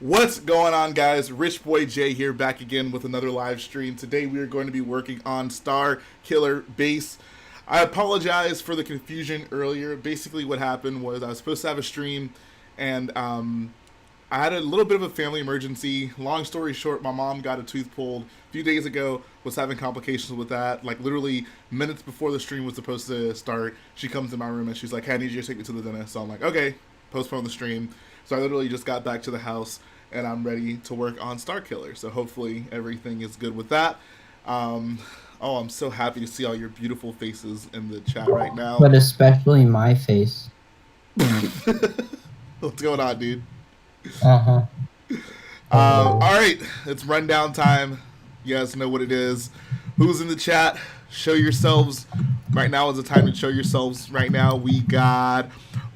What's going on, guys? Rich Boy J here, back again with another live stream. Today we are going to be working on Starkiller base. I apologize for the confusion earlier. Basically what happened was I was supposed to have a stream, and I had a little bit of a family emergency. Long story short, my mom got a tooth pulled a few days ago, was having complications with that. Like literally minutes before the stream was supposed to start, she comes in my room and she's like, hey, I need you to take me to the dentist. So I'm like, okay, postpone the stream. So I literally just got back to the house and I'm ready to work on Starkiller. So hopefully everything is good with that. Oh, I'm so happy to see all your beautiful faces in the chat right now. But especially my face. What's going on, dude? Uh-huh. All right, it's rundown time. You guys know what it is. Who's in the chat? Show yourselves. Right now is the time to show yourselves. Right now we got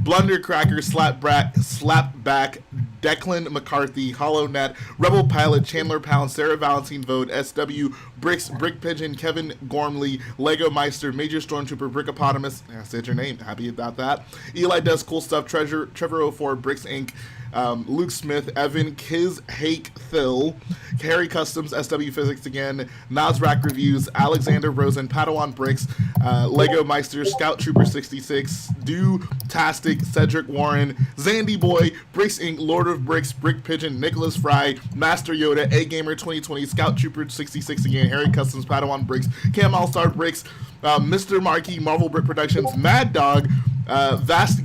Blundercracker, Slapback, Declan McCarthy, HollowNet, Rebel Pilot, Chandler Pound, Sarah Valentine Vote, SW, Bricks, Brick Pigeon, Kevin Gormley, Lego Meister, Major Stormtrooper, Brickopotamus. I said your name. Happy about that. Eli Does Cool Stuff, Trevor 04, Bricks Inc., Luke Smith, Evan, Kiz Hake Thill, Harry Customs, SW Physics again, Nazrak Reviews, Alexander Rosen, Padawan Bricks, Lego Meister, Scout Trooper 66, Do Tastic, Cedric Warren, Zandy Boy, Bricks Inc., Lord of Bricks, Brick Pigeon, Nicholas Fry, Master Yoda, A Gamer 2020, Scout Trooper 66 again, Harry Customs, Padawan Bricks, Cam All Star Bricks, Mr. Marquee, Marvel Brick Productions, Mad Dog, Vast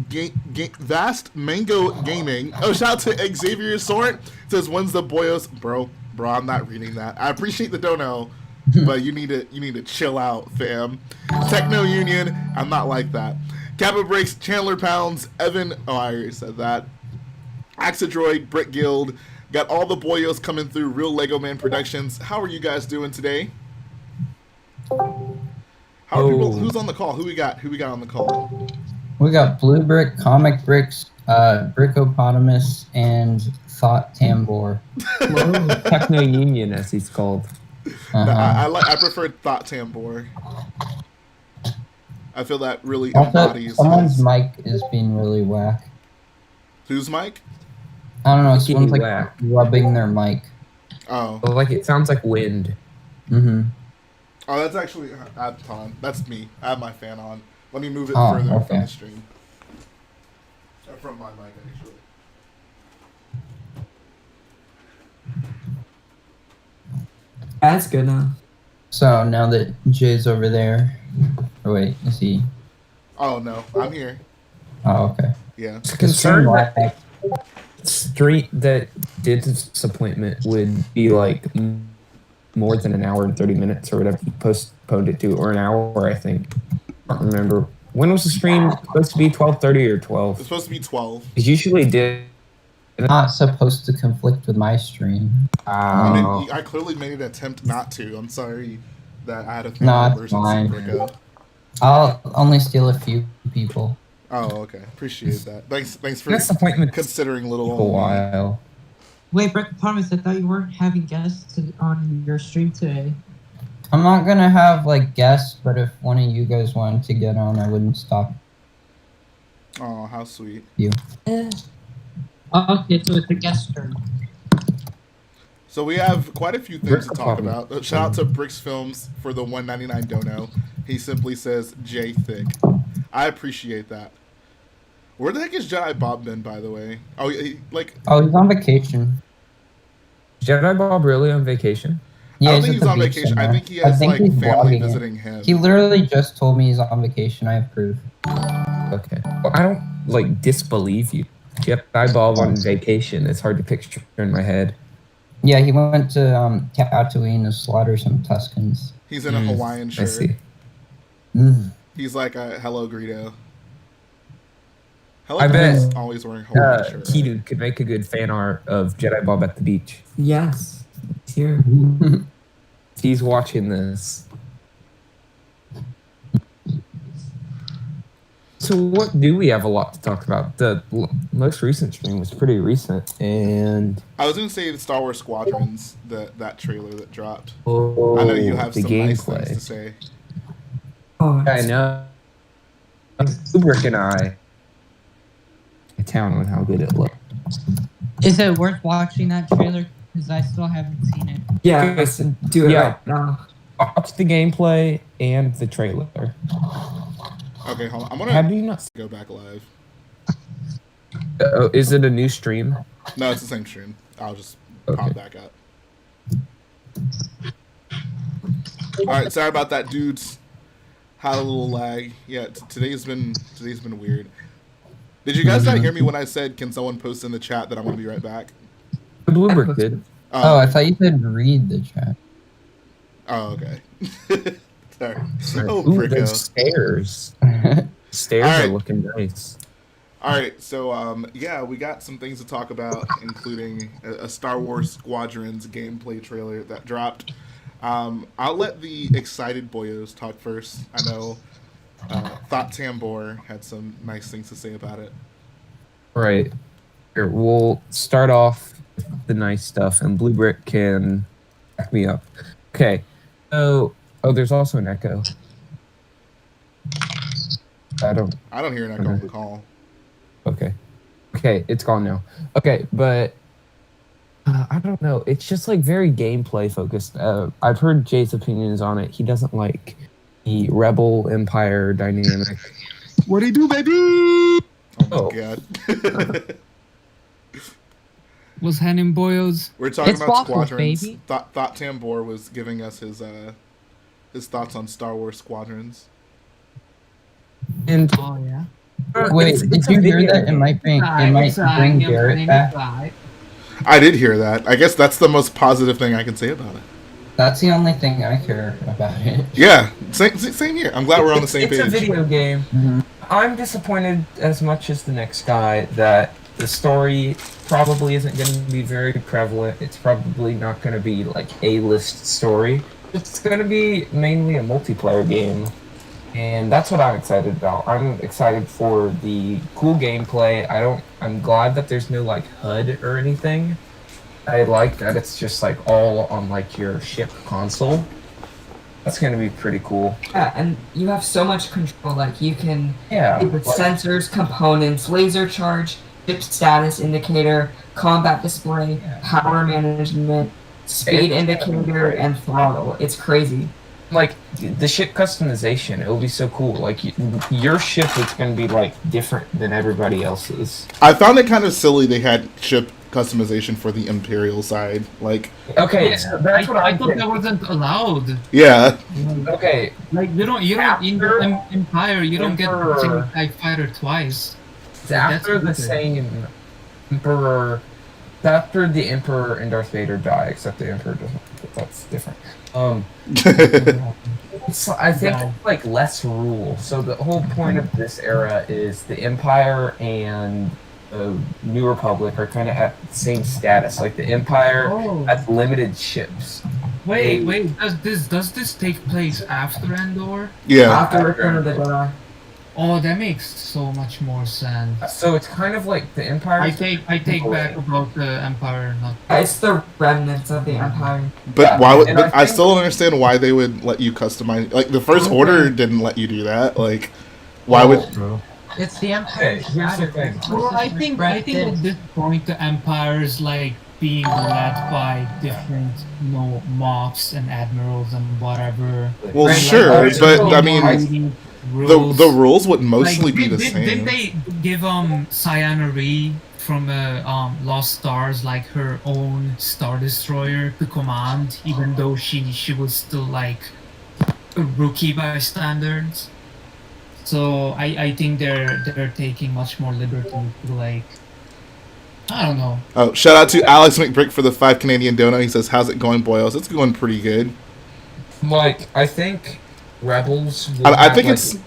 Mango Gaming. Oh, shout out to Xavier Sort. Says, when's the Boyos? Bro, I'm not reading that. I appreciate the dono, but you need to chill out, fam. Techno Union, I'm not like that. Kappa Breaks, Chandler Pounds, Evan, oh, I already said that. Axadroid, Brick Guild. Got all the Boyos coming through, Real Lego Man Productions. How are you guys doing today? How are people, who's on the call? Who we got on the call? We got Blue Brick, Comic Bricks, Brickopotamus, and Thought Tambor. Techno Union, as he's called. No, I prefer Thought Tambor. I feel that really embodies. Someone's mic is being really whack. Whose mic? I don't know. Someone's like rubbing their mic. Oh. Like it sounds like wind. Mm-hmm. Oh, that's actually that's me. I have my fan on. Let me move it further from the stream. From my mic, actually. That's good now. So now that Jay's over there, or wait, is he? Oh no, I'm here. Oh, okay. Yeah. Concerned that street that did this appointment would be like more than an hour and 30 minutes or whatever he postponed it to, or an hour, I think. I don't remember. When was the stream supposed to be? 12:30 or 12? It's supposed to be 12. It usually did. Not supposed to conflict with my stream. I clearly made an attempt not to. I'm sorry that I had a fine. I'll only steal a few people. Oh, okay. Appreciate that. Thanks for Next appointment considering little a while. Wait, Brickopotamus, I thought you weren't having guests on your stream today. I'm not gonna have like guests, but if one of you guys wanted to get on, I wouldn't stop. Oh, how sweet. You. Okay, so it's a guest turn. So we have quite a few things to talk about. Shout out to Bricks Films for the $1.99 dono. He simply says J Thick. I appreciate that. Where the heck is Jedi Bob been, by the way? Oh, he's on vacation. Jedi Bob really on vacation? Yeah, I don't think he's on vacation. I think he has like family visiting him. He literally just told me he's on vacation. I have proof. Okay. Well, I don't like disbelieve you. Jedi Bob on vacation. It's hard to picture in my head. Yeah, he went to Tatooine to slaughter some Tuscans. He's in a Hawaiian shirt. I see. He's like a Hello Greedo. I bet always wearing Hawaiian shirt. Kidu could make a good fan art of Jedi Bob at the beach. Yes. It's here. He's watching this. So what do we have a lot to talk about? The most recent stream was pretty recent, and I was going to say the Star Wars Squadrons, that trailer that dropped. Oh, I know you have some gameplay. nice things to say. Oh, I know. Kubrick and I, a town on how good it looked. Is it worth watching that trailer? Because I still haven't seen it. Yeah, Do it yeah. right now. Watch the gameplay and the trailer. Okay, hold on. I'm Have gonna you not? go back live. Oh, is it a new stream? No, it's the same stream. I'll just Okay. pop back up. Alright, sorry about that, dudes. Had a little lag. Yeah, today's been weird. Did you guys not hear me when I said, can someone post in the chat that I'm gonna be right back? The Bloomberg did. Oh, I thought you said read the chat. Oh, okay. Sorry. Oh, Ooh, Prequel. those stairs. Stairs All right. are looking nice. Alright, so yeah, we got some things to talk about, including a Star Wars Squadrons gameplay trailer that dropped. I'll let the excited boyos talk first. I know Thought Tambor had some nice things to say about it. Right. Here, we'll start off with the nice stuff, and Blue Brick can back me up. Okay. So, there's also an echo. I don't hear an echo on the call. Okay. Okay, it's gone now. Okay, but I don't know. It's just like very gameplay focused. I've heard Jay's opinions on it. He doesn't like the Rebel Empire dynamic. What do you do, baby? Oh my god. What's happening, boyos? We're talking It's about waffles, Squadrons. baby. Thought Tambor was giving us his thoughts on Star Wars Squadrons. And Oh yeah. Wait, it's did a you hear video that? It might bring Garrett back. I did hear that. I guess that's the most positive thing I can say about it. That's the only thing I care about it. Yeah, same here. I'm glad we're on the same it's page. a video game. Mhm. I'm disappointed as much as the next guy that the story probably isn't going to be very prevalent. It's probably not going to be like a list story. It's going to be mainly a multiplayer game. And that's what I'm excited about. I'm excited for the cool gameplay. I'm glad that there's no like HUD or anything. I like that it's just like all on like your ship console. That's gonna be pretty cool. Yeah, and you have so much control. Like you can Yeah. with sensors, components, laser charge, ship status indicator, combat display, power management, speed indicator, and throttle. It's crazy. Like the ship customization, it will be so cool. Like your ship is gonna be like different than everybody else's. I found it kind of silly they had ship customization for the Imperial side. Like, Okay, so that's what I I'm thought that wasn't allowed. yeah, Okay, Like you don't in After- the Empire you don't get Emperor- the same TIE fighter twice. it's after the That's same Emperor. It's after the Emperor and Darth Vader die, except the Emperor doesn't. But that's different. It's, I think it's like less rules. So the whole point of this era is the Empire and the New Republic are kind of at the same status. Like the Empire Oh. has limited ships. Wait, does this take place after Endor? yeah. After Return of the Jedi. Oh, that makes so much more sense. So it's kind of like the Empire. I take back about the Empire, not It's the remnants of the Empire. But Yeah, why would? and But I I think- still don't understand why they would let you customize. Like the First Order didn't let you do that. Like, why would? It's the Empire. Hey, here's the thing. Well, I think at this point the Empire is like being led by different, Moffs and admirals and whatever. Well, Right, sure, like, but I More mean, rules. the rules would mostly Like, be the Didn't same. they give Cyana Ree from Lost Stars like her own Star Destroyer to command, even though she was still like a rookie by standards? So I think they're taking much more liberty to like, I don't know. Oh, shout out to Alex McBrick for the 5 Canadian dono. He says, "How's it going, boyos?" It's going pretty good. Like I think Rebels. will I have, think like, it's.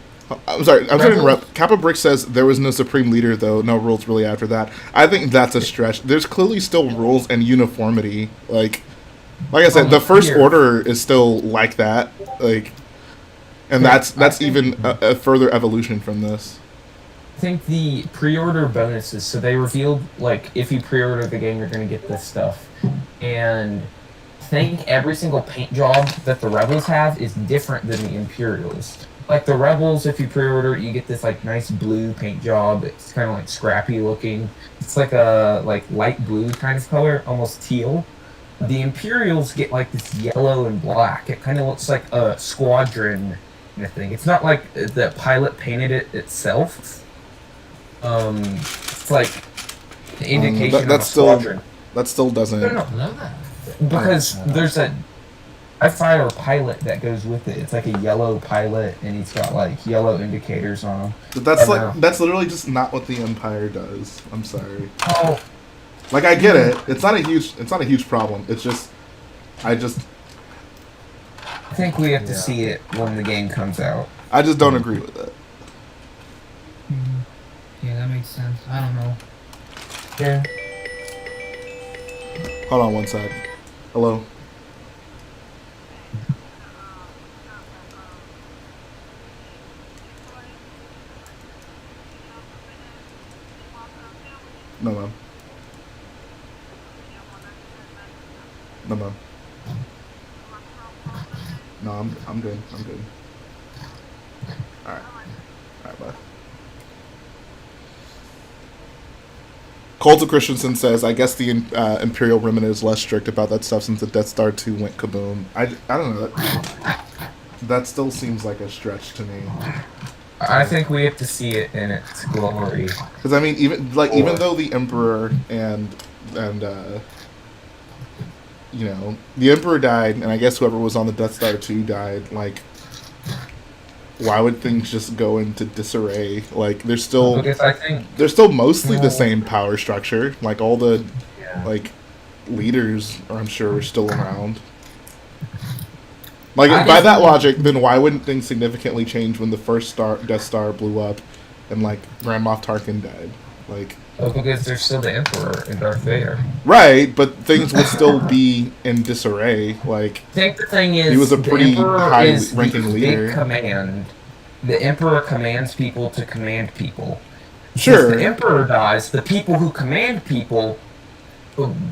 I'm sorry to Rebel- interrupt. Kappa Brick says there was no supreme leader though. No rules really after that. I think that's a stretch. There's clearly still rules and uniformity. Like I said, the First Here. Order is still like that. Like, and Yeah, that's I think- even a further evolution from this. I think the pre-order bonuses. So they revealed like if you pre-order the game, you're gonna get this stuff, and I think every single paint job that the Rebels have is different than the Imperials. like the Rebels, if you pre-order, you get this like nice blue paint job. It's kind of like scrappy looking. It's like a light blue kind of color, almost teal. The Imperials get like this yellow and black. It kind of looks like a squadron kind of thing. It's not like the pilot painted it itself. It's like an indication of a squadron. That still doesn't. No, because there's a fire pilot that goes with it. It's like a yellow pilot, and he's got like yellow indicators on him. But that's literally just not what the Empire does. I'm sorry. Oh, Like I get it. It's not a huge problem. It's just I think we have to see it when the game comes out. I just don't agree with it. Yeah, that makes sense. I don't know. Yeah. Hold on one sec. Hello. No, ma'am. No, ma'am. No, I'm good. I'm good. Alright. Alright, bye. Colt of Christensen says, I guess the Imperial Remnant is less strict about that stuff since the Death Star 2 went kaboom. I don't know. That still seems like a stretch to me. I think we have to see it in its glory. Because I mean, even though the Emperor and you know, the Emperor died, and I guess whoever was on the Death Star 2 died. Like, why would things just go into disarray? Like, they're still mostly the same power structure. Like all the like leaders, I'm sure, are still around. Like, by that logic, then why wouldn't things significantly change when the first Death Star blew up and, like, Grand Moff Tarkin died? Like, because there's still the Emperor and Darth Vader. Right, but things would still be in disarray. Like, I think the thing is, he was a pretty high-ranking leader. Big command. The Emperor commands people to command people. Sure. Since the Emperor dies, the people who command people,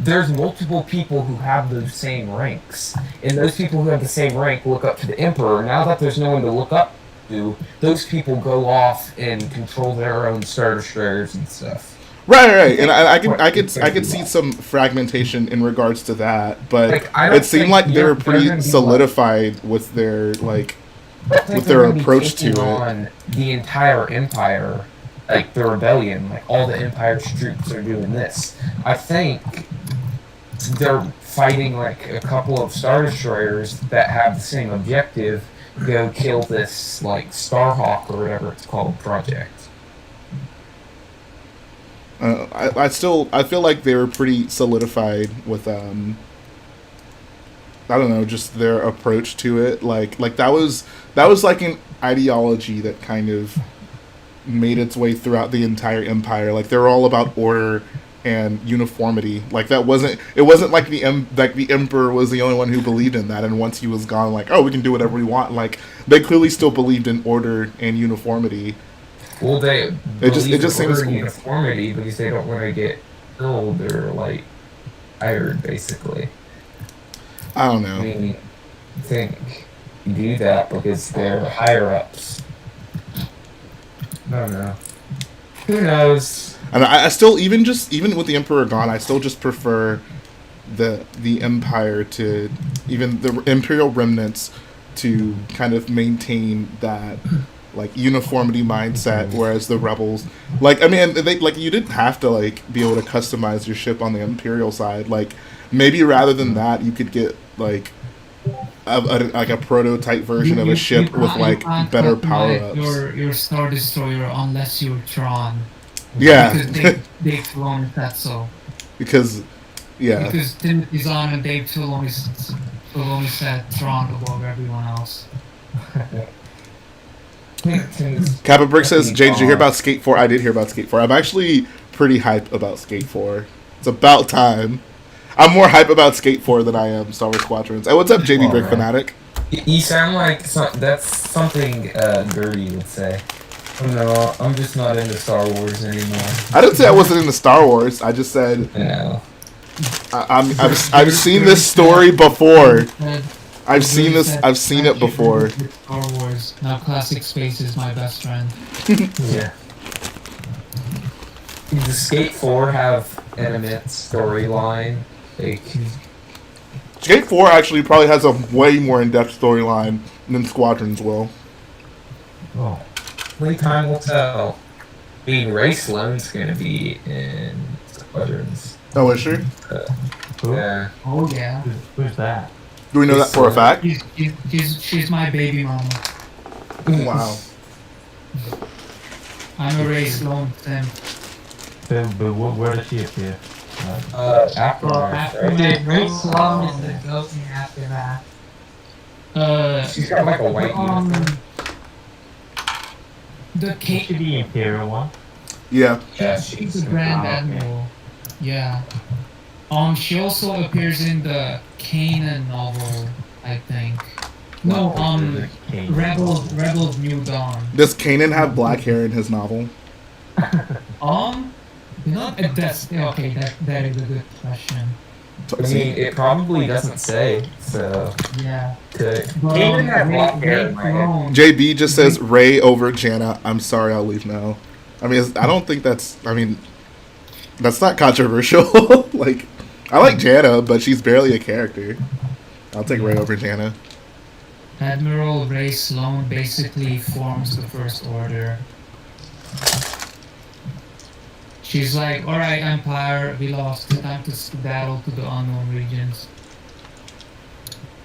there's multiple people who have those same ranks. And those people who have the same rank look up to the Emperor. Now that there's no one to look up to, those people go off and control their own Star Destroyers and stuff. Right, and I could see some fragmentation in regards to that, but it seemed like they were pretty solidified with their with their approach to it. The entire Empire, like the rebellion, like all the Empire's troops are doing this. I think they're fighting like a couple of Star Destroyers that have the same objective: go kill this like Starhawk or whatever it's called project. I feel like they were pretty solidified with I don't know, just their approach to it. Like that was like an ideology that kind of made its way throughout the entire Empire. Like, they were all about order and uniformity. Like, it wasn't like the Emperor was the only one who believed in that, and once he was gone, like, oh, we can do whatever we want. Like, they clearly still believed in order and uniformity. Well, it just seems uniformity because they don't want to get killed or like hired, basically. I don't know. I mean, I think you do that because they're higher ups. I don't know. Who knows? And I still, even with the Emperor gone, I still just prefer the Empire to, even the Imperial remnants, to kind of maintain that like uniformity mindset, whereas the rebels, like, I mean, they, like, you didn't have to like be able to customize your ship on the Imperial side. Like, maybe rather than that, you could get like a prototype version of a ship with like better power-ups. Your Star Destroyer unless you're Tron. Yeah. Because Dave Filoni said so. Because Timothy's on and Dave Filoni said Tron above everyone else. Kappa Brick says, Jay, did you hear about Skate 4? I did hear about Skate 4. I'm actually pretty hyped about Skate 4. It's about time. I'm more hype about Skate 4 than I am Star Wars Squadrons. Hey, what's up, JB Brick Fanatic? You sound like that's something Gertie would say. No, I'm just not into Star Wars anymore. I didn't say I wasn't into Star Wars. I just said no. I've seen this story before. I've seen it before. Star Wars Wars. Now Classic Space is my best friend. Yeah. Does Skate 4 have an immense storyline? Like, Skate 4 actually probably has a way more in-depth storyline than Squadrons will. oh, only time will tell. I mean, Ray Sloane's gonna be in Squadrons. Oh, is she? Yeah. Oh yeah. Who's that? Do we know that for a fact? She's my baby mama. Wow. I'm a Ray Sloan fan. But where does she appear? Aftermath, right? Aftermath. Ray Sloan is the ghost in Aftermath. She's got like a white uniform. The She should K. be Imperial one. Yeah. Yeah, She's the Grand Admiral. Yeah. She also appears in the Kanan novel, I think. No, Kane. Rebel New Dawn. Does Kanan have black hair in his novel? That's okay. That is a good question. I mean, it probably doesn't say, so Yeah. could. But, Kanan had Ray- black hair Ray in my head. Sloan- JB just says Ray over Janna. I'm sorry, I'll leave now. I mean, I don't think that's. I mean, that's not controversial. Like, I like Janna, but she's barely a character. I'll take Ray over Janna. Admiral Ray Sloan basically forms the First Order. She's like, alright, Empire, we lost. Time to battle to the unknown regions.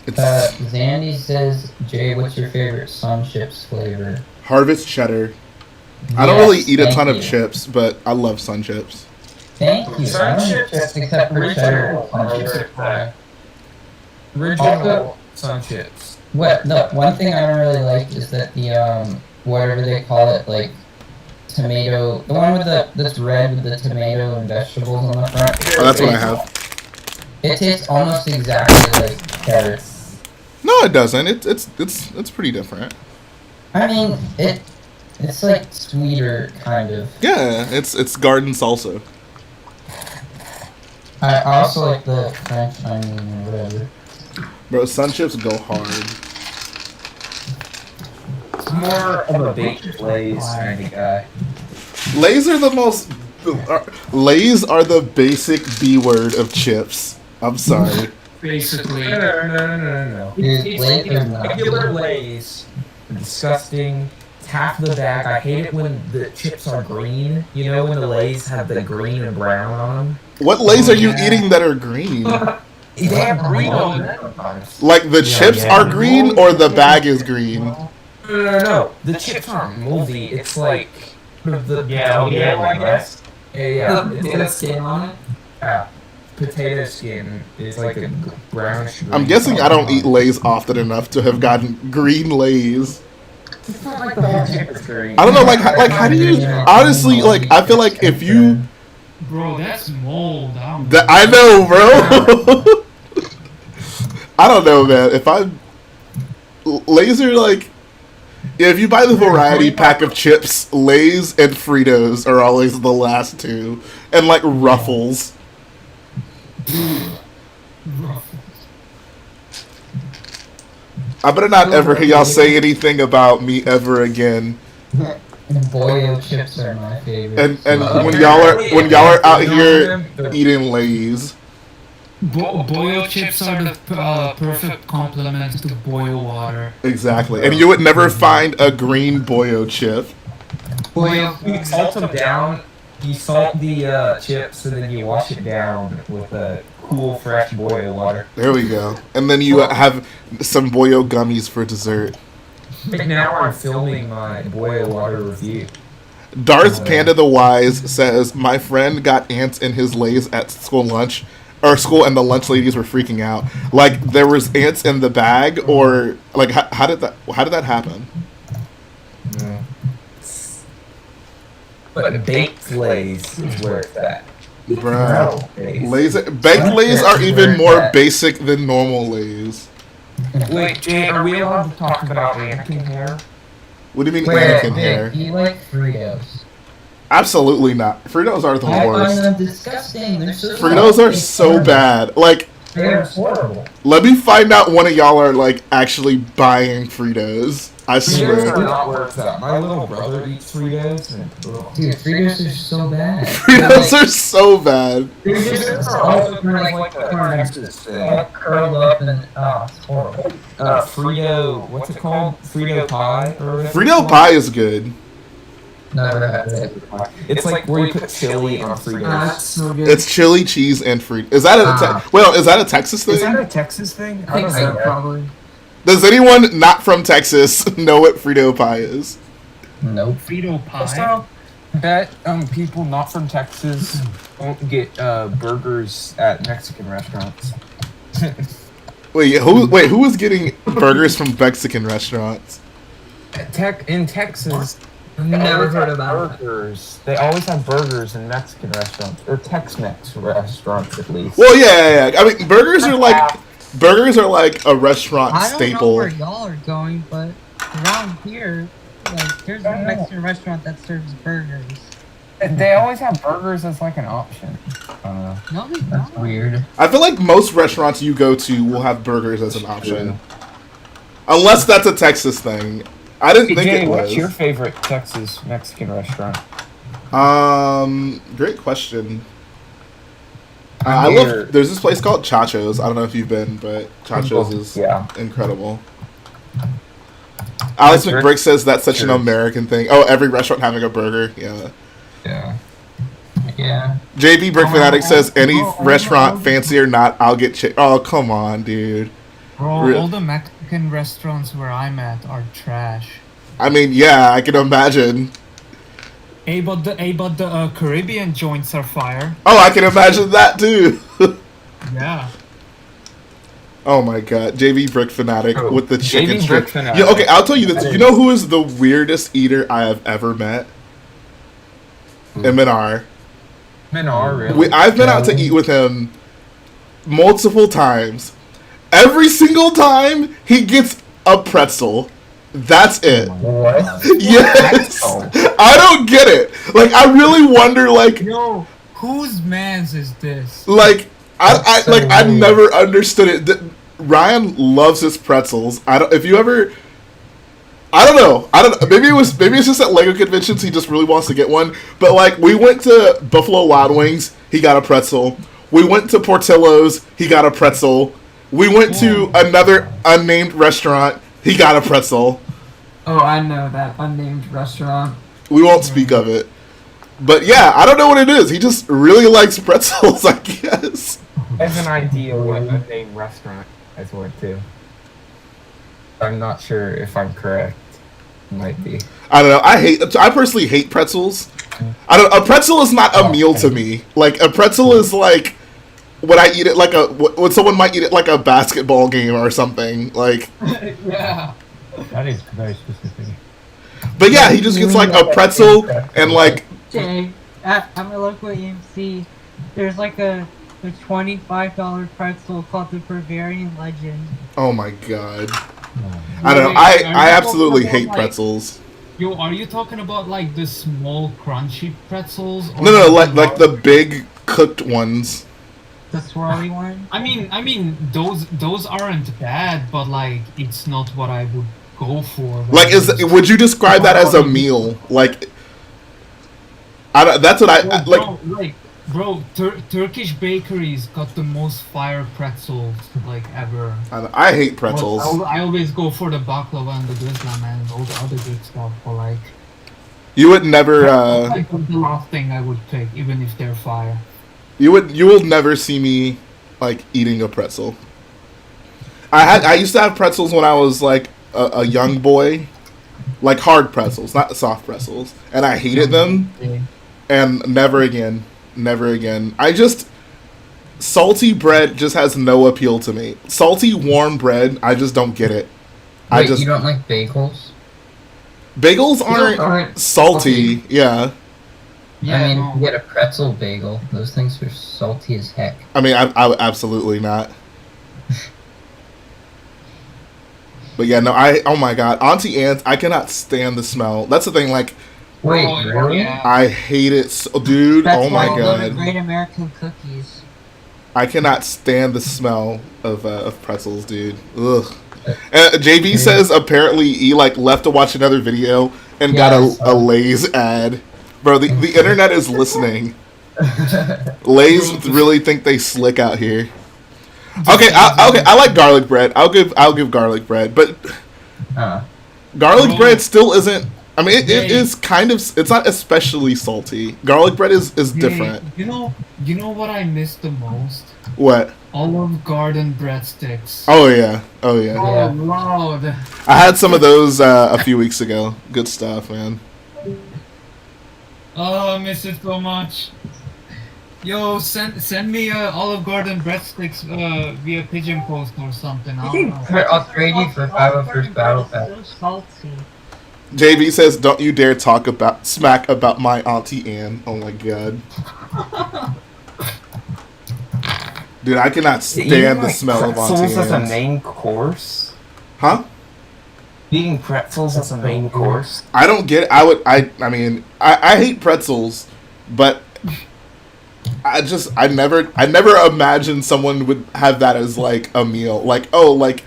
It's Zandy says, Jay, what's your favorite Sun Chips flavor? Harvest cheddar. I don't really Yes, eat a thank ton you. of chips, but I love Sun Chips. Thank you. Sun I don't Chips, just except for cheddar. Sun Chips. Original Sun Chips. What the one thing I don't really like is that the whatever they call it, like tomato, the one with that's red with the tomato and vegetables on the front. Oh, that's what I have. It tastes almost exactly like carrots. No, it doesn't. It's pretty different. I mean, it's like sweeter kind of. Yeah, it's garden salsa. I also like the French onion or whatever. Bro, Sun Chips go hard. It's more of a baked glaze kind of guy. Lay's are the most. Lay's are the basic B word of chips. I'm sorry. Basically. No. Dude, Lay's are not. Regular Lay's are disgusting. It's half the bag. I hate it when the chips are green. You know when the Lay's have the green and brown on them? What Lay's are you eating that are green? They have green on them. Like the chips are green or the bag is green? No. The chips aren't moldy. It's like the Yeah, I guess. Yeah. Is it a skin on it? Yeah. Potato skin is like a brownish green. I'm guessing I don't eat Lay's often enough to have gotten green Lay's. It's not like the whole chip is green. I don't know, like how do you honestly like? I feel like if you, Bro, that's mold. I know, bro. I don't know, man. If I'm Lay's are like, if you buy the variety pack of chips, Lay's and Fritos are always the last two, and like Ruffles. I better not ever hear y'all say anything about me ever again. Boyo chips are my favorite. And when y'all are out here eating Lay's, Boil chips are the perfect complement to boil water. exactly, and you would never find a green Boyo chip. Boil. You salt them down. You salt the chips and then you wash it down with cool, fresh boil water. There we go. And then you have some Boyo gummies for dessert. Right now I'm filming my boil water review. Darth Panda the Wise says, my friend got ants in his Lay's at school lunch, or school, and the lunch ladies were freaking out. Like there was ants in the bag, or like how did that happen? Yeah. But baked Lay's is where it's at. Bro, Lay's. Lay's, baked Lay's are even more basic than normal Lay's. Wait, Jay, are we allowed to talk about Anakin hair? What do you mean Wait, Anakin hair? do you like Fritos? Absolutely not. Fritos are the I find worst. them disgusting. They're so Fritos are It's so horrible. bad. Like, They're horrible. let me find out one of y'all are like actually buying Fritos. I Fritos are swear. not where it's at. My little brother eats Fritos, and Dude, Fritos are so bad. Fritos are so bad. Fritos are also kind of like a Texas thing. Curled up and it's horrible. Frito, what's it called? Frito pie or whatever. Frito pie is good. Never had it. It's like where you put chili on Fritos. That's so good. It's chili, cheese, and Frito. Is that is that a Texas thing? Is that a Texas thing? I think so, probably. Does anyone not from Texas know what Frito pie is? Nope. Frito pie. So, bet people not from Texas won't get burgers at Mexican restaurants. Wait, who was getting burgers from Mexican restaurants? In Texas, Never heard about burgers. They always have burgers in Mexican restaurants or Tex-Mex restaurants at least. Well, yeah. I mean, burgers are like a restaurant I don't know staple. where y'all are going, but around here, like, there's a Mexican restaurant that serves burgers. They always have burgers as like an option. I don't know. No, they That's don't. weird. I feel like most restaurants you go to will have burgers as an option, unless that's a Texas thing. I didn't think Jay, it what's was. your favorite Texas Mexican restaurant? Great question. I love. There's this place called Chacho's. I don't know if you've been, but Chacho's is incredible. Alex McBrick says that's such an American thing. Oh, every restaurant having a burger. Yeah. Yeah. JB Brick Fanatic says any restaurant, fancy or not, I'll get chicken. Oh, come on, dude. Bro, all the Mexican restaurants where I'm at are trash. I mean, yeah, I can imagine. Hey, but the Caribbean joints are fire. Oh, I can imagine that too. Yeah. Oh my god, JB Brick Fanatic with the chicken JB strip. Brick Fanatic. Yeah, okay, I'll tell you this. You know who is the weirdest eater I have ever met? Eminar. Minar, really? I've been out to eat with him multiple times. Every single time he gets a pretzel. That's it. What? Yes. I don't get it. Like, I really wonder, like, Yo, whose man's is this? like, That's so I've weird. never understood it. Ryan loves his pretzels. I don't know. Maybe it's just at Lego conventions he just really wants to get one. But like, we went to Buffalo Wild Wings, he got a pretzel. We went to Portillo's, he got a pretzel. We went to another unnamed restaurant, he got a pretzel. Oh, I know that unnamed restaurant. We won't speak of it. But yeah, I don't know what it is. He just really likes pretzels, I guess. As an idea, what unnamed restaurant I've went to. I'm not sure if I'm correct. Might be. I don't know. I personally hate pretzels. A pretzel is not a meal to me. Like, a pretzel is like when I eat it like when someone might eat it like a basketball game or something. Like, Yeah. That is very specific. but yeah, he just gets like a pretzel and like, Jay, at my local EMC, there's like a $25 pretzel called the Bavarian Legend. oh my god. I don't know. I absolutely hate pretzels. Yo, are you talking about like the small crunchy pretzels? Or No, like the big cooked ones. The swirly one? I mean, those aren't bad, but like, it's not what I would go for. Like, would you describe that as a meal? Like, that's what I like. Bro, Turkish bakeries got the most fire pretzels like ever. I hate pretzels. I always go for the baklava and the glizna, man, and all the other good stuff. But like, You would never. like the last thing I would pick, even if they're fire. You will never see me like eating a pretzel. I used to have pretzels when I was like a young boy, like hard pretzels, not soft pretzels, and I hated them. And never again. Salty bread just has no appeal to me. Salty warm bread, I just don't get it. Wait, you don't like bagels? Bagels aren't salty. Yeah. I mean, you get a pretzel bagel. Those things are salty as heck. I mean, I absolutely not. But yeah, no, oh my god, Auntie Anne's, I cannot stand the smell. That's the thing, like, Wait, really? Yeah. I hate it, dude. That's Oh my why I love the god. Great American Cookies. I cannot stand the smell of pretzels, dude. Ugh. JB says apparently he like left to watch another video and got a Lay's ad. Bro, the internet is listening. Lay's really think they slick out here. Okay, I like garlic bread. I'll give garlic bread, but garlic bread still isn't. I mean, it is kind of. It's not especially salty. Garlic bread is different. You know what I miss the most? What? Olive Garden breadsticks. Oh yeah. Oh Lord. I had some of those a few weeks ago. Good stuff, man. Oh, I miss it so much. Yo, send me Olive Garden breadsticks via pigeon post or something. I'll trade you for 501st Battle Pass. So salty. JV says, "Don't you dare talk about smack about my auntie Anne." Oh my god, dude, I cannot stand the smell of auntie pretzels as a Anne's. main course. Huh? Eating pretzels as a main course. I don't get. I mean, I hate pretzels, but I never imagined someone would have that as like a meal. Like, oh, like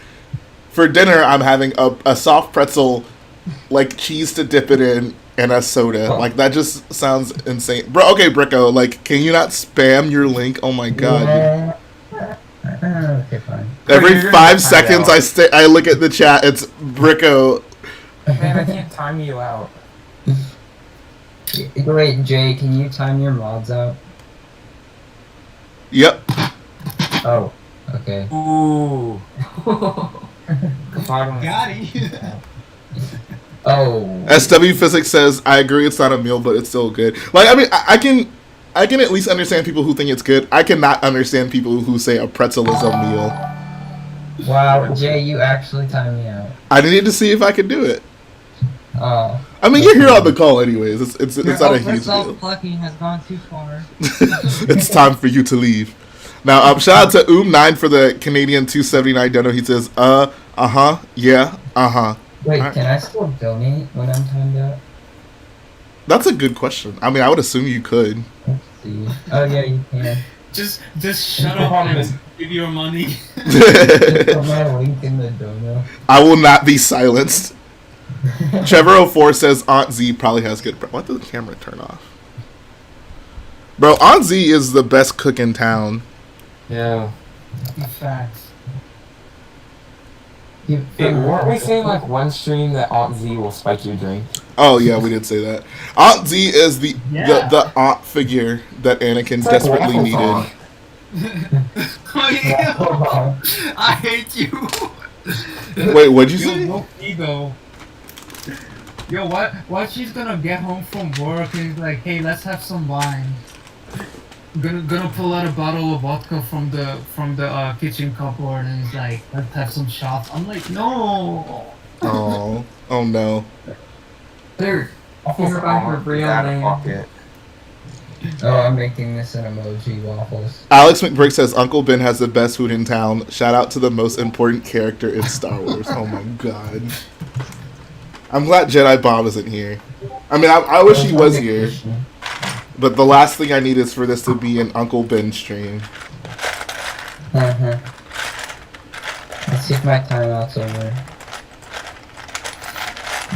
for dinner, I'm having a soft pretzel, like cheese to dip it in, and a soda. Like that just sounds insane, bro. Okay, Bricko, like, can you not spam your link? Oh my god. Okay, fine. Every 5 seconds, I look at the chat. It's Bricko. Man, I can't time you out. Wait, Jay, can you time your mods out? Yep. Oh, okay. Ooh. Got it. Oh. SW Physics says, I agree it's not a meal, but it's still good. Like, I mean, I can at least understand people who think it's good. I cannot understand people who say a pretzel is a meal. Wow, Jay, you actually timed me out. I needed to see if I could do it. Oh. I mean, you're here on the call anyways. It's not a huge deal. Plucking has gone too far. It's time for you to leave. Now, shout out to 9 for the Canadian 279 dono. He says, yeah, Wait, Alright. can I still donate when I'm timed out? That's a good question. I mean, I would assume you could. Let's see. Oh, yeah, you can. Just shut up and give your money. Put my link in the dono. I will not be silenced. Trevor04 says Aunt Z probably has good. Why did the camera turn off? Bro, Aunt Z is the best cook in town. Yeah. Facts. Weren't we saying like one stream that Aunt Z will spike your drink? Oh yeah, we did say that. Aunt Z is the aunt figure that Anakin It's like desperately waffle needed. song. Oh yeah. I hate you. Wait, what'd you Yo, say? no ego. Yo, what she's gonna get home from work and he's like, hey, let's have some wine. Gonna pull out a bottle of vodka from the kitchen cupboard and he's like, let's have some shots. I'm like, no. Oh no. Dude, Waffles by her are real out of name. pocket. Oh, I'm making this an emoji waffles. Alex McBrick says Uncle Ben has the best food in town. Shout out to the most important character in Star Wars. Oh my god. I'm glad Jedi Bob isn't here. I mean, I wish he was here. But the last thing I need is for this to be an Uncle Ben stream. Let's see if my timeout's over.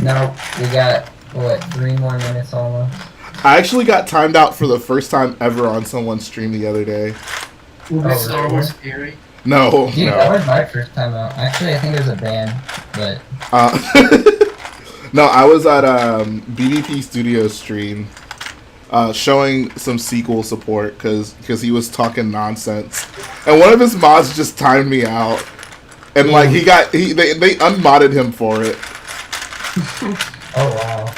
No, we got, what, 3 more minutes almost? I actually got timed out for the first time ever on someone's stream the other day. Oh, Star Wars theory. No, Dude, no. that was my first time out. Actually, I think it was a ban, but... No, I was at BBP Studios stream showing some sequel support because he was talking nonsense. And one of his mods just timed me out. And like they unmodded him for it. Oh, wow.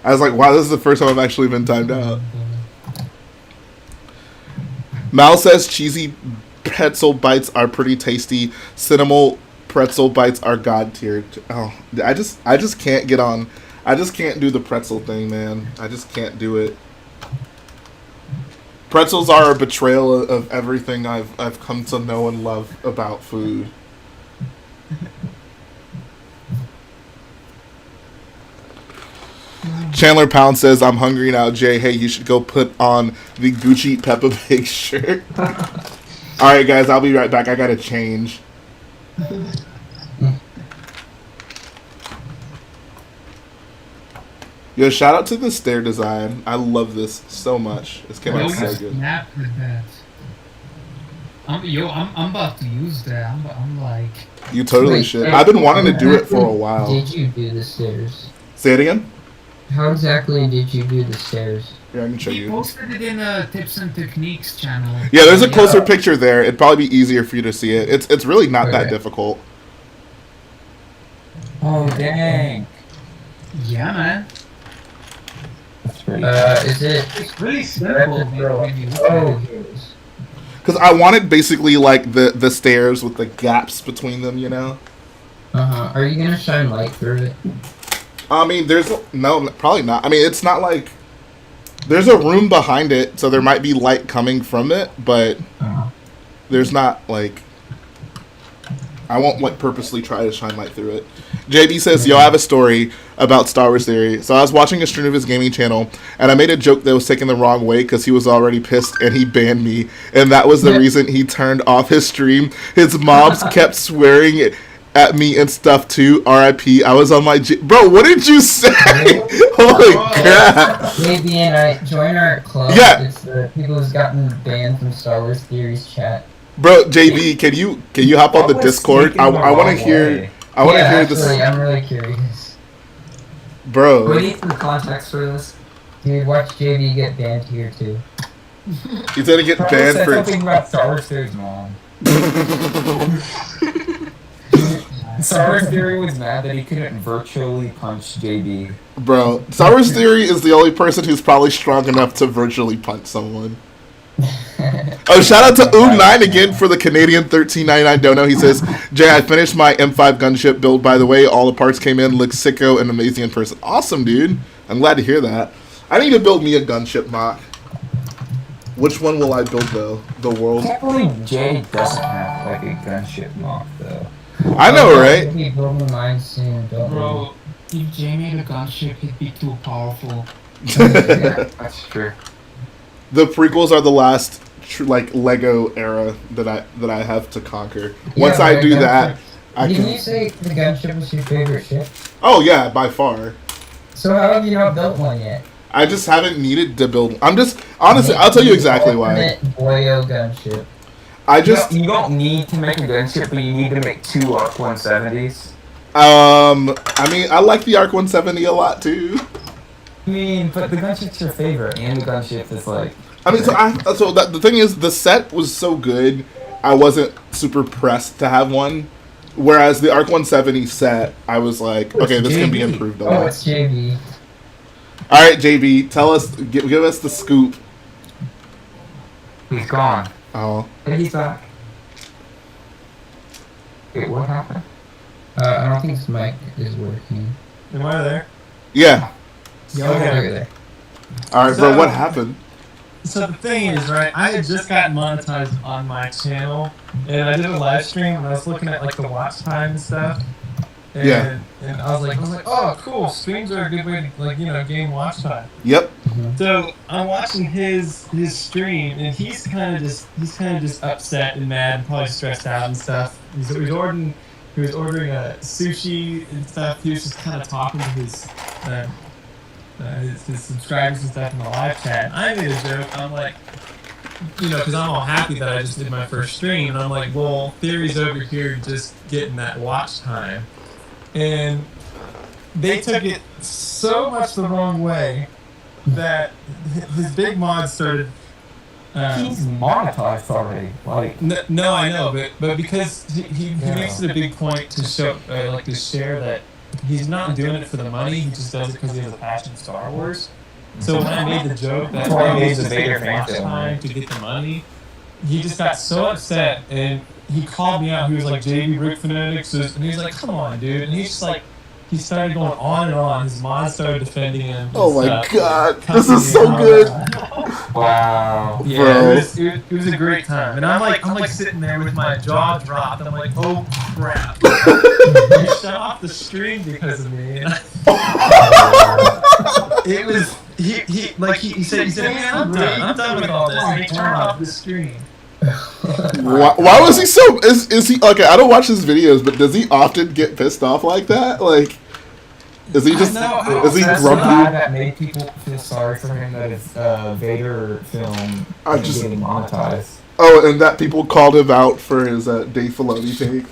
I was like, wow, this is the first time I've actually been timed out. Mal says cheesy pretzel bites are pretty tasty. Cinnamon pretzel bites are god tier. Oh, I just can't get on. I just can't do the pretzel thing, man. I just can't do it. Pretzels are a betrayal of everything I've come to know and love about food. Chandler Pound says, I'm hungry now, Jay. Hey, you should go put on the Gucci Peppa Pig shirt. Alright, guys, I'll be right back. I gotta change. Yo, shout out to the stair design. I love this so much. This came out so good. Snap with that. I'm about to use that. I'm like... You totally Wait, should. I've been wanting to do it for a while. Did you do the stairs? Say it again? How exactly did you do the stairs? Here, I can show He you. posted it in a Tips and Techniques channel. Yeah, there's a closer picture there. It'd probably be easier for you to see it. It's really not that difficult. Oh, dang. Yeah, man. That's pretty Is it... It's really simple when you look at Oh, it. here it is. Because I wanted basically like the stairs with the gaps between them, you know? Are you gonna shine light through it? I mean, no, probably not. I mean, it's not like there's a room behind it, so there might be light coming from it, but there's not like I won't like purposely try to shine light through it. JB says, "Yo, I have a story about Star Wars Theory. So I was watching a stream of his gaming channel, and I made a joke that was taken the wrong way because he was already pissed and he banned me, and that was the reason he turned off his stream. His mobs kept swearing at me and stuff too. R.I.P. I was on my bro. What did you say? Holy crap! Maybe and I join our club. Yeah. It's the people who's gotten banned from Star Wars Theories chat. Bro, JB, can you hop on the Discord? I want to hear. I want to hear this. I'm really curious. Bro. We need some context for this. Dude, watch JB get banned here too. He's gonna get banned for something about Star Wars Theory's mom. Star Wars Theory was mad that he couldn't virtually punch JB. Bro, Star Wars Theory is the only person who's probably strong enough to virtually punch someone. Oh, shout out to Oog9 again for the Canadian $13.99 dono. He says, Jay, I finished my M5 gunship build, by the way. All the parts came in, looks sicko and amazing in person. Awesome, dude. I'm glad to hear that. I need to build me a gunship mock. Which one will I build, though? The world? I can't believe Jay doesn't have like a gunship mock though. I know, right? I'll be building mine soon, don't Bro, if Jay made a gunship, he'd be too powerful. Yeah, that's true. The prequels are the last like Lego era that I have to conquer. Once Yeah, I do gunship. that, I Didn't can. you say the gunship was your favorite ship? Oh yeah, by far. So how have you not built one yet? I just haven't needed to build. I'm just honestly. I'll tell you exactly why. Boyo gunship. I just. You don't need to make a gunship, but you need to make two ARC 170s. I mean, I like the ARC 170 a lot too. I mean, but the gunship's your favorite, and the gunship is like. I mean, the thing is, the set was so good, I wasn't super pressed to have one. Whereas the ARC 170 set, I was like, okay, this can be improved a Oh, lot. it's JB. All right, JB, tell us, give us the scoop. He's gone. Oh, And he's back. Wait, what happened? I don't think this mic is working. Am I there? yeah. Okay. There. All right, bro. What happened? So the thing is, right, I had just got monetized on my channel, and I did a live stream, and I was looking at, like, the watch time and stuff. And, Yeah. And I was like, oh, cool, streams are a good way to, like, you know, gain watch time. Yep. So I'm watching his stream, and he's kind of just upset and mad and probably stressed out and stuff. He was ordering a sushi and stuff. He was just kind of talking to his subscribers and stuff in the live chat. And I made a joke. I'm like, you know, because I'm all happy that I just did my first stream. And I'm like, well, Theory's over here just getting that watch time. And they took it so much the wrong way that his big mod started. He's monetized already. Like, No, I know, but because he makes it a big point to show, like, to share that he's not doing it for the money. He just does it because he has a passion for Star Wars. So when I made the joke that he needs the Vader watch time to get the money, he just got so upset and he called me out. He was like, JB Rick Fanatics, and he was like, come on, dude. And he's just like, he started going on and on. His mod started defending him. Oh my stuff. god, this is so good. Wow. Yeah, Bro. it was a great time, and I'm like sitting there with my jaw dropped. I'm like, oh crap! You shut off the stream because of me. It was he said, man, I'm done with all this. And he turned off the stream. Why was he so? Is he okay? I don't watch his videos, but does he often get pissed off like that? Like, is he just? Is he That's grumpy? the guy that made people feel sorry for him that his Vader film is getting monetized. Oh, and that people called him out for his Dave Filoni take.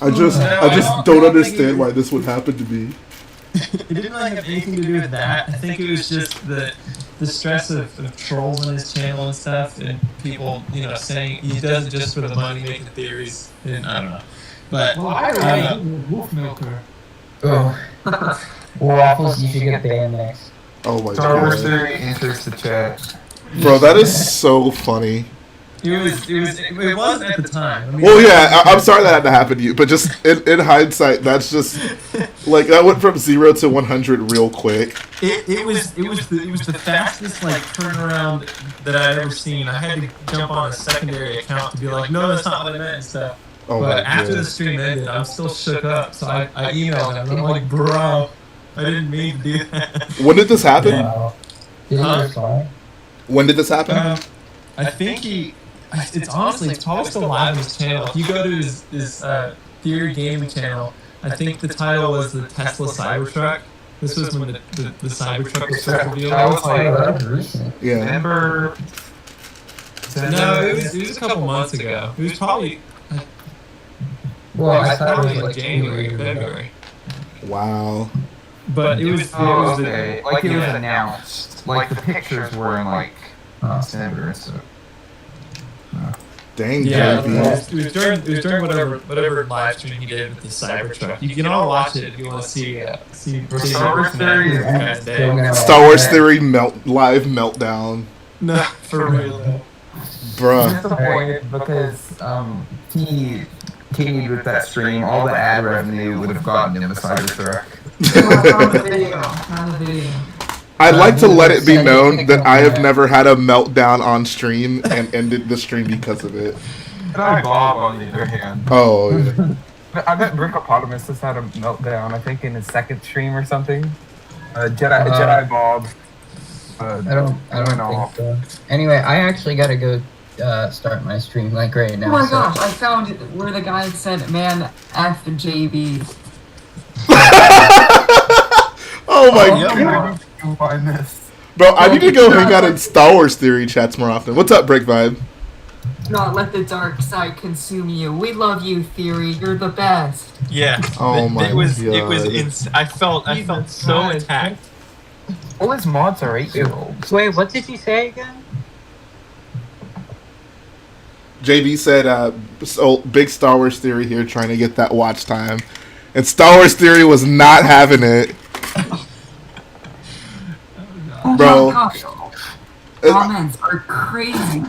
I just don't understand why this would happen to me. It didn't really have anything to do with that. I think it was just the stress of trolls on his channel and stuff, and people, saying he does it just for the money, making theories, and I don't know. But Wolf Milker. Oh. Waffles, you should get banned next. Oh my Star Wars god, Theory enters the chat. bro, that is so funny. it wasn't at the time. I mean, Well, yeah, I'm sorry that had to happen to you, but just in hindsight, that's just like that went from 0 to 100 real quick. It was the fastest turnaround that I'd ever seen. I had to jump on a secondary account to be like, no, that's not what I meant and stuff. Oh But my after god. the stream ended, I'm still shook up. So I emailed him. I'm like, bro, I didn't mean to do that. When did this happen? Wow. Did he respond? When did this happen? I think it's probably still live on his channel. If you go to his Theory Gaming channel, I think the title was the Tesla Cybertruck. This was when the Cybertruck was first revealed. That was like, That was recent. Yeah. Remember? No, it was a couple months ago. It was probably Well, I thought it probably was like January or February. Wow. But it was Oh, okay. Like it was announced. Like the pictures were in like December and stuff. Dang, Yeah, JB. it was during whatever live stream he did with the Cybertruck. You can all watch it if you want to see Star Wars Theory is guy's day. Star Wars Theory live meltdown. No, for real though. Bruh. Disappointed because he continued with that stream. All the ad revenue would have gotten him a Cybertruck. Found the video. I'd like to let it be known that I have never had a meltdown on stream and ended the stream because of it. Jedi Bob, on the other hand. Oh, yeah. I bet Brickopotamus has had a meltdown, I think, in his second stream or something. Jedi Bob. I don't think so. Anyway, I actually gotta go start my stream like right now. Oh my so- gosh, I found it where the guy said, man, F JB. Oh my Yeah, god. Go find this. Bro, I need to go hang out in Star Wars Theory chats more often. What's up, Break Vibe? Do not let the dark side consume you. We love you, Theory. You're the best. Yeah. Oh my it was God. I felt so attacked. All his mods are 8-year-olds. Wait, what did you say again? JB said, so big Star Wars Theory here trying to get that watch time. And Star Wars Theory was not having it. Oh Bro. my gosh. Comments are crazy.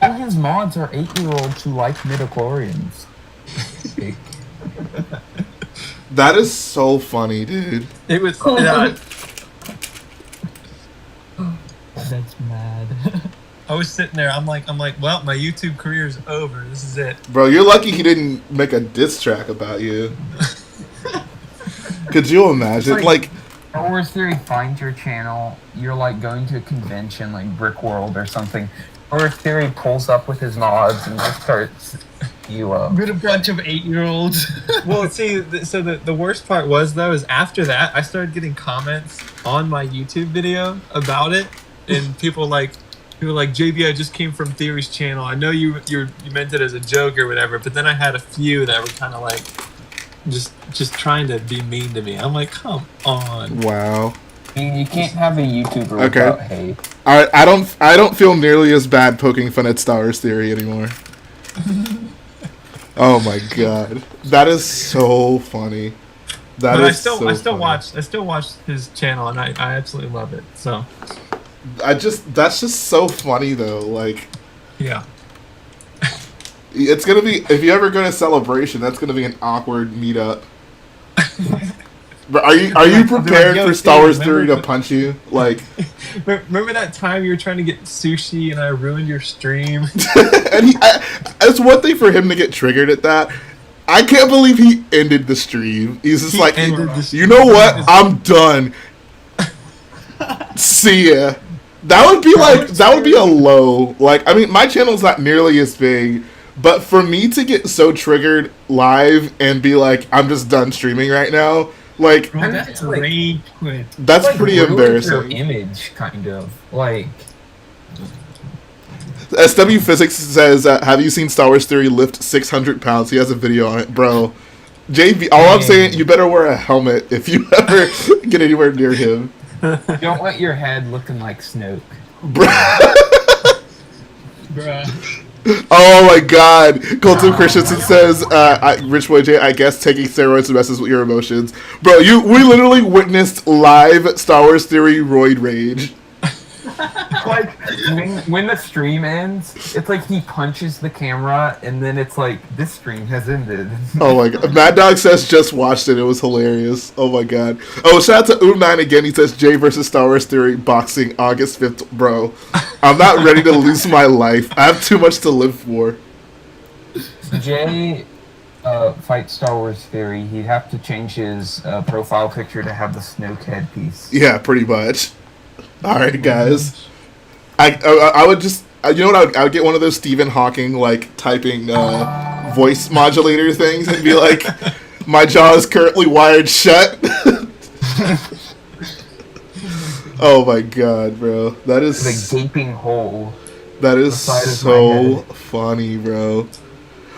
All his mods are 8-year-olds who like midichlorians. That is so funny, dude. It was That's mad. I was sitting there, I'm like, well, my YouTube career is over. This is it. Bro, you're lucky he didn't make a diss track about you. Could you imagine? Like, Star Wars Theory finds your channel, you're like going to a convention like Brick World or something. Star Wars Theory pulls up with his mods and just starts you up. With a bunch of 8-year-olds. Well, see, so the worst part was, though, is after that, I started getting comments on my YouTube video about it, and people were like, JB, I just came from Theory's channel. I know you meant it as a joke or whatever, but then I had a few that were kind of like, just trying to be mean to me. I'm like, come on. wow. You can't have a YouTuber Okay. without hate. Alright, I don't feel nearly as bad poking fun at Star Wars Theory anymore. Oh my god. That is so funny. That But is so I still funny. watch his channel, and I absolutely love it. So That's just so funny though. Like, yeah. it's gonna be, if you ever go to Celebration, that's gonna be an awkward meetup. But are you prepared Yo, for Star Wars remember Theory to the- punch you? Like, Remember that time you were trying to get sushi and I ruined your stream? and it's one thing for him to get triggered at that. I can't believe he ended the stream. He's just He like, ended the you stream. know what? I'm done. See ya. That would be a low. Like, I mean, my channel's not nearly as big, but for me to get so triggered live and be like, I'm just done streaming right now, like, Bro, that's like- rage quit. that's Like, pretty ruined embarrassing. Your image, kind of like. SW Physics says, have you seen Star Wars Theory lift 600 pounds? He has a video on it, bro. JB, all I'm saying, you better wear a helmet if you ever get anywhere near him. Don't want your head looking like Snoke. Bruh. Oh my god. Colton Christensen says, Rich Boy J, I guess taking steroids messes with your emotions. Bro, we literally witnessed live Star Wars Theory roid rage. Like when the stream ends, it's like he punches the camera, and then it's like this stream has ended. Oh my god. Mad Dog says just watched it. It was hilarious. Oh my god. Oh, shout out to Oom9 again. He says Jay versus Star Wars Theory boxing August 5th. Bro, I'm not ready to lose my life. I have too much to live for. Jay fight Star Wars Theory. He'd have to change his profile picture to have the Snoke headpiece. Yeah, pretty much. All right, guys. I would just, you know what? I would get one of those Stephen Hawking like typing voice modulator things and be like, "My jaw is currently wired shut." Oh my god, bro, that is The gaping hole. that is size of so my head. funny, bro.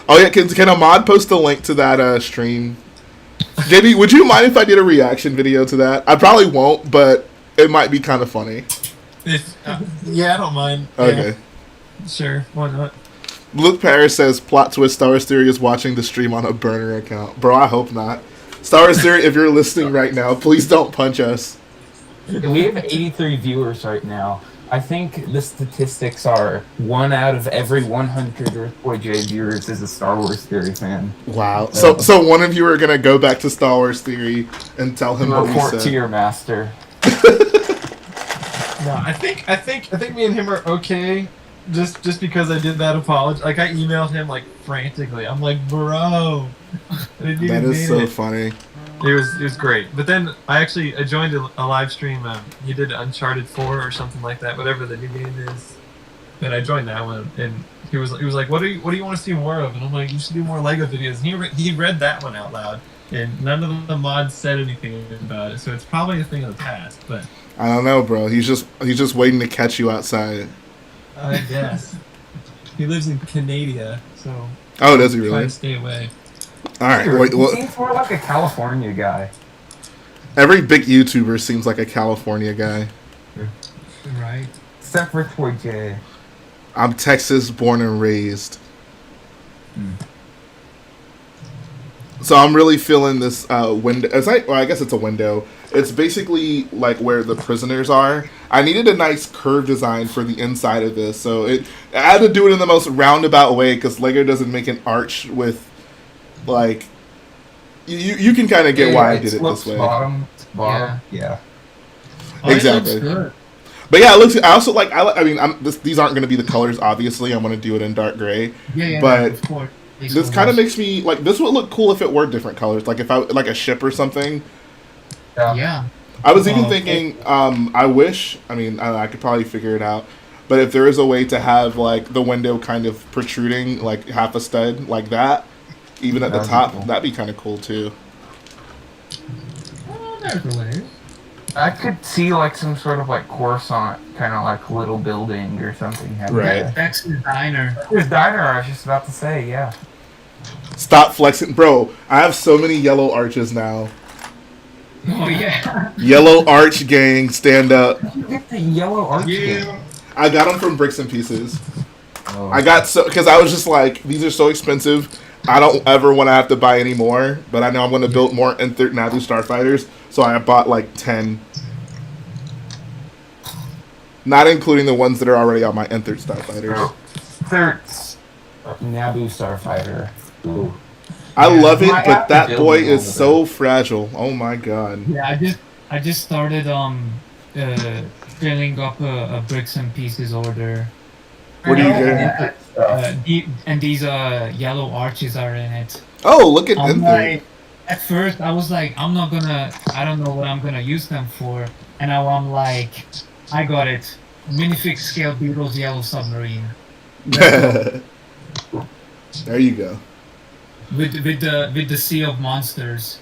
Oh yeah, can a mod post a link to that stream? JB, would you mind if I did a reaction video to that? I probably won't, but it might be kind of funny. Yeah, I don't mind. Okay. Yeah, sure, why not? Luke Paris says, plot twist, Star Wars Theory is watching the stream on a burner account. Bro, I hope not. Star Wars Theory, if you're listening right now, please don't punch us. We have 83 viewers right now. I think the statistics are 1 out of every 100 Earthboy J viewers is a Star Wars Theory fan. Wow. So one of you are going to go back to Star Wars Theory and tell him what we Report said. to your master. No, I think me and him are okay. Just because I did that apology. Like I emailed him like frantically. I'm like, bro. I didn't That even is mean so it. funny. It was great. But then I joined a live stream. He did Uncharted 4 or something like that, whatever the new game is. And I joined that one, and he was like, what do you want to see more of? And I'm like, you should do more Lego videos. And he read that one out loud, and none of the mods said anything about it. So it's probably a thing of the past. But I don't know, bro. He's just waiting to catch you outside. I guess he lives in Canada, so Oh, does he try really? to stay away. All right. He Wait, what? seems more like a California guy. Every big YouTuber seems like a California guy. Right. Except for Toy J. I'm Texas born and raised. So I'm really feeling this window. It's like, well, I guess it's a window. It's basically like where the prisoners are. I needed a nice curve design for the inside of this, so I had to do it in the most roundabout way because Lego doesn't make an arch with, like, you can kind of get why I did it this way. Bottom. Yeah. Oh, it Exactly. looks good. But yeah, it looks. I also like. I mean, these aren't going to be the colors. Obviously, I'm going to do it in dark gray. Yeah, But of course. This kind of makes me like. This would look cool if it were different colors. Like if I like a ship or something. Yeah. I was even thinking. I wish. I mean, I could probably figure it out. But if there is a way to have like the window kind of protruding, like half a stud, like that, even at the That'd be top, cool. that'd be kind of cool too. Oh, there's a way. I could see like some sort of like Coruscant kind of like little building or something. Right. Dexter Diner. There's diner. I was just about to say, yeah. Stop flexing, bro. I have so many yellow arches now. Oh yeah. Yellow arch gang, stand up. You get the yellow arch. Yeah. I got them from Bricks and Pieces. Oh. I got so because I was just like, these are so expensive. I don't ever want to have to buy any more, but I know I'm going to build more N-13 Nadu Starfighters, so I bought like 10. Not including the ones that are already on my N-13 Starfighters. Third Naboo Starfighter. Ooh. I love it, might but have to that build boy a little is so fragile. Oh my god. Yeah, I just started filling up a bricks and pieces order. What do you get? And these yellow arches are in it. Oh, look at I'm them. like, at first I was like, I don't know what I'm gonna use them for, and now I'm like, I got it. Minifig scale Beatles yellow submarine There you go. with the sea of monsters.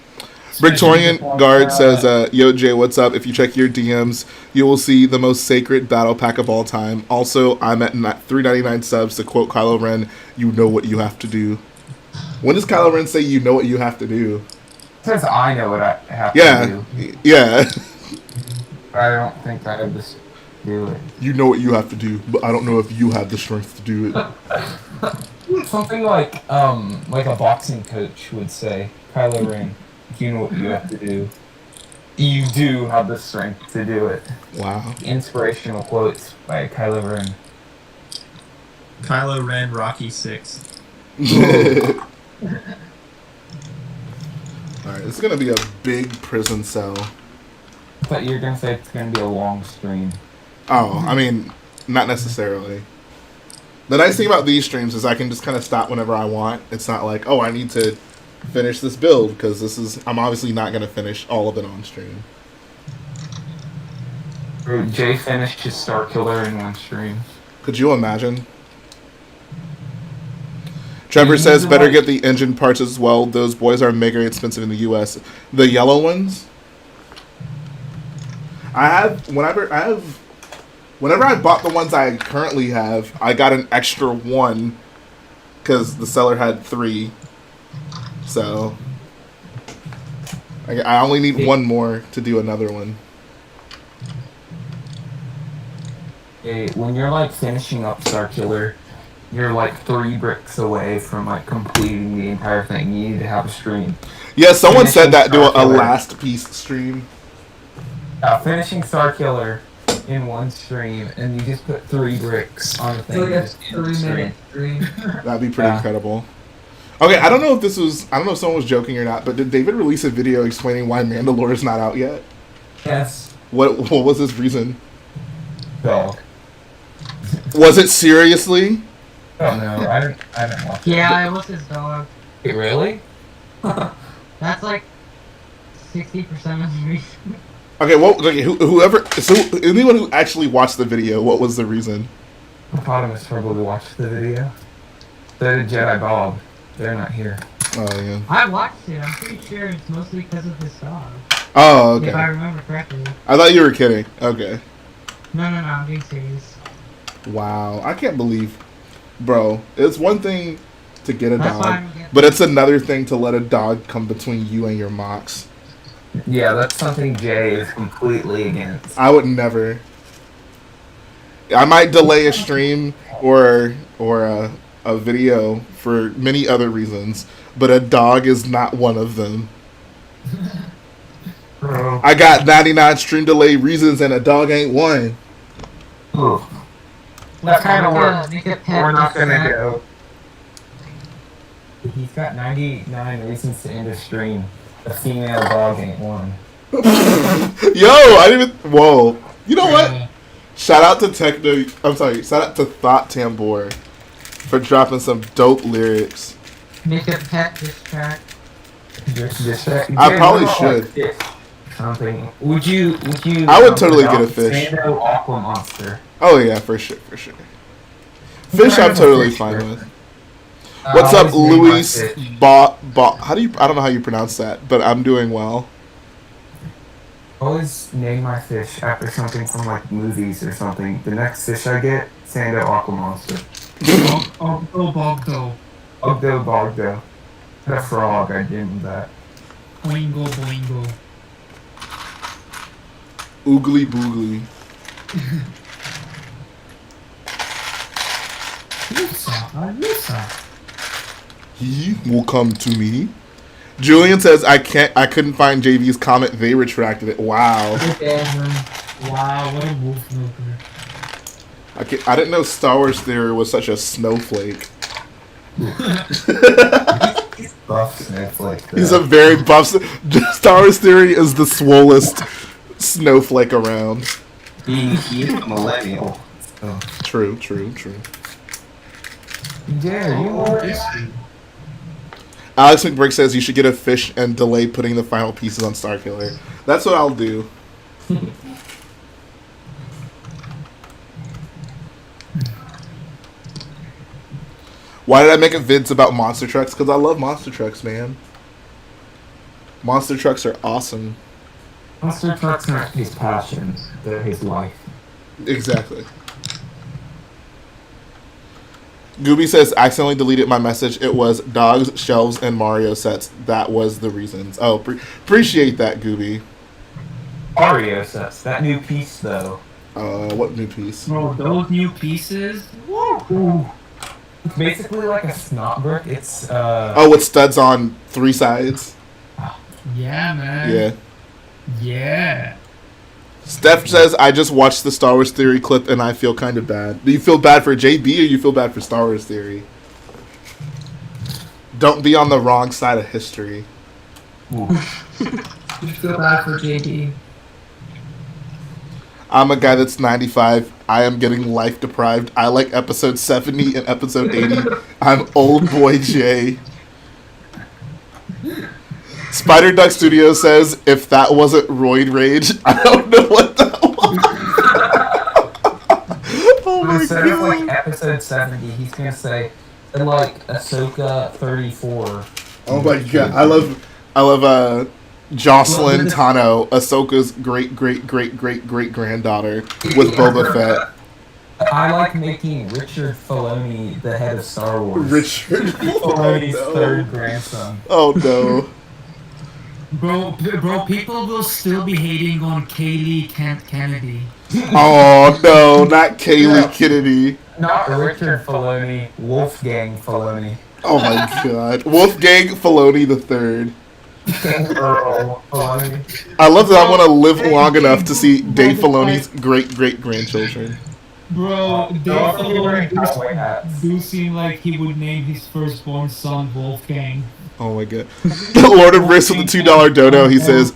Victorian Guard says, Yo, Jay, what's up? If you check your DMs, you will see the most sacred battle pack of all time. Also, I'm at 399 subs. To quote Kylo Ren, you know what you have to do. When does Kylo Ren say you know what you have to do? It says I know what I have to do. Yeah. I don't think I have this do it. You know what you have to do, but I don't know if you have the strength to do it. Something like a boxing coach would say, Kylo Ren, you know what you have to do. You do have the strength to do it. Wow. Inspirational quotes by Kylo Ren. Kylo Ren, Rocky 6. Alright, it's gonna be a big prison cell. I thought you were gonna say it's gonna be a long stream. Oh, I mean, not necessarily. The nice thing about these streams is I can just kind of stop whenever I want. It's not like, oh, I need to finish this build, because I'm obviously not going to finish all of it on stream. Jay finished his Starkiller in one stream. Could you imagine? Trevor says, better get the engine parts as well. Those boys are mega expensive in the US. The yellow ones? Whenever I bought the ones I currently have, I got an extra one because the seller had 3. So I only need one more to do another one. Hey, when you're like finishing up Starkiller, you're like 3 bricks away from like completing the entire thing. You need to have a stream. Yeah, someone said that, do a Starkiller. last piece stream. Finishing Starkiller in one stream, and you just put 3 bricks on the thing. So Just that's end the 3 minute stream. That'd be pretty incredible. Okay, I don't know if someone was joking or not, but did David release a video explaining why Mandalore is not out yet? Yes. What was his reason? Dog. Was it seriously? Oh no, I didn't watch it. Yeah, it was his dog. Wait, really? That's like 60% of the reason. Okay, anyone who actually watched the video, what was the reason? Hippopotamus probably watched the video. So did Jedi Bob. They're not here. Oh, yeah. I watched it. I'm pretty sure it's mostly because of his dog. Oh, okay. If I remember correctly. I thought you were kidding. Okay. No, I'm being serious. Wow. I can't believe. Bro, it's one thing to get a That's why dog, I'm getting- but it's another thing to let a dog come between you and your mocks. Yeah, that's something Jay is completely against. I would never. I might delay a stream or a video for many other reasons, but a dog is not one of them. I got 99 stream delay reasons and a dog ain't one. Ooh. That kind of works. Make a pet We're not gonna snack. go. He's got 99 reasons to end a stream. A female dog ain't one. Yo, I didn't even. Whoa. You know what? Shout out to shout out to Thought Tambor for dropping some dope lyrics. Make a pet diss track. I probably should. Something. Would you? I would totally get a fish. Sando Aqua Monster. Oh yeah, for sure. Fish I'm totally fine with. What's up, Luis? How do you? I don't know how you pronounce that, but I'm doing well. Always name my fish after something from like movies or something. The next fish I get, Sando Aqua Monster. Bogdo. Bogdo. The frog, I named that. Boingo boingo. Oogly boogly. He will come to me. Julian says I couldn't find JV's comment. They retracted it. Wow. Wow, what a wolf milker. I didn't know Star Wars Theory was such a snowflake. buff snowflake. He's a very buff. Star Wars Theory is the swollest snowflake around. He's a millennial. True. Yeah, you are. Alex McBrick says you should get a fish and delay putting the final pieces on Starkiller. That's what I'll do. Why did I make a vids about monster trucks? Because I love monster trucks, man. Monster trucks are awesome. Monster trucks aren't his passion, they're his life. Exactly. Gooby says, accidentally deleted my message. It was dogs, shelves, and Mario sets. That was the reasons. Oh, appreciate that, Gooby. Mario sets. That new piece, though. What new piece? Bro, those new pieces. Woo! It's basically like a snot brick. It's, Oh, with studs on 3 sides? Yeah, man. Yeah. Yeah. Steph says, I just watched the Star Wars Theory clip and I feel kind of bad. Do you feel bad for JB or you feel bad for Star Wars Theory? Don't be on the wrong side of history. You feel bad for JD. I'm a guy that's 95. I am getting life deprived. I like episode 70 and episode 80. I'm old boy Jay. Spider Duck Studio says, if that wasn't Roid Rage, I don't know what that was. Oh my instead of like god. episode 70, he's gonna say, like, Ahsoka 34. Oh my god. I love Jocelyn Tano, Ahsoka's great granddaughter with Boba Fett. I like making Richard Filoni the head of Star Wars. Richard Filoni's no. third grandson. Oh no. Bro, people will still be hating on Kaylee Kennedy. Oh no, not Kaylee Kennedy. Not Richard Filoni, Wolfgang Filoni. Oh my god. Wolfgang Filoni the third. Earl Filoni. I love that I'm gonna live long enough to see Dave Filoni's great grandchildren. Bro, Dave Filoni Filoni do seem like he would name his firstborn son Wolfgang. Oh my god. The Lord of Risk with the $2 dono, he says,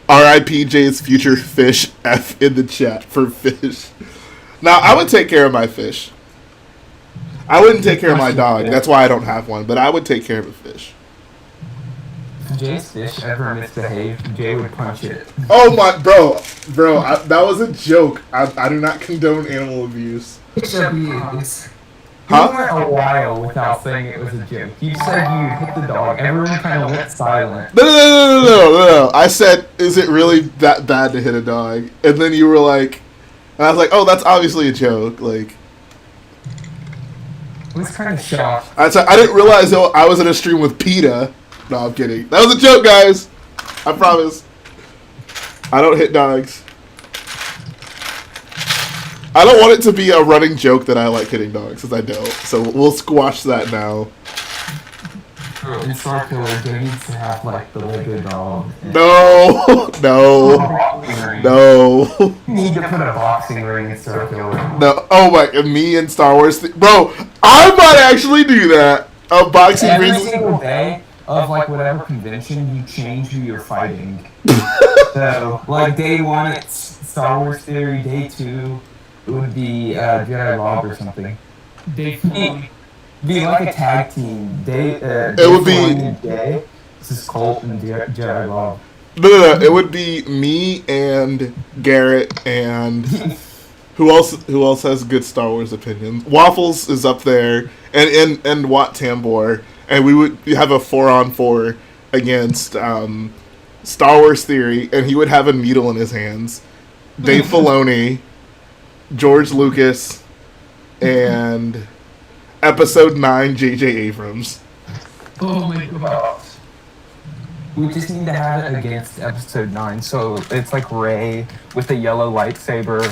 R.I.P. Jay's future fish F in the chat for fish. Now, I would take care of my fish. I wouldn't take care of my dog. That's why I don't have one, but I would take care of a fish. If Jay's fish ever misbehaved, Jay would punch it. Oh my, bro, that was a joke. I do not condone animal abuse. You went a while without saying it was a joke. You said you hit the dog. Everyone kind of went silent. No. I said, is it really that bad to hit a dog? And then you were like, and I was like, oh, that's obviously a joke. Like, I was kind of shocked. I didn't realize I was in a stream with PETA. No, I'm kidding. That was a joke, guys. I promise. I don't hit dogs. I don't want it to be a running joke that I like hitting dogs, because I don't. So we'll squash that now. In Starkiller, Jay needs to have, like, the Lego dog. No. You need to put a boxing ring in Starkiller. No. Oh my, me and Star Wars. Bro, I might actually do that. A boxing ring. Every single day of, like, whatever convention, you change who you're fighting. So, like, day 1, it's Star Wars Theory. Day 2, it would be Jedi Bob or something. Be like a tag team. It would be. Day. This is Colt and Jedi Bob. No. It would be me and Garrett and who else has good Star Wars opinions? Waffles is up there and Watt Tambor, and we would have a 4-on-4 against Star Wars Theory, and he would have a needle in his hands. Dave Filoni, George Lucas, and Episode 9 J.J. Abrams. Oh my god. We just need to have it against Episode 9, so it's like Rey with a yellow lightsaber.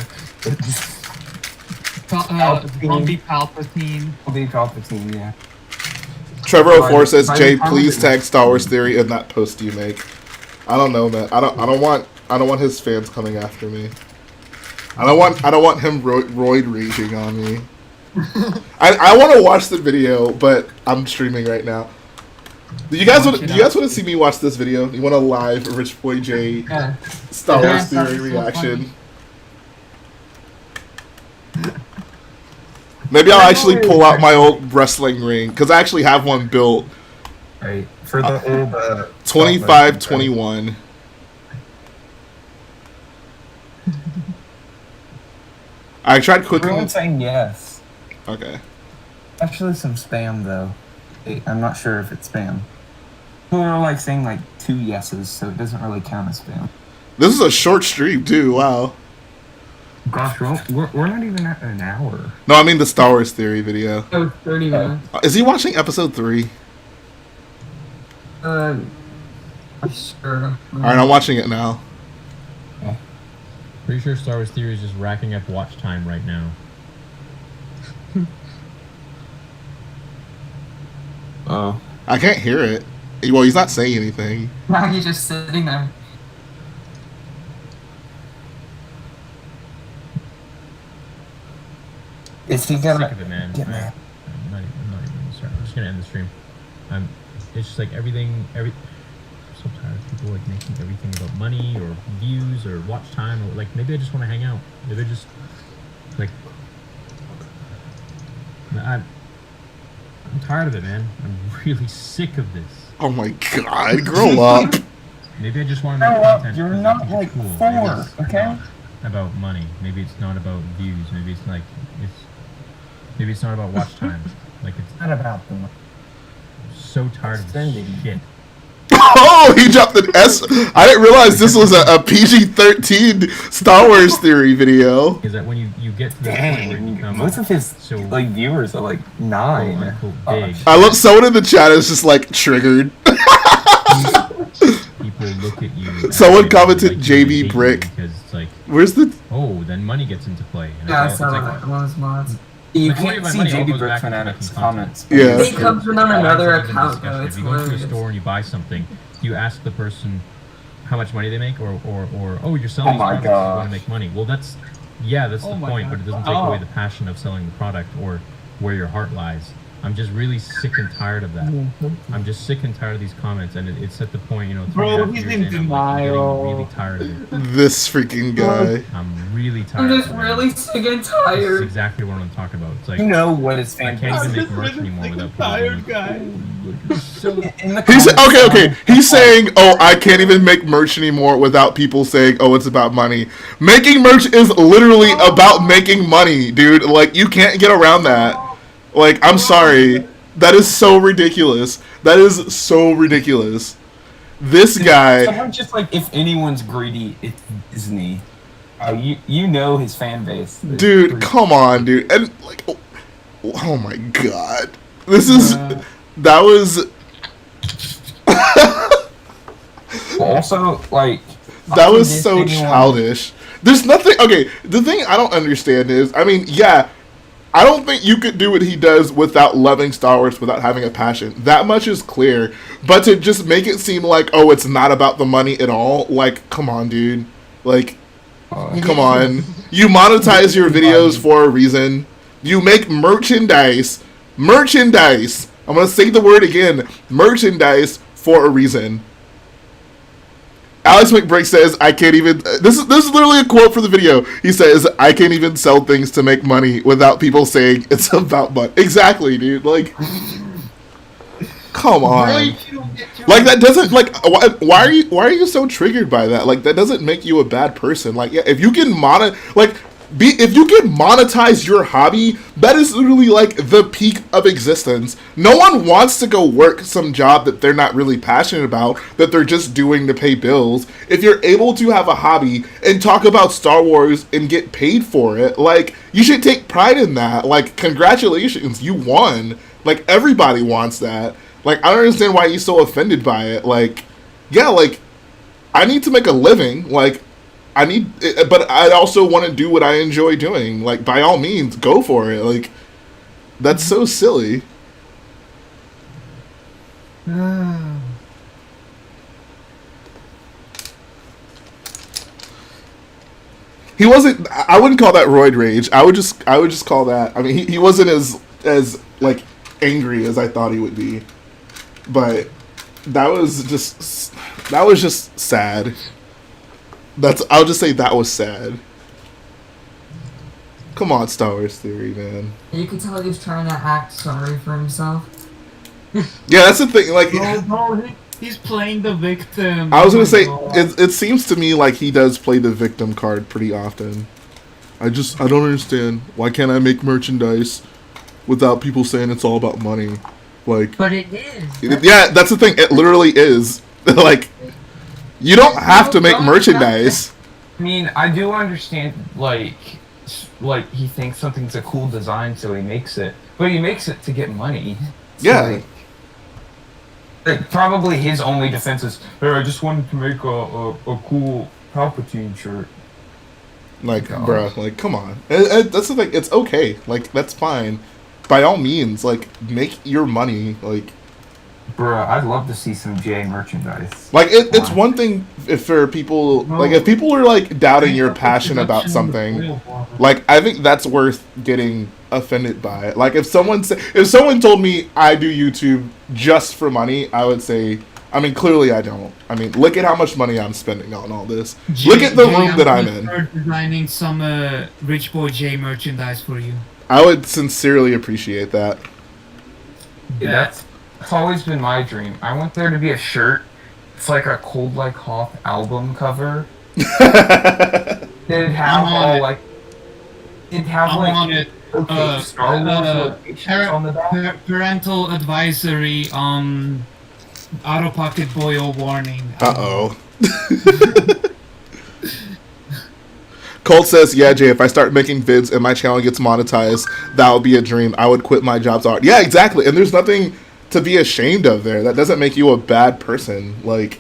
Zombie Palpatine. Palpatine, yeah. Trevor 04 says, Jay, please tag Star Wars Theory in that post you make. I don't know, man. I don't want his fans coming after me. I don't want him roid raging on me. I want to watch the video, but I'm streaming right now. Do you guys want to see me watch this video? You want a live Rich Boy J Star Wars theory reaction? Maybe I'll actually pull out my old wrestling ring because I actually have one built. Right. For the old 25-21. I tried clicking. Everyone's saying yes. Okay. Actually, some spam though. I'm not sure if it's spam. People are like saying like 2 yeses, so it doesn't really count as spam. This is a short stream too. Wow. Gosh, we're not even at an hour. No, I mean the Star Wars theory video. Oh, 30 minutes. Is he watching episode 3? Sure. Alright, I'm watching it now. Pretty sure Star Wars Theory is just racking up watch time right now. Oh. I can't hear it. Well, he's not saying anything. Now he's just sitting there. Is he I'm gonna sick of it, man. I'm not even gonna start. I'm just gonna end the stream. It's just like everything. I'm so tired of people like making everything about money or views or watch time or like maybe I just want to hang out. Maybe I just like I'm tired of it, man. I'm really sick of this. Oh my god, grow up. Maybe I just want to make content. You're 'cause not it's like cool. 4, Maybe it's okay? not about money. Maybe it's not about views. Maybe it's like maybe it's not about watch time. Like it's not about them. so tired of this shit. Oh, he dropped an S. I didn't realize this was a PG-13 Star Wars theory video. Is that when you get to the point where you become Most of his so like viewers are like 9. quote, big, I love someone in the chat is just like triggered. people look at you. Someone and, commented like, JB hate you Brick. because it's like, Where's the? oh, then money gets into play. And Yeah, I it's saw like, that. One of those mods. You Like, can't my see money all JB goes Brick back to Fanatics making comments. Yeah. It comes from on another It's been account discussed. though. It's If you go to a hilarious. store and you buy something, you ask the person how much money they make, or oh, you're selling Oh my these products, you want gosh. to make money. Well, that's the my point, God. but it doesn't take away the passion of selling the product or where your heart lies. I'm just really sick and tired of that. I'm just sick and tired of these comments, and it's at the point, 3.5 Bro, he's years in I'm getting denial. really tired of it. This freaking guy. I'm really tired. I'm just of it, man. really sick and This is tired. exactly what I'm talking about. It's like You know what his I fan can't even base make merch anymore without people tired being like, guy. "Oh, so in the He's comments, okay. He's saying, "Oh, I can't even make merch anymore without people saying, oh, it's about money." Making merch is literally about making money, dude. Like you can't get around that. Like I'm sorry, that is so ridiculous. That is so ridiculous. This guy. Someone's just like, if anyone's greedy, it's Disney. You know his fan base. Dude, come on, dude. And like, oh my god, this is that was Also, like, that was this so anyone- childish. There's nothing. Okay, the thing I don't understand is, I mean, yeah, I don't think you could do what he does without loving Star Wars, without having a passion. That much is clear. But to just make it seem like, oh, it's not about the money at all, like, come on, dude. Like, come on. You monetize your videos for a reason. You make merchandise. Merchandise. I'm going to say the word again. Merchandise for a reason. Alex McBrick says, I can't even... This is literally a quote for the video. He says, I can't even sell things to make money without people saying it's about money. Exactly, dude. Like... Come on. Like that doesn't like why are you so triggered by that? Like that doesn't make you a bad person. Like yeah, if you can monetize your hobby, that is literally like the peak of existence. No one wants to go work some job that they're not really passionate about, that they're just doing to pay bills. If you're able to have a hobby and talk about Star Wars and get paid for it, like you should take pride in that. Like congratulations, you won. Like everybody wants that. Like, I don't understand why he's so offended by it. Like, yeah, like, I need to make a living. Like, but I also want to do what I enjoy doing. Like, by all means, go for it. Like, that's so silly. He wasn't, I wouldn't call that roid rage. I would just call that, I mean, he wasn't as like, angry as I thought he would be. But That was just sad. I'll just say that was sad. Come on, Star Wars Theory, man. You could tell he was trying to act sorry for himself. Yeah, that's the thing. Like, He's playing the victim. I was Oh gonna my say, God. it seems to me like he does play the victim card pretty often. I don't understand. Why can't I make merchandise without people saying it's all about money? Like, But it is. yeah, that's the thing. It literally is. Like, you don't have to make merchandise. I mean, I do understand, like he thinks something's a cool design, so he makes it. But he makes it to get money. So, Yeah. like, probably his only defense is, hey, I just wanted to make a cool Palpatine shirt. Like, God. bruh, like, come on. That's the thing. It's okay. Like, that's fine. By all means, like, make your money. Like, Bruh, I'd love to see some J merchandise. like it's one thing if for people, like, if people are, like, doubting your passion about something, like, I think that's worth getting offended by. Like, if someone told me I do YouTube just for money, I would say, I mean, clearly I don't. I mean, look at how much money I'm spending on all this. Look at the room that I'm in. Designing some Rich Boy J merchandise for you. I would sincerely appreciate that. Yeah, that's always been my dream. I want there to be a shirt. It's like a Cold Like Hoth album cover. It'd have all, like... It'd have, I like... want it. Okay, Star Wars locations on the back. Parental advisory, out-of-pocket boil warning. Uh-oh. Colt says, yeah, Jay, if I start making vids and my channel gets monetized, that would be a dream. I would quit my job to art. Yeah, exactly. And there's nothing to be ashamed of there. That doesn't make you a bad person. Like,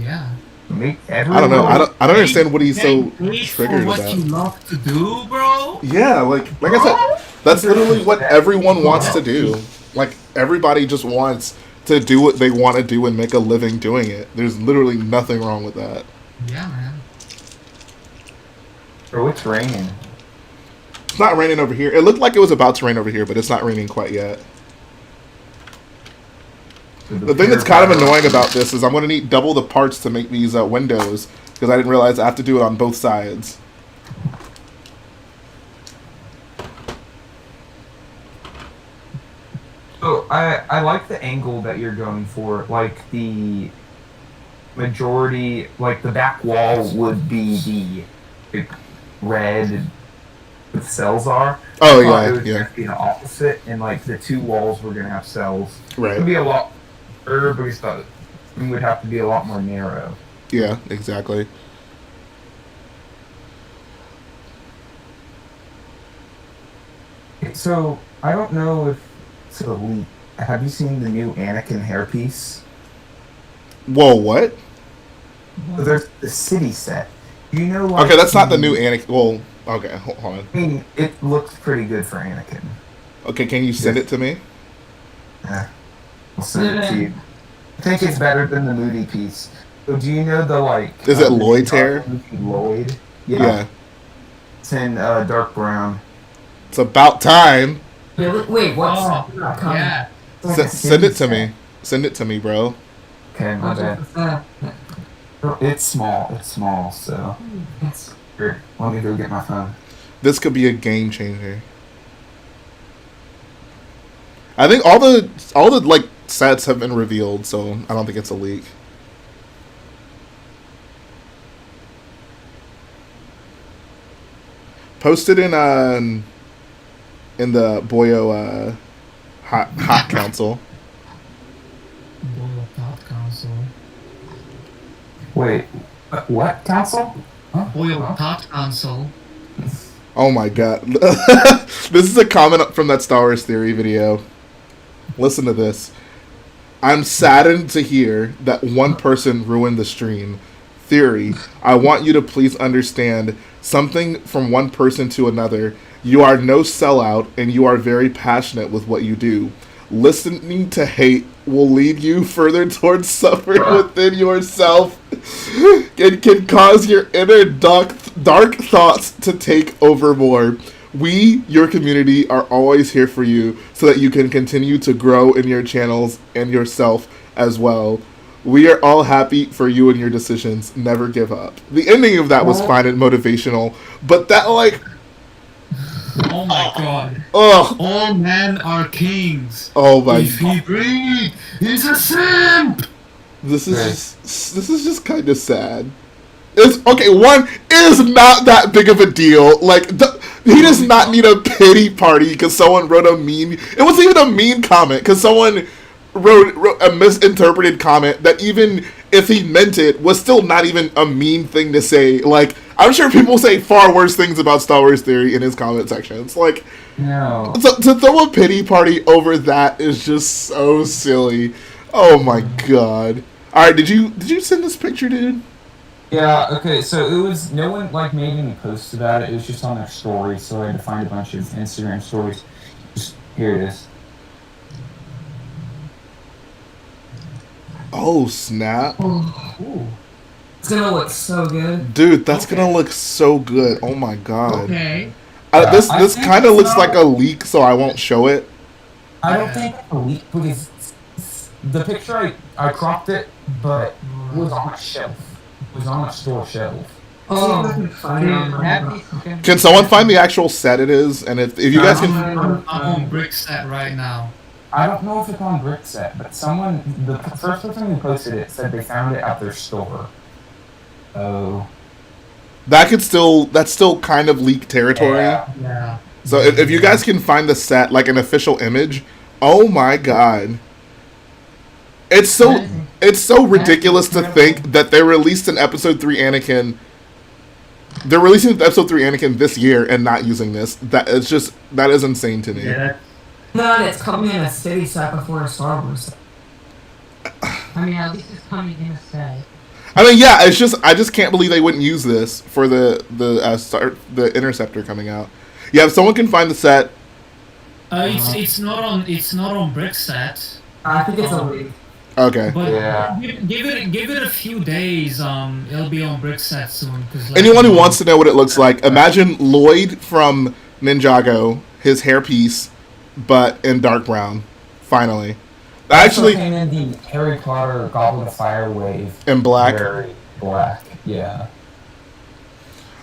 Yeah. I don't know. I don't understand what he's so Wait triggered for what about. you love to do, bro. Yeah, like I said, that's literally what everyone wants to do. Like, everybody just wants to do what they want to do and make a living doing it. There's literally nothing wrong with that. Yeah, man. Bro, it's raining. It's not raining over here. It looked like it was about to rain over here, but it's not raining quite yet. The thing that's kind of annoying about this is I'm going to need double the parts to make these windows, because I didn't realize I have to do it on both sides. So, I like the angle that you're going for. Like, the majority, like, the back wall would be the like, red the cells are. Oh, I thought yeah, it was yeah. going to be the opposite, and, like, the two walls were going to have cells. It would Right. be a lot... Everybody thought it would have to be a lot more narrow. Yeah, exactly. So, I don't know if it's a leak. Have you seen the new Anakin hairpiece? Whoa, what? So there's the city set. You know, like, Okay, that's not the new Anakin. Well, okay, hold on. I mean, it looks pretty good for Anakin. Okay, can you send it to me? I'll send it to you. I think it's better than the Moody piece. So do you know the, like... Is it Lloyd's hair? Lloyd? Yeah. It's in dark brown. It's about time. Wait, what's Oh, not coming? yeah. Send it to me. Send it to me, bro. Okay, my bad. It's small, so... Here, let me go get my phone. This could be a game changer. I think all the like sets have been revealed, so I don't think it's a leak. Post it in the Boyo hot council. Boil Thought Council. Wait, what council? Boil Thought Council. Oh my god. This is a comment from that Star Wars Theory video. Listen to this. I'm saddened to hear that one person ruined the stream. Theory, I want you to please understand something from one person to another. You are no sellout and you are very passionate with what you do. Listening to hate will lead you further towards suffering within yourself and can cause your inner dark thoughts to take over more. We, your community, are always here for you so that you can continue to grow in your channels and yourself as well. We are all happy for you and your decisions. Never give up. The ending of that was fine and motivational, but that, like... Oh my god. Ugh. All men are kings. Oh my... If he breathe, he's a simp! This is just kind of sad. It's okay. One, it is not that big of a deal. Like he does not need a pity party because someone wrote a mean. It wasn't even a mean comment because someone wrote a misinterpreted comment that even if he meant it was still not even a mean thing to say. Like I'm sure people say far worse things about Star Wars Theory in his comment sections. Like No. to throw a pity party over that is just so silly. Oh my god. All right, did you send this picture, dude? Yeah, okay, so it was, no one, like, made any posts about it. It was just on their story, so I had to find a bunch of Instagram stories. Just, here it is. Oh, snap. Ooh. It's gonna look so good. Dude, that's gonna look so good. Oh my god. Okay. This I think kind of it's looks not- like a leak, so I won't show it. I don't think it's a leak, because the picture, I cropped it, but it was on a shelf. It was on a store shelf. Oh, Can someone find the actual set it is? And if you guys can... I'm on brick set right now. I don't know if it's on Brickset, but someone, the first person who posted it said they found it at their store. Oh. That's still kind of leak territory. Yeah. So if you guys can find the set, like an official image, oh my god. It's so ridiculous to think that they released an Episode 3 Anakin. They're releasing Episode 3 Anakin this year and not using this. That is insane to me. Yeah. no, it's coming in a city set before a Star Wars set. I mean, at least it's coming in a set. I mean, yeah, I just can't believe they wouldn't use this for the Interceptor coming out. Yeah, if someone can find the set, It's not on brick set. I think it's a leak. okay. But Yeah. give it a few days. It'll be on brick set soon. Anyone who wants to know what it looks like, imagine Lloyd from Ninjago, his hairpiece, but in dark brown. Finally, actually, came in the Harry Potter Goblet of Fire wave. in black. Very black, yeah.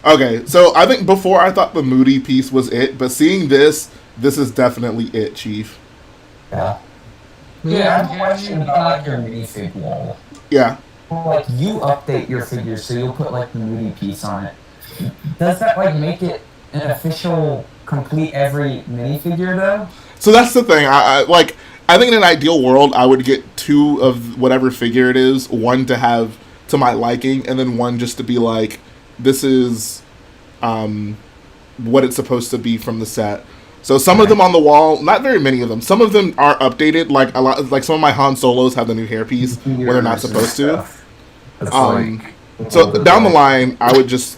Okay, so I think before I thought the Moody piece was it, but seeing this is definitely it, Chief. Yeah. Yeah, I have a question about like your minifig wall. Yeah. Like you update your figures, so you'll put like the Moody piece on it. Does that like make it an official complete every minifigure though? So that's the thing. I think in an ideal world, I would get 2 of whatever figure it is, one to have to my liking, and then one just to be like, this is what it's supposed to be from the set. So some of them on the wall, not very many of them. Some of them are updated, like a lot. Like some of my Han Solos have the new hairpiece when they're not supposed to. So down the line, I would just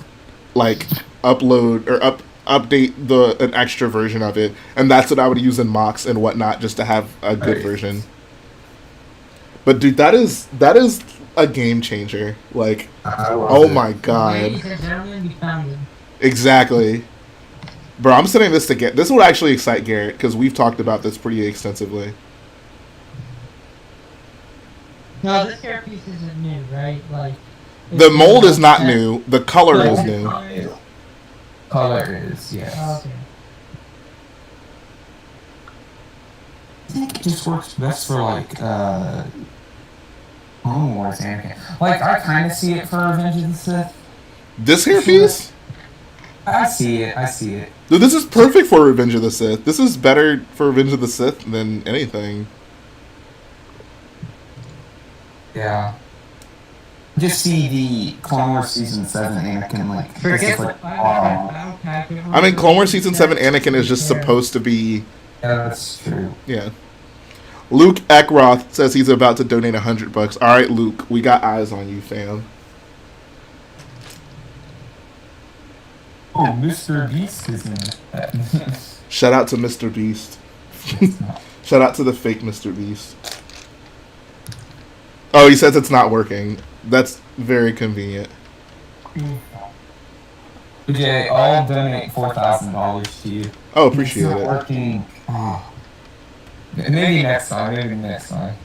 like upload or update an extra version of it, and that's what I would use in mocks and whatnot, just to have a good version. But dude, that is a game changer. Like, oh my god, Ladies and gentlemen, we found it. exactly. Bro, I'm sending this to Garrett. This would actually excite Garrett because we've talked about this pretty extensively. No, this hairpiece isn't new, right? Like The mold is not new. The color is new. Color is, yes. Okay. I think it just works best for like Clone Wars Anakin. Like I kind of see it for Revenge of the Sith. This hairpiece? I see it. Dude, this is perfect for Revenge of the Sith. This is better for Revenge of the Sith than anything. Yeah. Just see the Clone Wars Season 7 Anakin like. Forget this is, the like, battle pack. I mean, Clone Wars Season 7 Anakin is just supposed to be... Yeah, that's true. Yeah. Luke Eckroth says he's about to donate $100. All right, Luke, we got eyes on you, fam. Oh, Mr. Beast is in it. Shout out to Mr. Beast. Shout out to the fake Mr. Beast. Oh, he says it's not working. That's very convenient. Jay, I'll donate $4,000 to you. Oh, appreciate It's not it. working. Oh. Maybe next time. Maybe next time.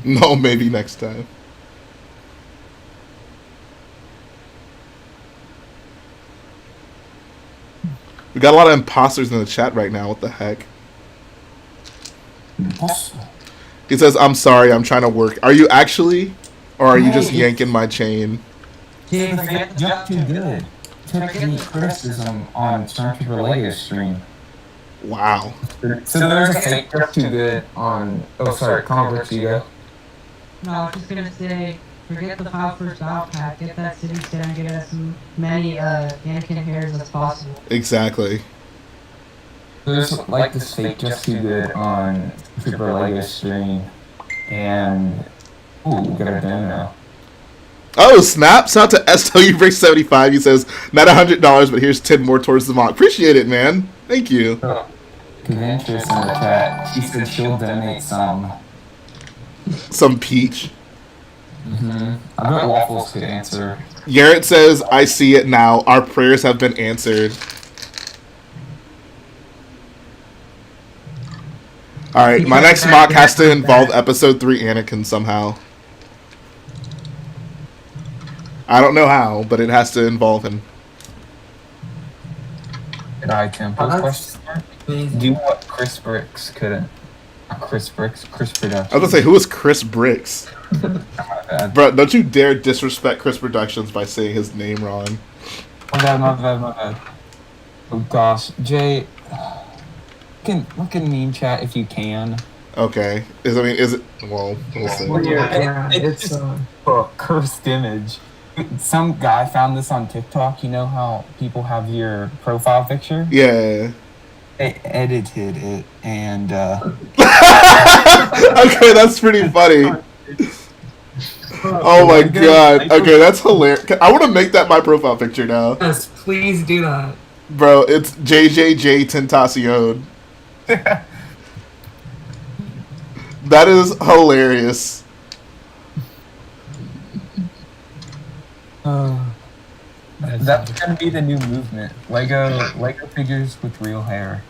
No, maybe next time. We got a lot of imposters in the chat right now. What the heck? He says, "I'm sorry, I'm trying to work." Are you actually? Or are you just yanking my chain? Jay, the jump too good. Took the criticism on Stormtrooper Lego stream. Wow. So there's a fake just too good on. Oh, sorry, Congress, you go. No, I was just gonna say, forget the file first battle pack, get that city set and get as many Anakin hairs as possible. Exactly. There's like this fake just too good on Super Lego stream, and ooh, we got a demo. Oh, snaps out to SW Break 75. He says, "Not $100, but here's 10 more towards the mock." Appreciate it, man. Thank you. Conventress in the chat. She said she'll donate some. Some peach. I bet Waffles could answer. Garrett says, "I see it now. Our prayers have been answered." Alright, my next mock has to involve episode 3 Anakin somehow. I don't know how, but it has to involve him. Could I tempo question? Do what Chris Bricks couldn't. Not Chris Bricks, Chris Productions. I was gonna say, who is Chris Bricks? Bro, don't you dare disrespect Chris Productions by saying his name wrong. My bad. Oh gosh, Jay, look in meme chat if you can. Okay. Is it? Well, we'll see. It's a cursed image. Some guy found this on TikTok. You know how people have your profile picture? Yeah. They edited it and. Okay, that's pretty funny. Oh my god. Okay, that's hilarious. I want to make that my profile picture now. Yes, please do that. Bro, it's JJJ Tentacion. That is hilarious. That's gonna be the new movement. Lego figures with real hair.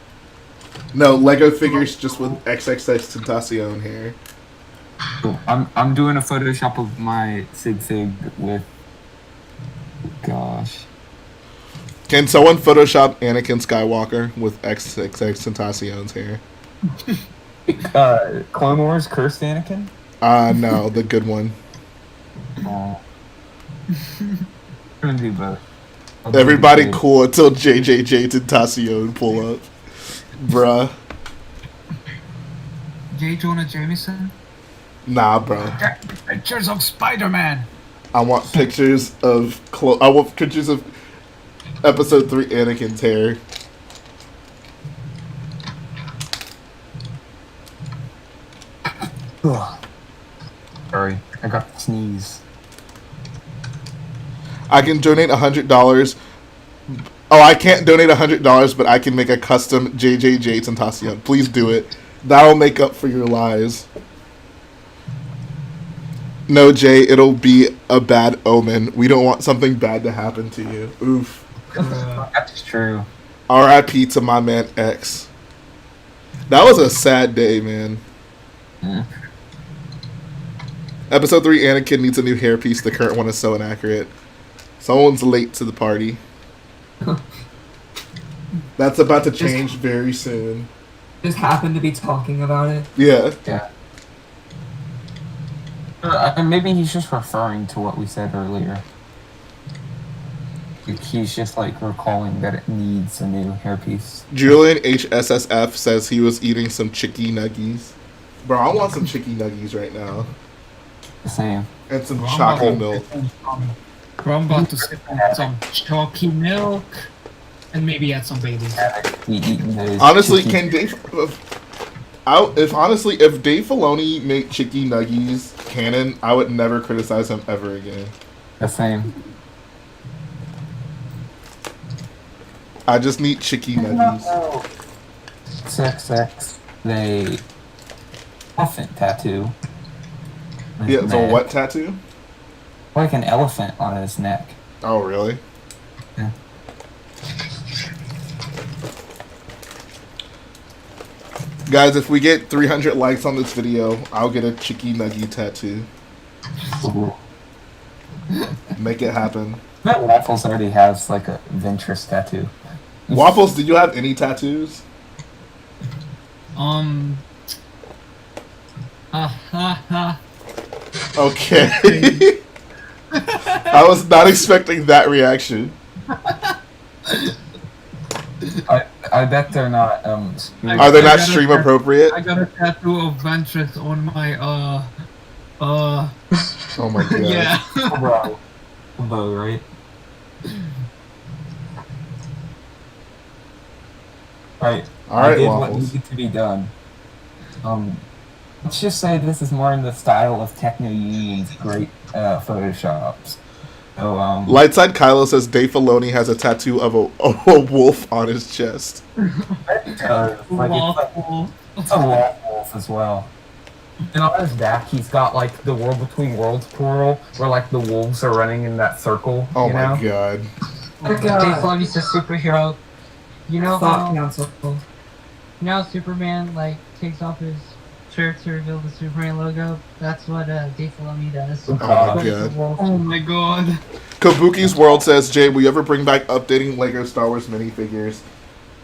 No, Lego figures just with XXX Tentacion hair. Cool. I'm doing a Photoshop of my Sig with. Gosh. Can someone Photoshop Anakin Skywalker with XXX Tentacion's hair? Clone Wars Cursed Anakin? No, the good one. Oh. I'm gonna do both. Everybody cool until JJJ Tentacion pull up. Bruh. J. Jonah Jameson? Nah, bro. Get pictures of Spider-Man! I want pictures of episode 3 Anakin's hair. Sorry, I got to sneeze. I can donate $100. Oh, I can't donate $100, but I can make a custom JJJ Tentacion. Please do it. That'll make up for your lies. No, Jay, it'll be a bad omen. We don't want something bad to happen to you. Oof. That's true. R.I.P. to my man X. That was a sad day, man. Episode 3 Anakin needs a new hairpiece. The current one is so inaccurate. Someone's late to the party. That's about to change very soon. Just happened to be talking about it. Yeah. Maybe he's just referring to what we said earlier. He's just like recalling that it needs a new hairpiece. Julian HSSF says he was eating some chicky nuggies. Bro, I want some chicky nuggies right now. Same. And some chocolate milk. Bro, I'm about to sip on some chalky milk and maybe add some Baileys. Honestly, can Dave... If Dave Filoni made chicky nuggies canon, I would never criticize him ever again. The same. I just need chicky nuggies. XX. They... elephant tattoo. Yeah, it's a what tattoo? like an elephant on his neck. Oh, really? Yeah. Guys, if we get 300 likes on this video, I'll get a Chicky Nuggy tattoo. Make it happen. That Waffles already has like a Ventress tattoo. Waffles, do you have any tattoos? Okay. I was not expecting that reaction. I bet they're not. Are they not stream appropriate? I got a tattoo of Ventress on my Oh my god. yeah. Bow, right? Right. Alright, I did what Waffles. needed to be done. Let's just say this is more in the style of Techno Union's great photoshops. So, Lightside Kylo says Dave Filoni has a tattoo of a wolf on his chest. it's a wolf as well. And on his back, he's got like the World Between Worlds plural, where like the wolves are running in that circle. Oh you my know? god. Dave Filoni's a superhero. You know Thought how council. Superman like takes off his shirt to reveal the Superman logo? That's what Dave Filoni does. Oh my god. Oh my god. Kabuki's World says, Jay, will you ever bring back updating Lego Star Wars minifigures?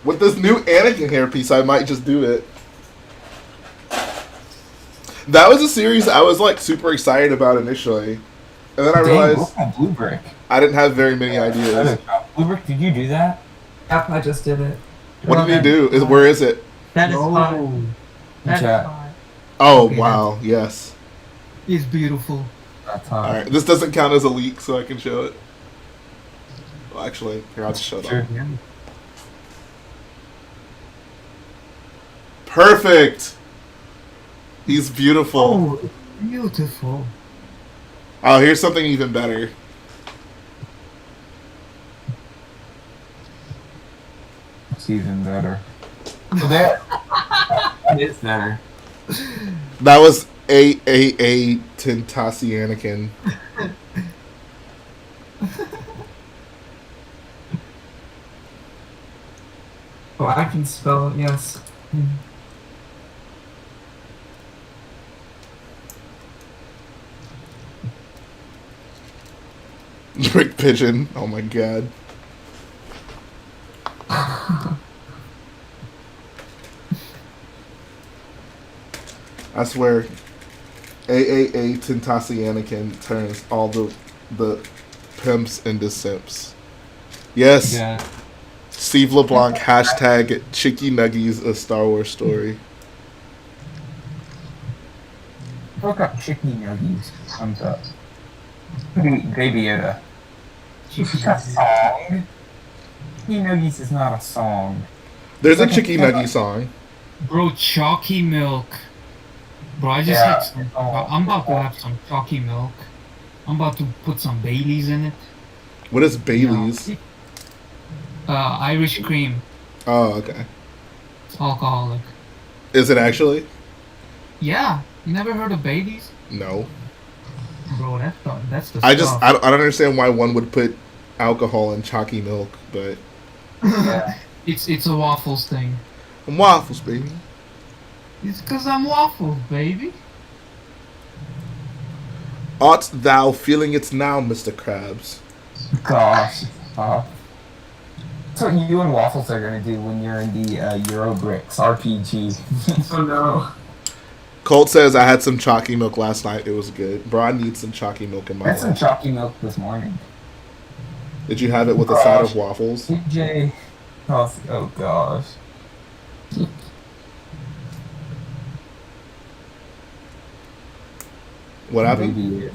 With this new Anakin hairpiece, I might just do it. That was a series I was like super excited about initially. And then I realized Blue Brick. I didn't have very many ideas. Blue Brick, did you do that? Yep, I just did it. What did he do? Where is it? That is hot. Oh, That is Chat. hot. Oh, Okay, wow. Yes. it's beautiful. That's hot. Alright. This doesn't count as a leak, so I can show it. Well, actually, here, I'll just show Sure. them. Perfect! He's beautiful. Oh, beautiful. Oh, here's something even better. It's even better. There. It is better. That was AAA Tintasi Anakin. Oh, I can spell it, yes. Brick Pigeon. Oh my god. I swear, AAA Tintasi Anakin turns all the pimps into simps. Yes, Yeah. Steve LeBlanc, hashtag Chicky Nuggies, a Star Wars story. Look up Chicken Nuggies. Thumbs up. Baby Yoda. It's a song. Chicken Nuggies is not a song. There's a Chicky Nuggy song. Bro, chalky milk. Bro, I just Yeah. had some. I'm about to have some chalky milk. I'm about to put some Baileys in it. What is Bailey's? Irish cream. Oh, okay. It's alcoholic. Is it actually? Yeah, you never heard of Baileys? No. Bro, that's the I just stuff. I don't understand why one would put alcohol in chalky milk, but Yeah. It's a waffles thing. waffles, baby. It's cause I'm waffles, baby. Art thou feeling it now, Mr. Krabs? Gosh. That's what you and Waffles are gonna do when you're in the Eurobricks RPG. Oh no. Colt says I had some chalky milk last night. It was good. Bro, I need some chalky milk in I my had some life. chalky milk this morning. Did you have it with a side of waffles? TJ. Oh gosh. What happened? Maybe.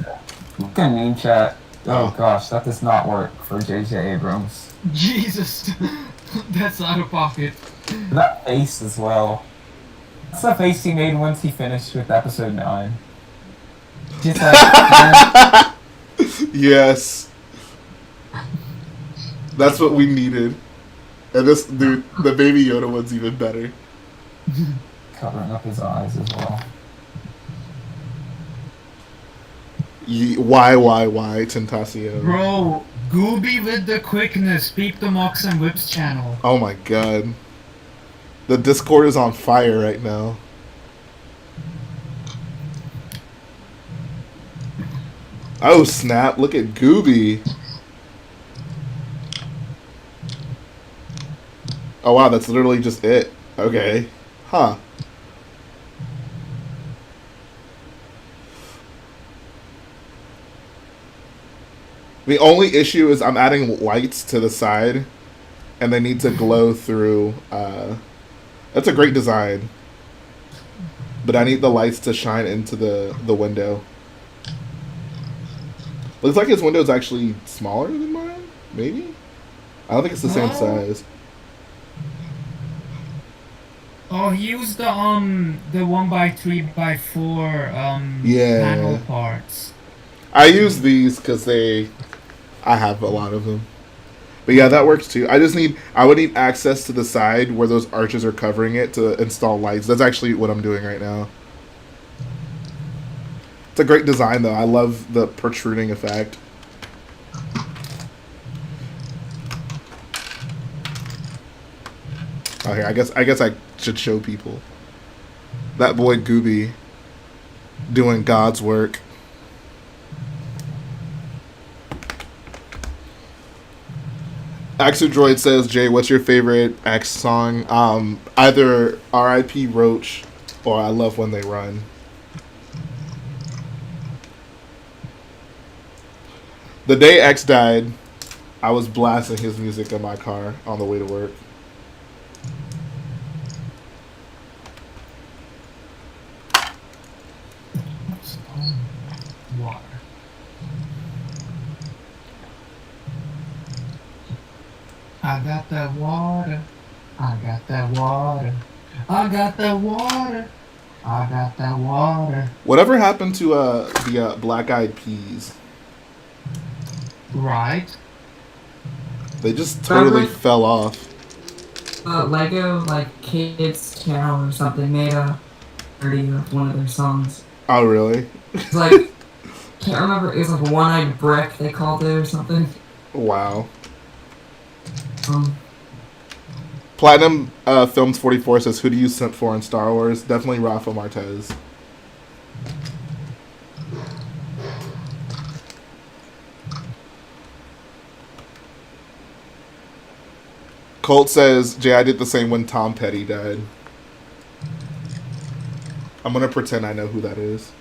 Look at name chat. Oh Oh. gosh, that does not work for JJ Abrams. Jesus, that's out of pocket. That face as well. That's the face he made once he finished with episode 9. Just like, Yes. That's what we needed. And this dude, the Baby Yoda one's even better. covering up his eyes as well. Why, Tentacio? Bro, Gooby with the quickness. Peep the Mox and Whips channel. Oh my god. The Discord is on fire right now. Oh snap, look at Gooby. Oh wow, that's literally just it. Okay. Huh. The only issue is I'm adding lights to the side, and they need to glow through. That's a great design, but I need the lights to shine into the window. Looks like his window is actually smaller than mine. Maybe. I don't think it's the same size. Oh, he used the 1x3x4 Yeah. panel parts. I use these because I have a lot of them. But yeah, that works too. I would need access to the side where those arches are covering it to install lights. That's actually what I'm doing right now. It's a great design though. I love the protruding effect. Oh, here, I guess I should show people. That boy Gooby doing God's work. Droid says, Jay, what's your favorite X song? Either R.I.P. Roach or I Love When They Run. The day X died, I was blasting his music in my car on the way to work. Water. I got that water. I got that water. I got that water. I got that water. Whatever happened to the Black Eyed Peas? Right. They just totally fell off. Lego, like, Kids Channel or something made a parody of one of their songs. Oh, really? It's like, can't remember, it was like One-Eyed Brick, they called it or something. Wow. Platinum Films 44 says, who do you simp for in Star Wars? Definitely Rafa Martez. Colt says, Jay, I did the same when Tom Petty died. I'm going to pretend I know who that is.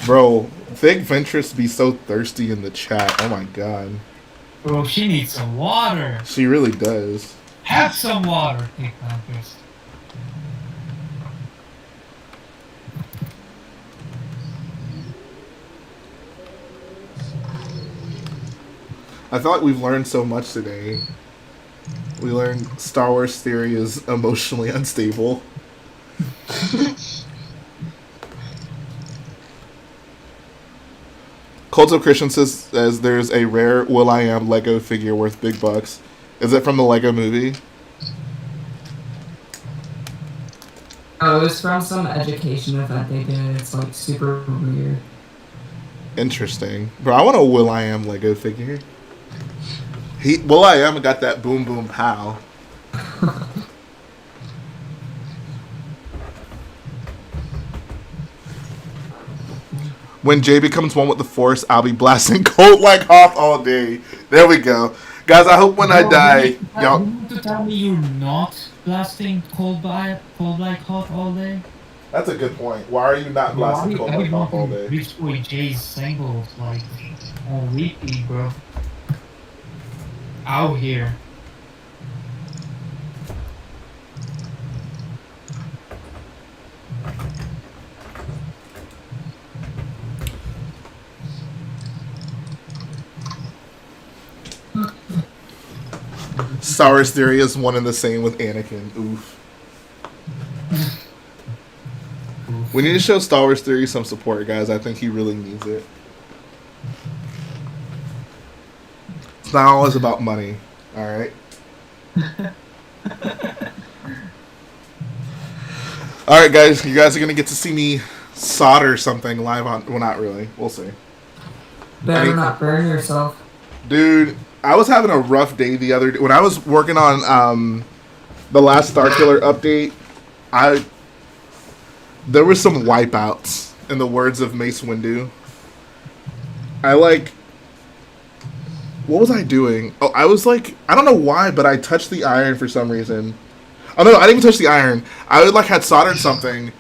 Bro, Thick Ventress be so thirsty in the chat. Oh my god. Bro, she needs some water. She really does. Have some water, Thick Ventress. I feel like we've learned so much today. We learned Star Wars theory is emotionally unstable. Cult of Christian says there's a rare Will.I.Am Lego figure worth big bucks. Is it from the Lego movie? Oh, it was from some education event they did. It's like super weird. Interesting. Bro, I want a Will.I.Am Lego figure. Will.I.Am got that boom boom pow. When Jay becomes one with the Force, I'll be blasting Colt like Hoth all day. There we go. Guys, I hope when I die, y'all... You want to tell me you're not blasting Cold like Hoth all day? That's a good point. Why are you not blasting Colt like Hoth all day? Reach boy Jay's singles like on repeat, bro. Out here. Star Wars theory is one and the same with Anakin. Oof. We need to show Star Wars theory some support, guys. I think he really needs it. It's not always about money. All right. All right, guys. You guys are gonna get to see me solder something live on. Well, not really. We'll see. Better not burn yourself. Dude, I was having a rough day the other day when I was working on the last Starkiller update. There were some wipeouts, in the words of Mace Windu. What was I doing? Oh, I was like, I don't know why, but I touched the iron for some reason. Oh no, I didn't even touch the iron. I had soldered something,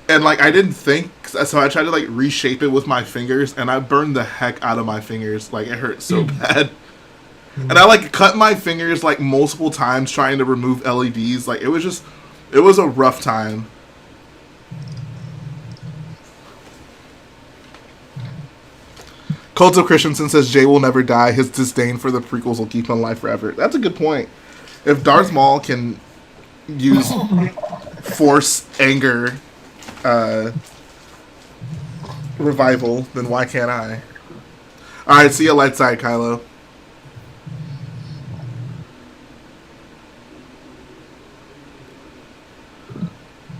and I didn't think, so I tried to reshape it with my fingers, and I burned the heck out of my fingers. It hurt so bad. And I cut my fingers multiple times trying to remove LEDs. It was a rough time. Cult of Christensen says Jay will never die. His disdain for the prequels will keep him alive forever. That's a good point. If Darth Maul can use force, anger, revival, then why can't I? Alright, see you light side, Kylo.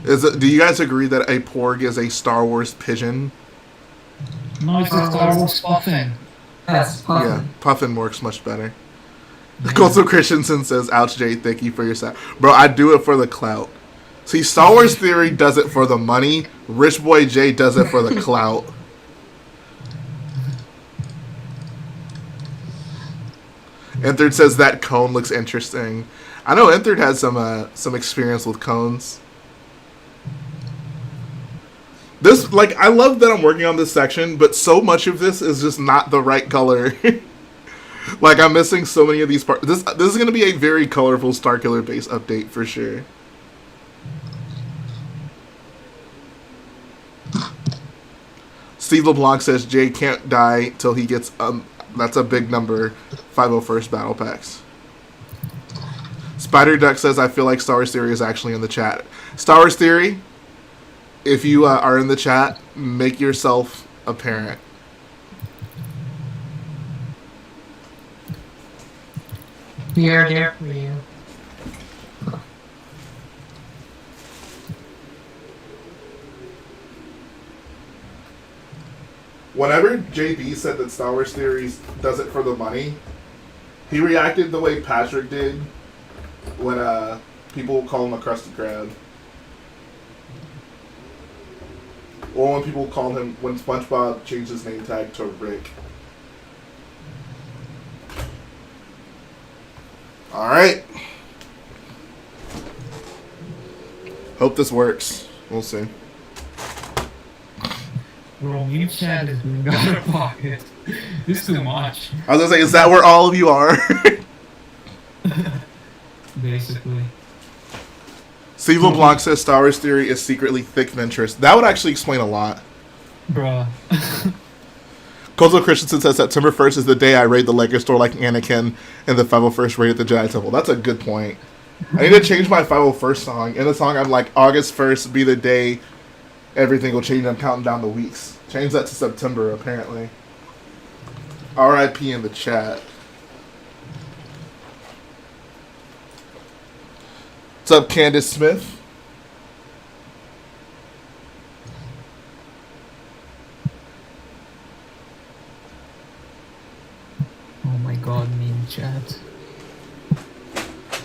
Do you guys agree that a porg is a Star Wars pigeon? No, it's a Star Wars puffin. Yes, puffin. Yeah, puffin works much better. Cult of Christensen says, ouch, Jay, thank you for your set. Bro, I do it for the clout. See, Star Wars Theory does it for the money. Rich Boy Jay does it for the clout. Enthard says that cone looks interesting. I know Enthard has some experience with cones. This, I love that I'm working on this section, but so much of this is just not the right color. I'm missing so many of these parts. This is going to be a very colorful Starkiller base update for sure. Steve LeBlanc says Jay can't die till he gets that's a big number. 501st battle packs. Spider Duck says I feel like Star Wars Theory is actually in the chat. Star Wars Theory, if you are in the chat, make yourself apparent. We are there for you. Whenever JB said that Star Wars Theories does it for the money, he reacted the way Patrick did when people call him a crusty crab. Or when people called him, when SpongeBob changed his name tag to Rick. Alright. Hope this works. We'll see. Bro, you chat is going out of pocket. This is too much. I was gonna say, is that where all of you are? Basically. Steve LeBlanc says Star Wars Theory is secretly thick venturous. That would actually explain a lot. Bruh. Kozo Christensen says September 1st is the day I raid the Lego store like Anakin and the 501st raid at the Jedi Temple. That's a good point. I need to change my 501st song. In the song, I'm like, August 1st be the day everything will change. I'm counting down the weeks. Change that to September, apparently. RIP in the chat. What's up, Candace Smith? Oh my god, meme chat.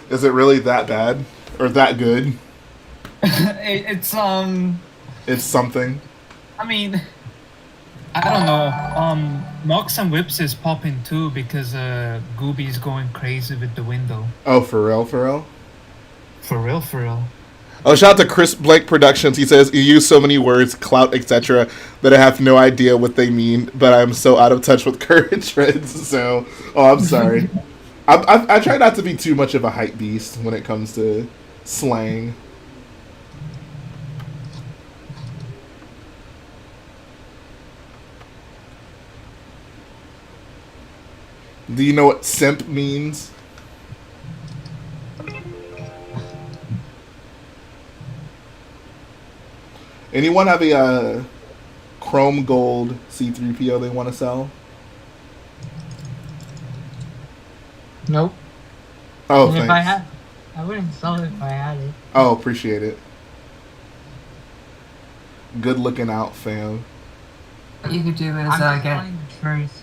Is it really that bad? Or that good? It's It's something. I mean, I don't know. Knocks and Whips is popping too because Gooby's going crazy with the window. Oh, for real, for real? For real, for real. Oh, shout out to Chris Blake Productions. He says, you use so many words, clout, etc., that I have no idea what they mean, but I'm so out of touch with current trends, so... Oh, I'm sorry. I try not to be too much of a hype beast when it comes to slang. Do you know what simp means? Anyone have a chrome gold C3PO they want to sell? Nope. Oh, And thanks. if I had, I wouldn't sell it if I had it. Oh, appreciate it. Good looking out, fam. What you could do is I'm get selling it first.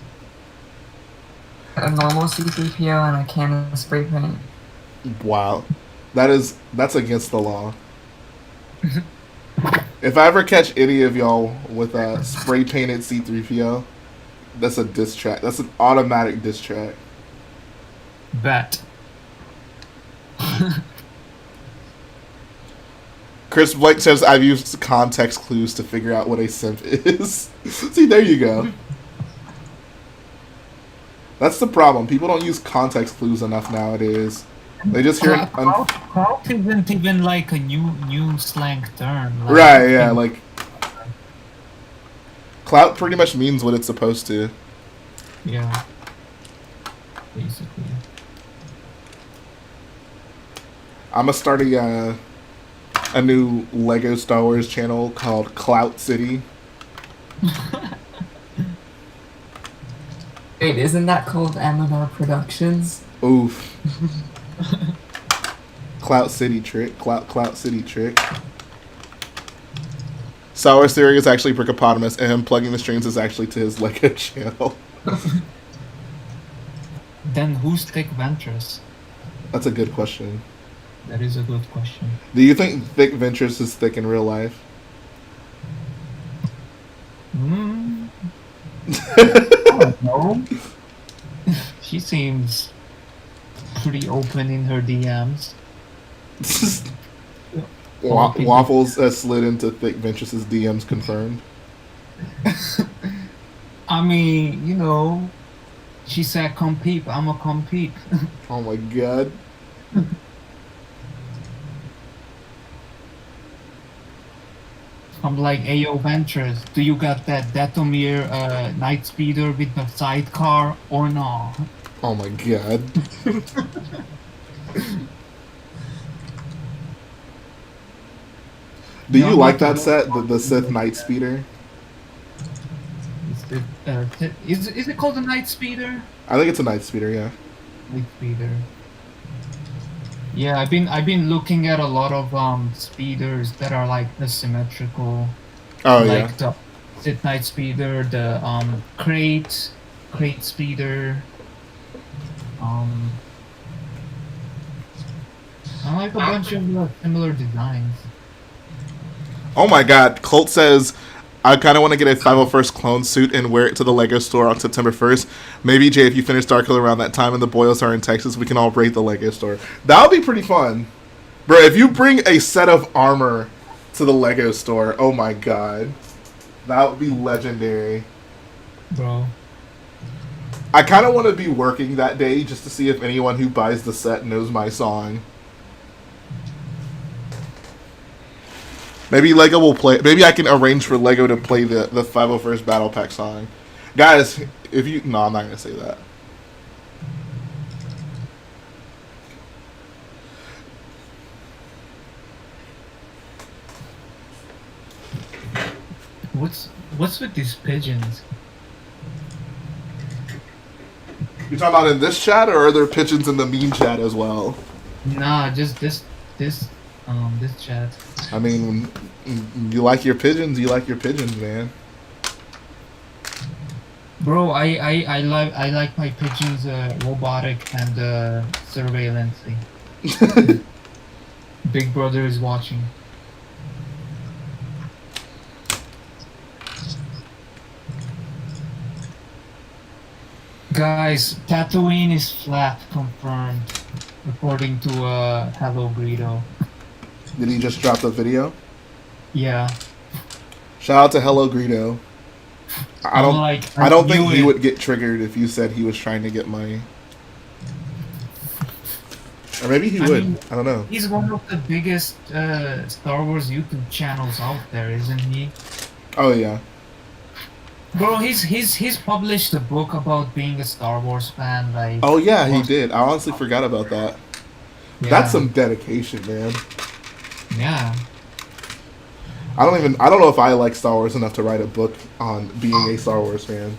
a normal C3PO and a can of spray paint. Wow. That's against the law. If I ever catch any of y'all with a spray painted C3PO, that's a diss track. That's an automatic diss track. Bet. Chris Blake says I've used context clues to figure out what a simp is. See, there you go. That's the problem. People don't use context clues enough nowadays. They just hear Clout isn't even like a new slang term. Like, right, yeah, like clout pretty much means what it's supposed to. Yeah. Basically. I'm gonna start a new Lego Star Wars channel called Clout City. Wait, isn't that called Amidala Productions? Oof. Clout City trick. Clout City trick. Star Wars Theory is actually Brickopotamus, and him plugging the strings is actually to his Lego channel. Then who's Thick Ventress? That's a good question. That is a good question. Do you think Thick Ventress is thick in real life? Mm, No. she seems pretty open in her DMs. Waffles has slid into Thick Ventress's DMs confirmed. I mean, you know, she said, "Come peep, I'ma come peep." Oh my god. I'm like, "Ayo, Ventress, do you got that Datomir night speeder with the sidecar or no?" Oh my god. Do you like that set, the Sith Night Speeder? Is it called a night speeder? I think it's a Night Speeder, yeah. Night speeder. Yeah, I've been looking at a lot of speeders that are like asymmetrical. Oh like yeah. the Sith Night speeder, the crate speeder. I like a bunch of similar designs. Oh my god, Colt says, I kind of want to get a 501st clone suit and wear it to the Lego store on September 1st. Maybe, Jay, if you finish Starkiller around that time and the Boyles are in Texas, we can all raid the Lego store. That would be pretty fun. Bro, if you bring a set of armor to the Lego store, oh my god. That would be legendary. Bro. I kind of want to be working that day just to see if anyone who buys the set knows my song. Maybe Lego will play. Maybe I can arrange for Lego to play the 501st Battle Pack song. Guys, if you... No, I'm not going to say that. What's with these pigeons? You talking about in this chat, or are there pigeons in the meme chat as well? Nah, just this chat. I mean, you like your pigeons, man. Bro, I like my pigeons robotic and surveillance. Big Brother is watching. Guys, Tatooine is flat, confirmed, according to Hello Greedo. Did he just drop the video? Yeah. Shout out to Hello Greedo. I don't think he would get triggered if you said he was trying to get money. Or maybe he would. mean, I don't know. He's one of the biggest Star Wars YouTube channels out there, isn't he? Oh yeah. Bro, he's published a book about being a Star Wars fan. Like. Oh yeah, he did. I honestly forgot about that. Yeah. That's some dedication, man. Yeah. I don't know if I like Star Wars enough to write a book on being a Star Wars fan.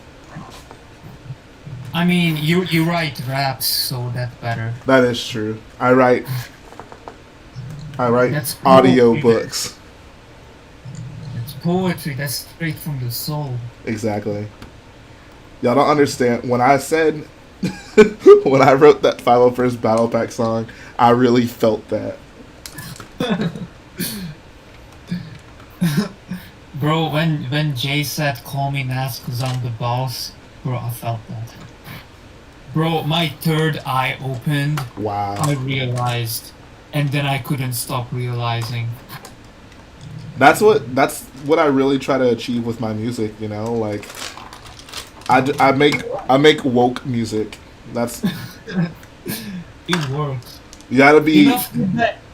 I mean, you write raps, so that's better. That is true. I write That's audio poetry. books. It's poetry. That's straight from the soul. Exactly. Y'all don't understand. When I said, when I wrote that 501st Battle Pack song, I really felt that. Bro, when Jay said call me Nas cause I'm the boss, bro, I felt that. Bro, my third eye opened. Wow. I realized, and then I couldn't stop realizing. That's what I really try to achieve with my music, you know? Like, I make woke music. That's... It works. You gotta be...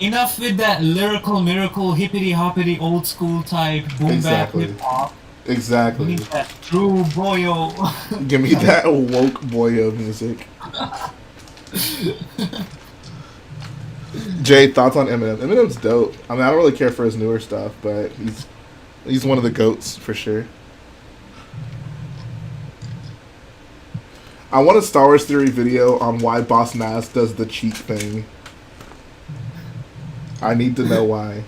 Enough with that lyrical miracle, hippity hoppity, old school type, boom bap Exactly. hip hop. Exactly. Give me that true boyo. Give me that woke boyo music. Jay, thoughts on Eminem? Eminem's dope. I mean, I don't really care for his newer stuff, but he's one of the GOATs for sure. I want a Star Wars Theory video on why Boss Nass does the cheek thing. I need to know why.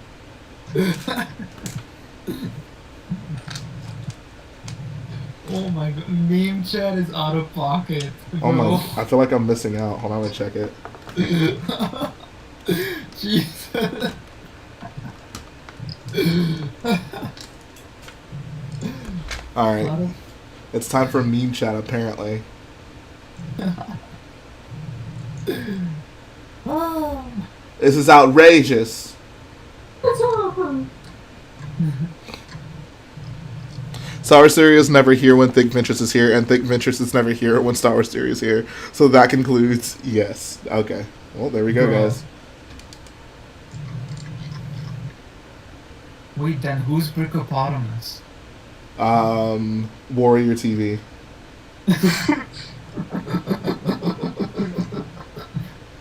Oh my god, meme chat is out of pocket. Oh my, Bro. I feel like I'm missing out. Hold on, I'm gonna check it. Jesus. Alright. It's time for meme chat, apparently. This is outrageous. Star Wars Theory is never here when Think Ventress is here, and Think Ventress is never here when Star Wars Theory is here. So that concludes yes. Okay. Well, there we go, guys. Wait, then who's Brickopotamus? Warrior TV.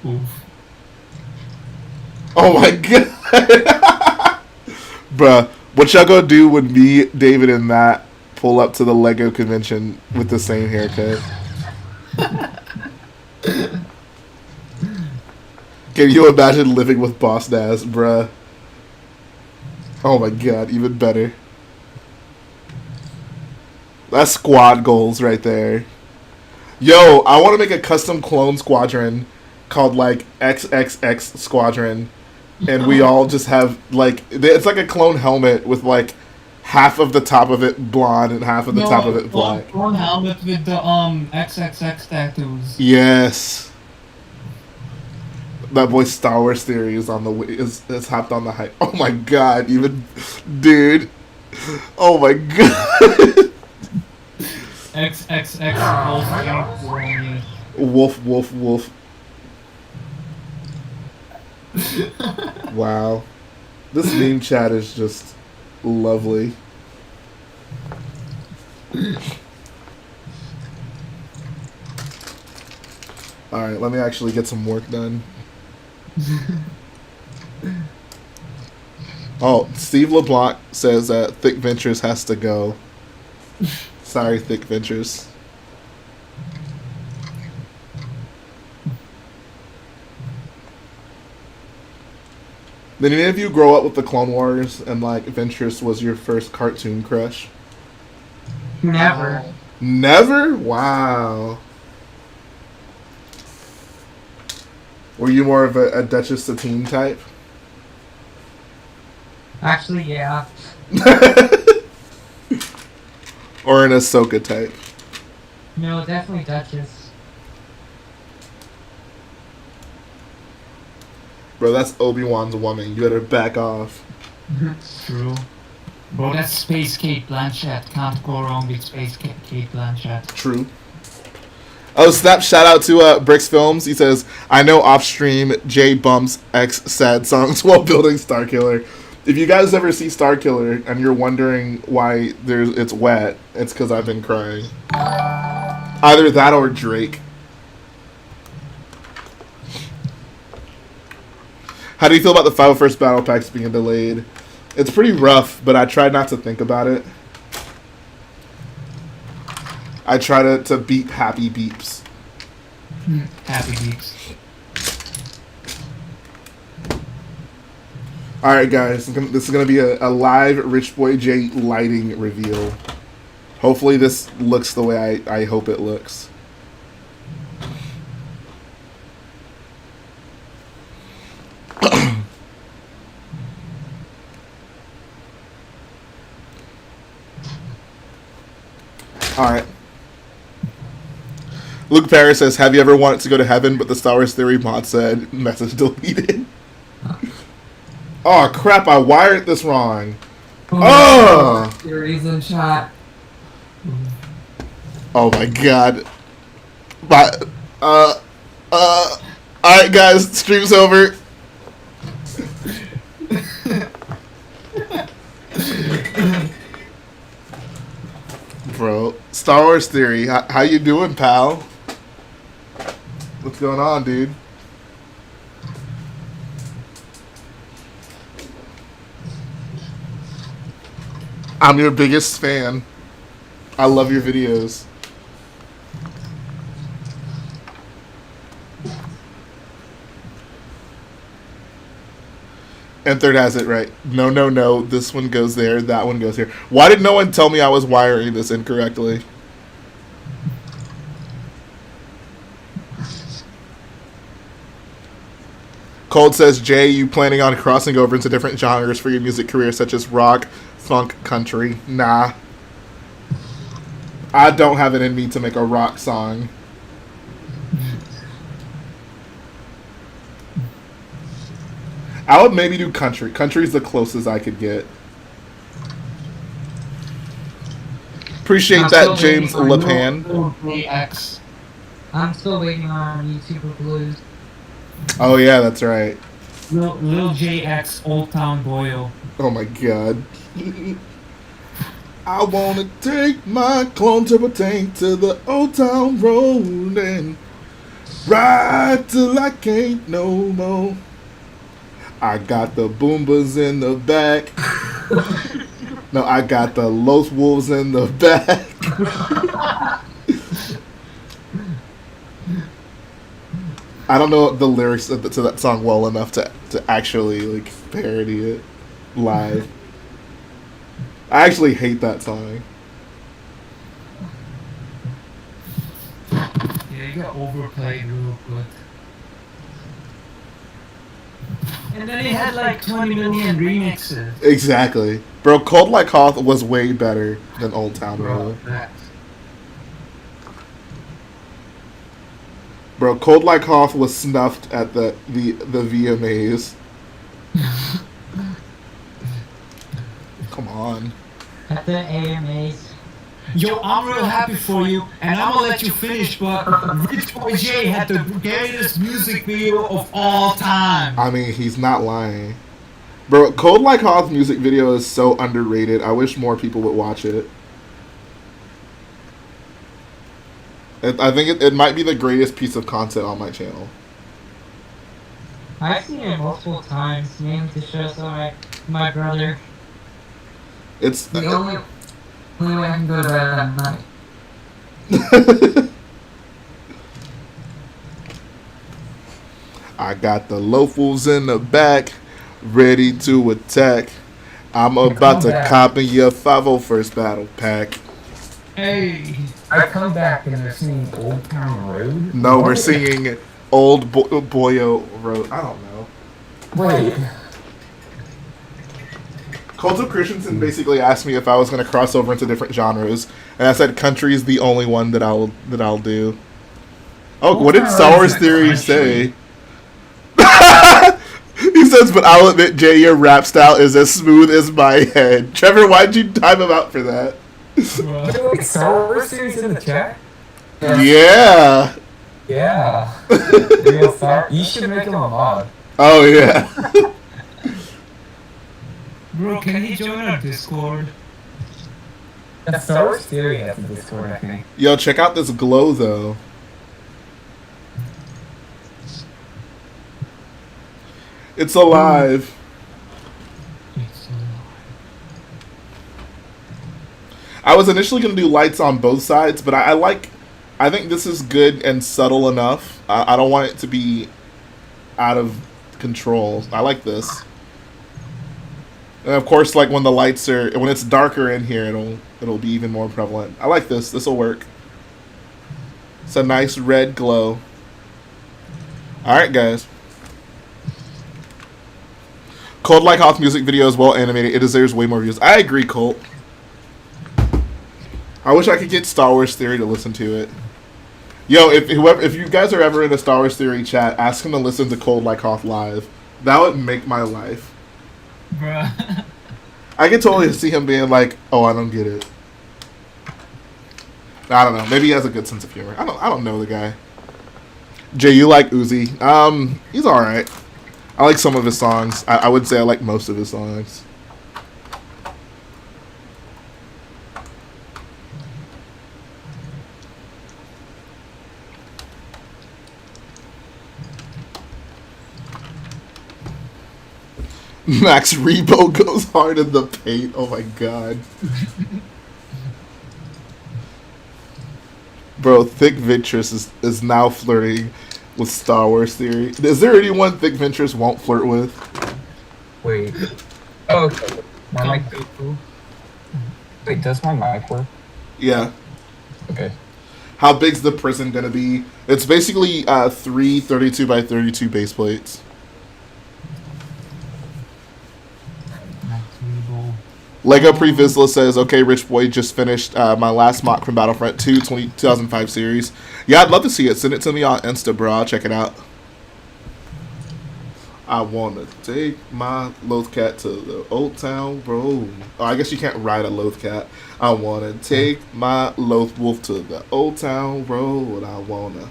Oof. Oh my god. Bruh, what y'all gonna do when me, David, and Matt pull up to the Lego convention with the same haircut? Can you imagine living with Boss Nass, bruh? Oh my god, even better. That's squad goals right there. Yo, I want to make a custom clone squadron called, like, XXX Squadron. And we all just have, like... It's like a clone helmet with, like, half of the top of it blonde and half of the top of it black. One helmet with the XXX tattoos. Yes. That boy Star Wars Theory is on the is hopped on the hype. Oh my god, even... Dude. Oh my god. XXX Wolf, wolf, wolf. Wow. This meme chat is just lovely. Alright, let me actually get some work done. Oh, Steve LeBlanc says that Thick Ventures has to go. Sorry, Thick Ventures. Did any of you grow up with the Clone Wars and, like, Ventress was your first cartoon crush? Never. Never? Wow. Were you more of a Duchess Satine type? Actually, yeah. Or an Ahsoka type? No, definitely Duchess. Bro, that's Obi-Wan's woman. You better back off. True. Bro, that's Space Kate Blanchett. Can't go wrong with Space Kate Blanchett. True. Oh, snap, shout out to Bricks Films. He says, I know off-stream Jay bumps X sad songs while building Starkiller. If you guys ever see Starkiller and you're wondering why it's wet, it's because I've been crying. Either that or Drake. How do you feel about the 501st Battle Packs being delayed? It's pretty rough, but I tried not to think about it. I try to beep happy beeps. Happy beeps. Alright guys, this is going to be a live Rich Boy J lighting reveal. Hopefully this looks the way I hope it looks. Alright. Luke Paris says, have you ever wanted to go to heaven, but the Star Wars Theory mod said, message deleted. Oh crap, I wired this wrong. Oh! Theories in chat. Oh my god. But, alright guys, stream's over. Bro, Star Wars Theory, how you doing, pal? What's going on, dude? I'm your biggest fan. I love your videos. And third has it right. No, no, no. This one goes there. That one goes here. Why did no one tell me I was wiring this incorrectly? Cold says, Jay, you planning on crossing over into different genres for your music career, such as rock, funk, country? Nah. I don't have it in me to make a rock song. I would maybe do country. Country's the closest I could get. Appreciate that, James LePan. I'm still waiting on YouTube Blues. Oh yeah, that's right. Lil JX Old Town Boyo. Oh my god. I wanna take my clone turbo tank to the old town road and ride till I can't no more. I got the Boombas in the back. No, I got the Los Wolves in the back. I don't know the lyrics to that song well enough to actually like parody it live. I actually hate that song. Yeah, you got overplayed real good. And then he had like 20 million remixes. Exactly. Bro, Cold Like Hoth was way better than Old Town Road. Bro, Cold Like Hoth was snuffed at the VMAs. Come on. At the AMAs. Yo, I'm real happy for you, and I'm gonna let you finish, but Rich Boy J had the greatest music video of all time. I mean, he's not lying. Bro, Cold Like Hoth music video is so underrated. I wish more people would watch it. I think it might be the greatest piece of content on my channel. I've seen it multiple times, mainly to show some my brother. It's The only way I can go to bed at night. I got the loafers in the back, ready to attack. I'm about to cop in your 501st battle pack. Hey. I come back and they're singing Old Town Road? No, What? we're singing Old Boyo Road. I don't know. Wait. Cult of Christensen basically asked me if I was going to cross over into different genres, and I said country is the only one that I'll do. Oh, what did Star Wars Theory say? He says, but I'll admit, Jay, your rap style is as smooth as my head. Trevor, why'd you time him out for that? Wait, Star Wars series in the chat? Yeah. Yeah. Real Star. You should make him a mod. Oh, yeah. Bro, can he join our Discord? Star Wars Theory has a Discord, I think. Yo, check out this glow, though. It's alive. I was initially going to do lights on both sides, but I think this is good and subtle enough. I don't want it to be out of control. I like this. And of course, like when it's darker in here, it'll be even more prevalent. I like this. This will work. It's a nice red glow. All right, guys. Cold Like Hoth music video is well animated. It deserves way more views. I agree, Colt. I wish I could get Star Wars Theory to listen to it. Yo, if you guys are ever in a Star Wars Theory chat, ask him to listen to Cold Like Hoth live. That would make my life. Bruh. I can totally see him being like, "Oh, I don't get it." I don't know. Maybe he has a good sense of humor. I don't know the guy. Jay, you like Uzi? He's all right. I like some of his songs. I would say I like most of his songs. Max Rebo goes hard in the paint. Oh my god. Bro, Thick Ventress is now flirting with Star Wars Theory. Is there anyone Thick Ventress won't flirt with? Wait. Oh, okay. My mic. Wait, does my mic work? Yeah. Okay. How big's the prison gonna be? It's basically 3 32 by 32 base plates. Lego Pre-Vizsla says, okay, Rich Boy, just finished my last mock from Battlefront 2 2005 series. Yeah, I'd love to see it. Send it to me on Insta, bro. I'll check it out. I want to take my Lothcat to the Old Town Road. Oh, I guess you can't ride a Lothcat. I want to take my Lothwolf to the Old Town Road. I want to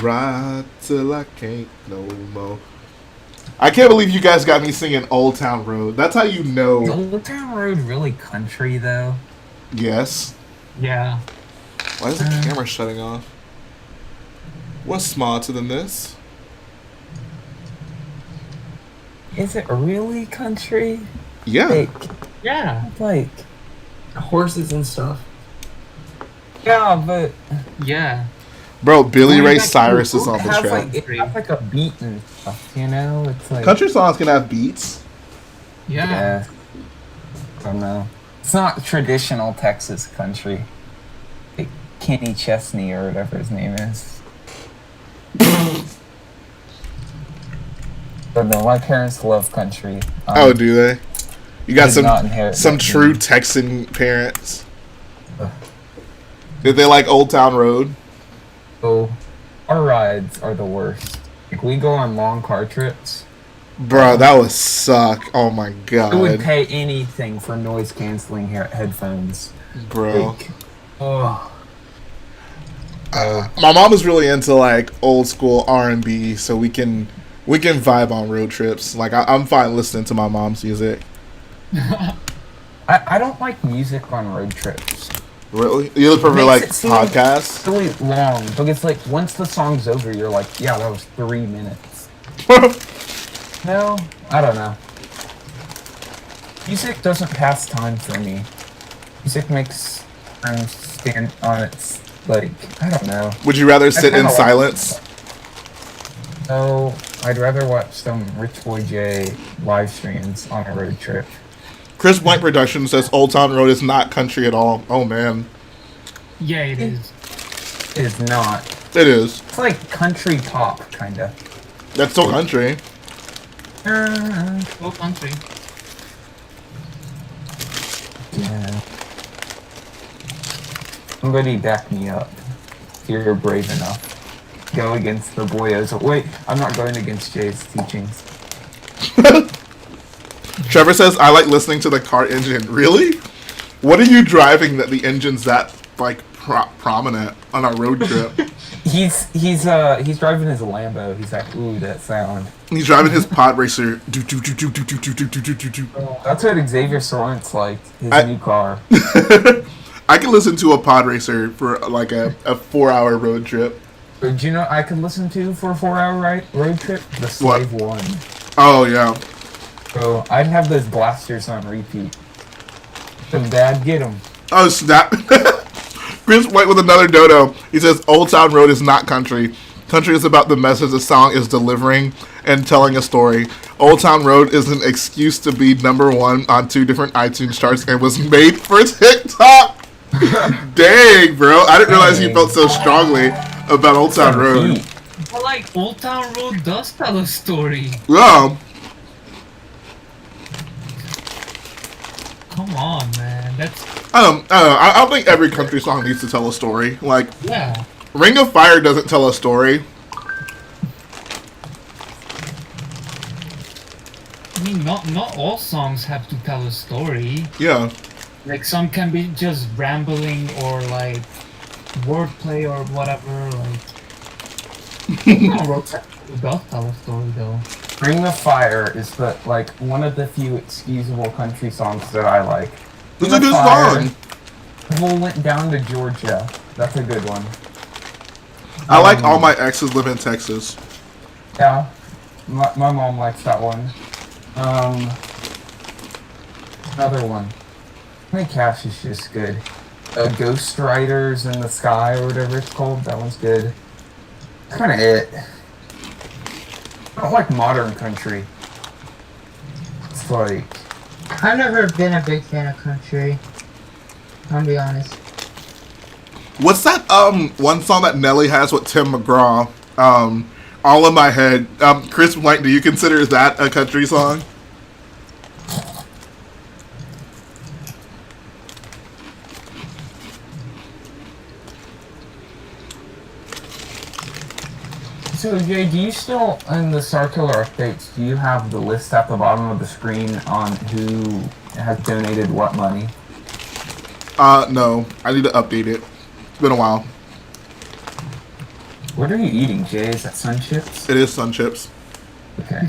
ride till I can't no more. I can't believe you guys got me singing Old Town Road. That's how you know. Is Old Town Road really country, though? Yes. Yeah. Why is the camera shutting off? What's smarter than this? Is it really country? Yeah. Like, Yeah. like, Horses and stuff. yeah, but Yeah. Bro, Billy Going Ray back to Cyrus the is on it the has track. like it has like a beat and stuff, you know? It's like Country songs can have beats. Yeah. yeah. I don't know. It's not traditional Texas country. Like Kenny Chesney or whatever his name is. But no, my parents love country. Oh, do they? You got did not inherit some that true gene. Texan parents. Did they like Old Town Road? So our rides are the worst. Like we go on long car trips. Bro, that would suck. Oh my I would god. pay anything for noise canceling headphones. Bro. Like, oh. My mom is really into like old school R&B, so we can vibe on road trips. Like I'm fine listening to my mom's music. I don't like music on road trips. Really? You prefer Makes like it seem podcasts? really long, because like once the song's over, you're like, yeah, that was 3 minutes. No, I don't know. Music doesn't pass time for me. Music makes time stand on its, like, I don't know. Would you rather sit in kinda like- silence? No, I'd rather watch some Rich Boy J live streams on a road trip. Chris Blank Productions says Old Town Road is not country at all. Oh man. Yeah, it is. It is not. It is. It's like country pop, kinda. That's still country. Well, country. Yeah. Somebody back me up. If you're brave enough. Go against the boyos. Wait, I'm not going against Jay's teachings. Trevor says, I like listening to the car engine. Really? What are you driving that the engine's that, like, prominent on a road trip? He's driving his Lambo. He's like, ooh, that sound. He's driving his pod racer. That's what Xavier Sorrent's like. His new car. I can listen to a pod racer for, like, a 4-hour road trip. Do you know I could listen to for a 4-hour road trip? The Slave One. Oh, yeah. So I'd have those blasters on repeat. So Dad, get them. Oh, snap. Chris White with another dodo. He says, Old Town Road is not country. Country is about the message the song is delivering and telling a story. Old Town Road is an excuse to be #1 on 2 different iTunes charts and was made for TikTok. Dang, bro. I didn't realize you felt so strongly about Old Town Road. But like, Old Town Road does tell a story. Yeah. Come on, man. That's I don't think every country song needs to tell a story. Like, yeah. Ring of Fire doesn't tell a story. I mean, not all songs have to tell a story. Yeah. Like, some can be just rambling or like wordplay or whatever. Like, it does tell a story though. Ring of Fire is one of the few excusable country songs that I like. It's a good song. People went down to Georgia. That's a good one. I like All My Exes Live in Texas. Yeah, my mom likes that one. Another one. My Cash is just good. Ghost Riders in the Sky or whatever it's called. That one's good. That's kind of it. I don't like modern country. It's like... I've never been a big fan of country. I'll be honest. What's that one song that Nelly has with Tim McGraw? All in My Head. Chris White, do you consider that a country song? So Jay, do you still, in the Starkiller updates, do you have the list at the bottom of the screen on who has donated what money? No. I need to update it. It's been a while. What are you eating, Jay? Is that Sun Chips? It is Sun Chips. Okay.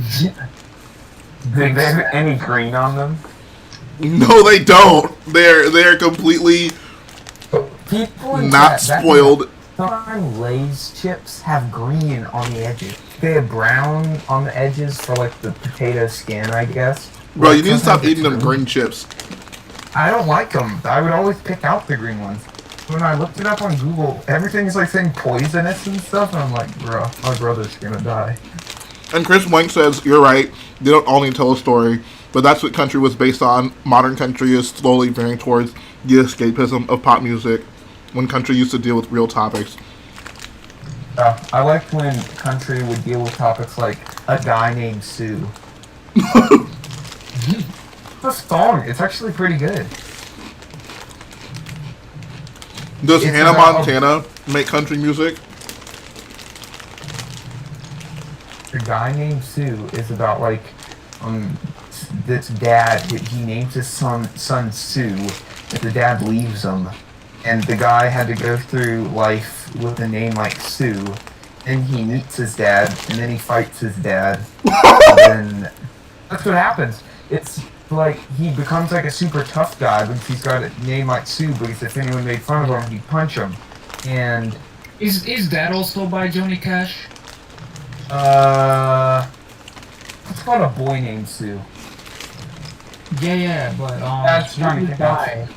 Do they have any green on them? No, they don't. They're completely People in not chat, spoiled. Sometimes Lay's chips have green on the edges. They have brown on the edges for like the potato skin, I guess. Bro, Like, you need to stop sometimes eating them it's green chips. I don't like them. I would always pick out the green ones. When I looked it up on Google, everything's like saying poisonous and stuff, and I'm like, bro, my brother's gonna die. And Chris Wank says, you're right, they don't only tell a story, but that's what country was based on. Modern country is slowly veering towards the escapism of pop music, when country used to deal with real topics. I liked when country would deal with topics like a guy named Sue. The song, it's actually pretty good. Does It's Hannah about- Montana make country music? The guy named Sue is about like this dad. He names his son Sue, but the dad leaves him, and the guy had to go through life with a name like Sue, and he meets his dad, and then he fights his dad, and then that's what happens. It's like he becomes like a super tough guy because he's got a name like Sue, because if anyone made fun of him, he'd punch him. And Is that also by Johnny Cash? it's called A Boy Named Sue. Yeah, but That's Johnny Cash.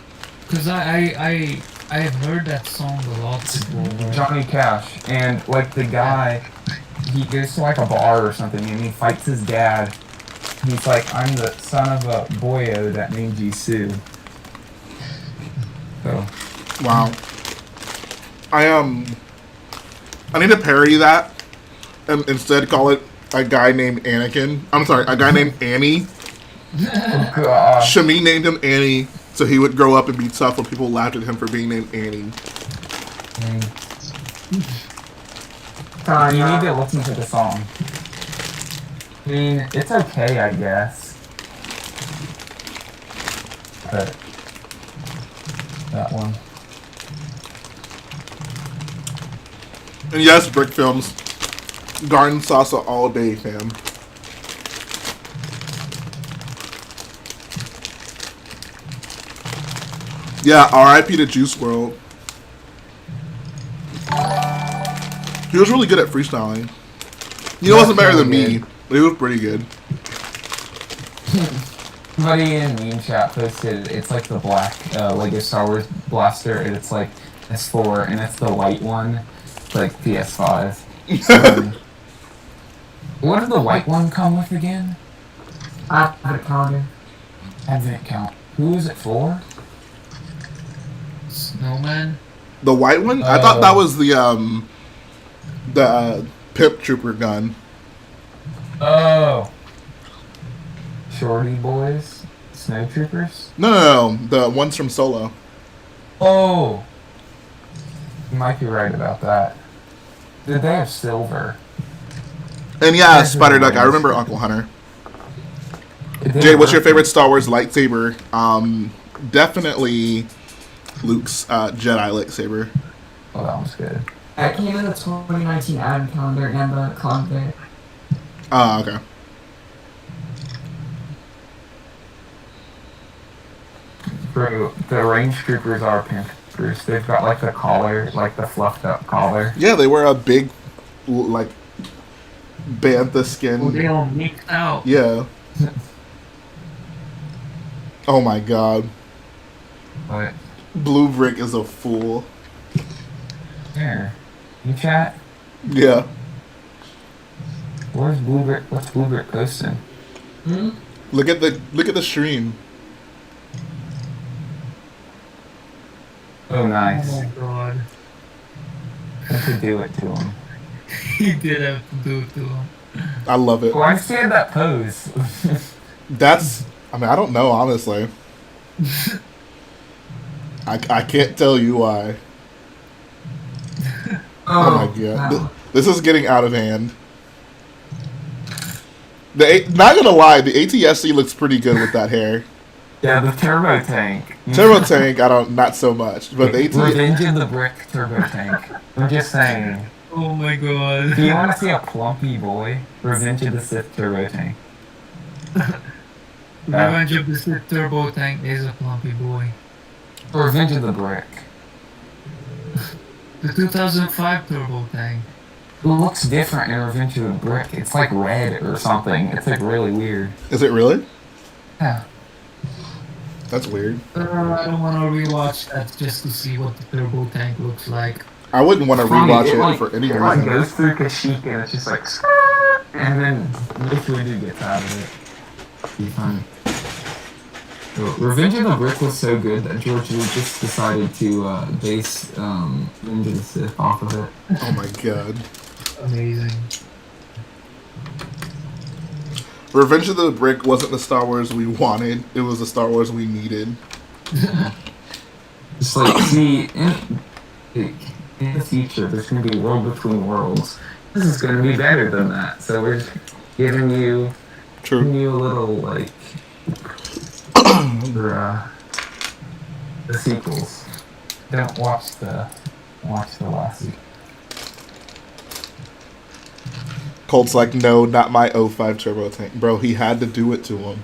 Because I have heard that song a lot before. Johnny Cash, and like the guy, he goes to like a bar or something, and he fights his dad. He's like, I'm the son of a boyo that named you Sue. So, Wow. I need to parody that and instead call it a guy named Anakin. I'm sorry, a guy named Annie. oh god. Shami named him Annie so he would grow up and be tough when people laughed at him for being named Annie. You need to listen to the song. I mean, it's okay, I guess. But that one. And yes, Brick Films. Garden salsa all day, fam. Yeah, R.I.P. to Juice WRLD. He was really good at freestyling. He wasn't better than me, but he was pretty good. Somebody in meme chat posted it's like the black Lego Star Wars blaster, and it's like S4, and it's the white one, like PS5. What did the white one come with again? Advent calendar. Advent count. Who is it for? Snowman. The white one? I thought that was the Pip Trooper gun. Oh. Shorty boys? Snow troopers? No, the ones from Solo. Oh. You might be right about that. Did they have silver? And yeah, Spider Duck. I remember Uncle Hunter. Jay, what's your favorite Star Wars lightsaber? Definitely Luke's Jedi lightsaber. Oh, that was good. It came in the 2019 Advent calendar and the convent. Oh, okay. Bro, the range troopers are Panthers. They've got like the collar, like the fluffed up collar. Yeah, they wear a big, like, bantha Oh, skin. they all mixed out. Yeah. Oh my god. But Blue Brick is a fool. there. You chat? Yeah. Where's Blue Brick? What's Blue Brick posting? Look at the stream. Oh, nice. Oh my god. Have to do it to him. He did have to do it to him. I love it. Why stand that pose? That's. I mean, I don't know honestly. I can't tell you why. Oh my god, Wow. this is getting out of hand. Not gonna lie, the ATSC looks pretty good with that hair. Yeah, the turbo tank. Turbo Tank, not so much, but the ATSC. Revenge of the Brick turbo tank. I'm just saying. Oh my god. Do you want to see a plumpy boy? Revenge of the Sith turbo tank. Revenge of the Sith Turbo Tank is a plumpy boy. Revenge of the Brick. The 2005 Turbo Tank. It looks different in Revenge of the Brick. It's like red or something. It's like really weird. Is it really? Yeah. That's weird. I don't want to rewatch that just to see what the Turbo Tank looks like. I wouldn't want to Funny, rewatch it like, for any it like reason. goes through Kashyyyk and it's just like "Skrrr," and then Mace Windu gets out of it. Be funny. Revenge of the Brick was so good that George Lucas decided to base Revenge of the Sith off of it. Oh my god. Amazing. Revenge of the Brick wasn't the Star Wars we wanted. It was the Star Wars we needed. It's like, see, in the future, there's going to be a world between worlds. This is going to be better than that. So we're just giving you a little, like, for, the sequels. Don't watch the last sequel. Colt's like, no, not my 05 Turbo Tank. Bro, he had to do it to him.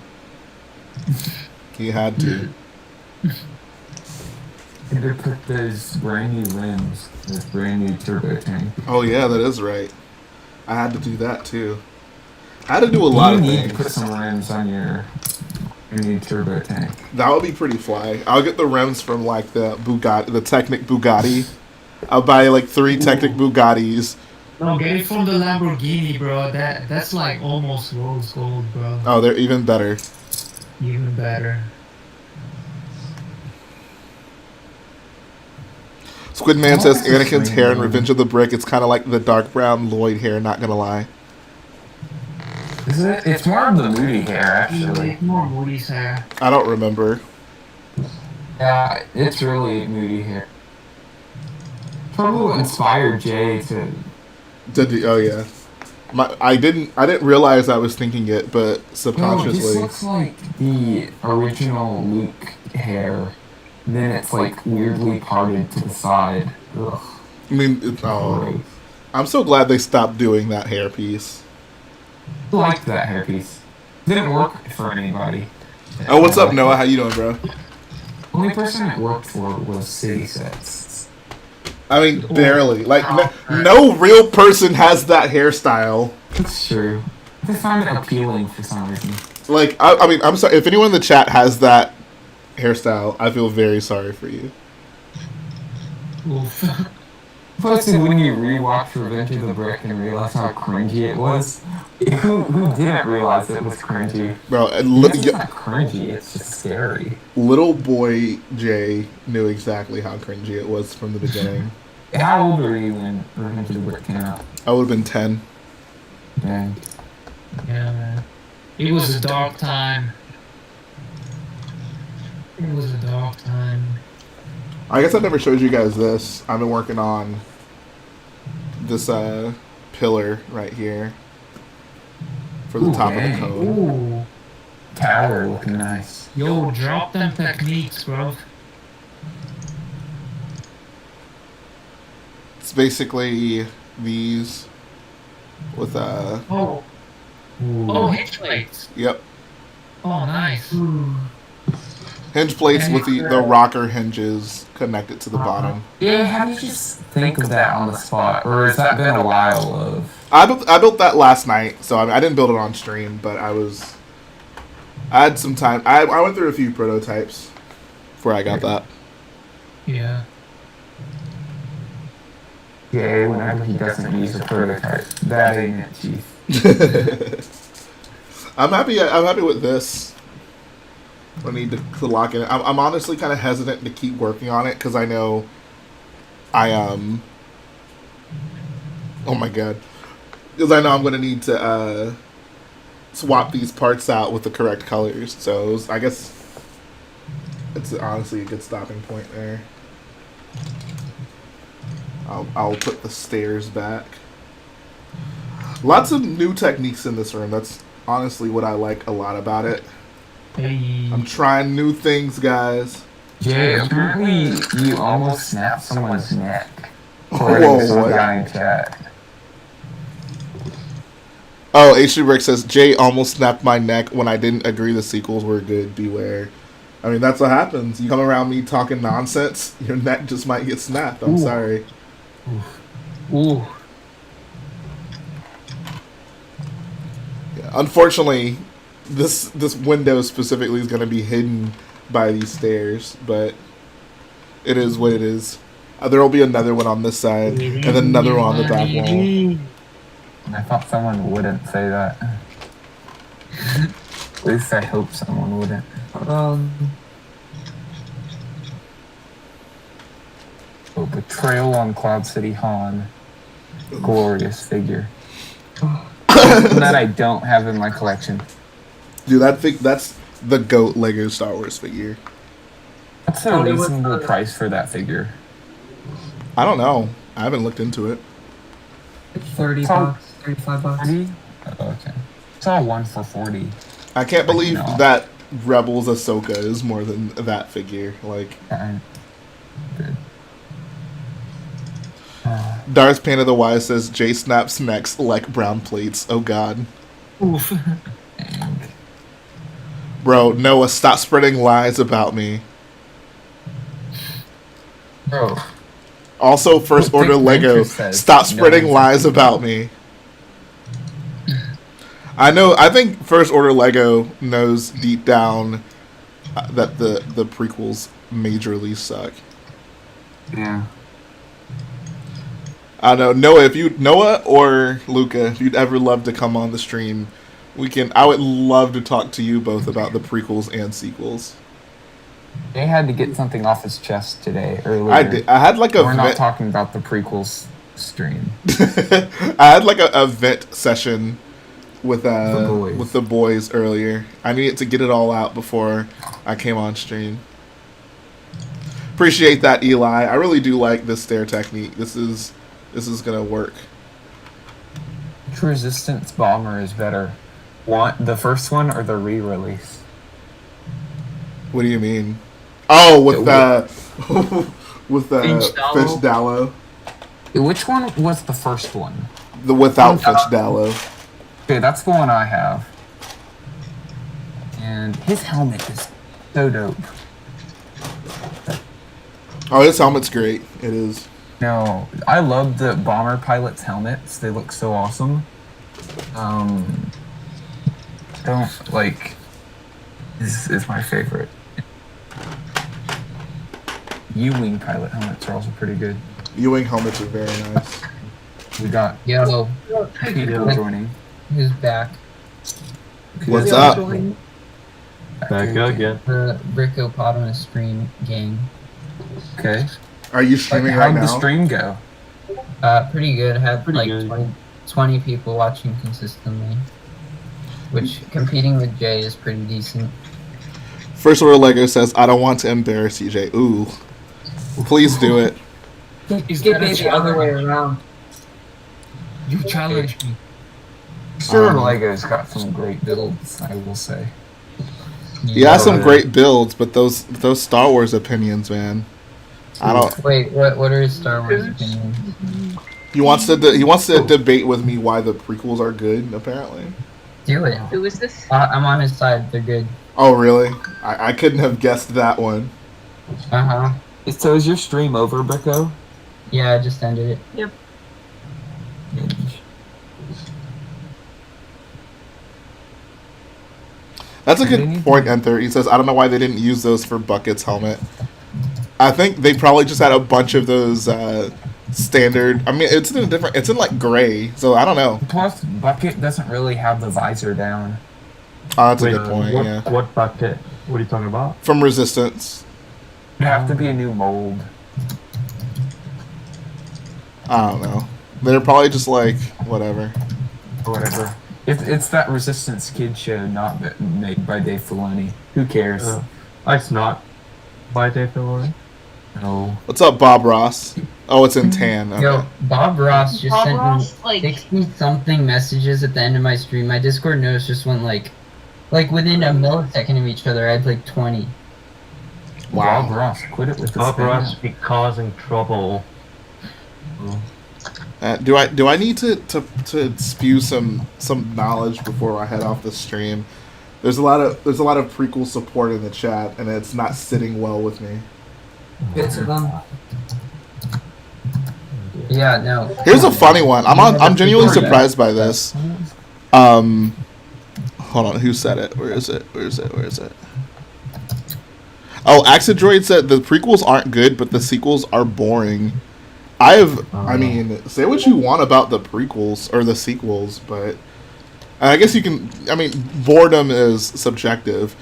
He had to. And they put those brand new rims, this brand new turbo tank. Oh yeah, that is right. I had to do that too. I had to do a lot of You need things. to put some rims on your new turbo tank. That would be pretty fly. I'll get the rims from like the Bugatti, the Technic Bugatti. I'll buy like 3 Technic Bugattis. No, get it from the Lamborghini, bro. That's like almost rose gold, bro. Oh, they're even better. Even better. Squidman says What's the Anakin's hair in swing? Revenge of the Brick. It's kind of like the dark brown Lloyd hair. Not gonna lie. Is it? It's more of the moody hair, actually. It's more Moody's hair. I don't remember. Yeah, it's really moody hair. Probably what inspired Jay to. Oh yeah. I didn't realize I was thinking it, but No, this subconsciously. looks like the original Luke hair. Then it's like weirdly parted to the side. Ugh. I mean, Gross. I'm so glad they stopped doing that hairpiece. I liked that hairpiece. Didn't work for anybody. Oh, what's up, Noah? How you doing, bro? Only person it worked for was City Sets. I mean, barely. Like, no real person has that hairstyle. It's true. I find it appealing for some reason. Like, I mean, I'm sorry if anyone in the chat has that hairstyle. I feel very sorry for you. Oof. Plus, when you rewatch Revenge of the Brick and realize how cringy it was, who didn't realize it was cringy? Bro, It's not cringy, it's just scary. little boy Jay knew exactly how cringy it was from the beginning. How old were you when Revenge of the Brick came out? I would have been 10. Dang. Yeah, man. It was a dark time. It was a dark time. I guess I never showed you guys this. I've been working on this pillar right here for the top of the cone. Ooh. Tower looking nice. Yo, drop them techniques, bro. It's basically these with Oh. Oh, hinge plates. yep, Oh, nice. hinge plates with the rocker hinges connected to the bottom. Yeah, how do you just think of that on the spot? Or has that been a while of? I built that last night, so I mean, I didn't build it on stream, but I had some time. I went through a few prototypes before I got that. Yeah. Yeah, whenever he doesn't use a prototype. That ain't it, Chief. I'm happy with this. I need to lock in. I'm honestly kind of hesitant to keep working on it because I know oh my god, because I know I'm going to need to swap these parts out with the correct colors. So I guess it's honestly a good stopping point there. I'll put the stairs back. Lots of new techniques in this room. That's honestly what I like a lot about it. Hey. I'm trying new things, guys. Jay, apparently you almost snapped someone's neck. Whoa, Some what? guy in chat. Oh, H3 Brick says, Jay almost snapped my neck when I didn't agree the sequels were good. Beware. I mean, that's what happens. You come around me talking nonsense, your neck just might get snapped. I'm sorry. Ooh. Yeah, unfortunately, this window specifically is going to be hidden by these stairs, but it is what it is. There will be another one on this side, and then another one on the back wall. I thought someone wouldn't say that. At least I hope someone wouldn't. Oh, Betrayal on Cloud City Han. Glorious figure. That I don't have in my collection. Dude, that's the GOAT Lego Star Wars figure. What's a reasonable price for that figure? I don't know. I haven't looked into it. $30 bucks, $35 bucks. 40? Oh, okay. It's all one for 40. I can't believe No. that Rebels Ahsoka is more than that figure. Like, Good. Darth Pain of the Wise says, Jay snaps necks like brown plates. Oh god. Oof. Bro, Noah, stop spreading lies about me. Bro. Also, First Order Lego, stop spreading lies about me. I think First Order Lego knows deep down that the prequels majorly suck. Yeah. I don't know, Noah or Luca, if you'd ever love to come on the stream, I would love to talk to you both about the prequels and sequels. Jay had to get something off his chest today, earlier. I had like a We're not talking about the prequels stream. I had like a vent session with the boys earlier. I needed to get it all out before I came on stream. Appreciate that, Eli. I really do like this stair technique. This is gonna work. Which Resistance bomber is better? The first one or the re-release? What do you mean? Oh, with Finch Dallo. Which one was the first one? The without Finch Dallo. Okay, that's the one I have. And his helmet is so dope. Oh, his helmet's great. It is. No, I love the bomber pilots' helmets. They look so awesome. is my favorite. U-wing pilot helmets are also pretty good. U-wing helmets are very nice. We got Yo, people joining. who's back? What's up? Back again. The Brickopotamus stream gang. Okay. Are you streaming right How'd now? the stream go? Pretty good. Had Pretty like good. 20 people watching consistently. Which, competing with Jay is pretty decent. First Order Lego says, I don't want to embarrass CJ. Ooh. Please do it. It's getting the other way around. You challenged me. Sure, Lego's got some great builds, I will say. He has some great builds, but those Star Wars opinions, man. I don't. Wait, what are his Star Wars opinions? He wants to debate with me why the prequels are good. Apparently. Do it. Who is this? I'm on his side. They're good. Oh really? I couldn't have guessed that one. Uh-huh. So is your stream over, Bricko? Yeah, I just ended it. That's a good point, Enter. He says, I don't know why they didn't use those for Bucket's helmet. I think they probably just had a bunch of those standard. I mean, it's in a different. It's in like gray, so I don't know. Plus, Bucket doesn't really have the visor down. Oh, that's a good point. What, Yeah. what bucket? What are you talking about? From Resistance. It'd have to be a new mold. I don't know. They're probably just like whatever. Or whatever. It's that Resistance kid show not made by Dave Filoni. Who cares? It's not by Dave Filoni. No. What's up, Bob Ross? Oh, it's in tan. Okay. Yo, Bob Ross just Bob sent Ross, me like- 60-something messages at the end of my stream. My Discord notes just went like within a millisecond of each other, I had like 20. Wow. Bob Ross, quit it with the Bob spam. Ross be causing trouble. Do I need to spew some knowledge before I head off the stream? There's a lot of prequel support in the chat, and it's not sitting well with me. Bits of them. Yeah, no. Here's a funny one. I'm genuinely surprised by this. Hold on, who said it? Where is it? Oh, Droid said the prequels aren't good, but the sequels are boring. I mean, say what you want about the prequels or the sequels, but I guess you can. I mean, boredom is subjective,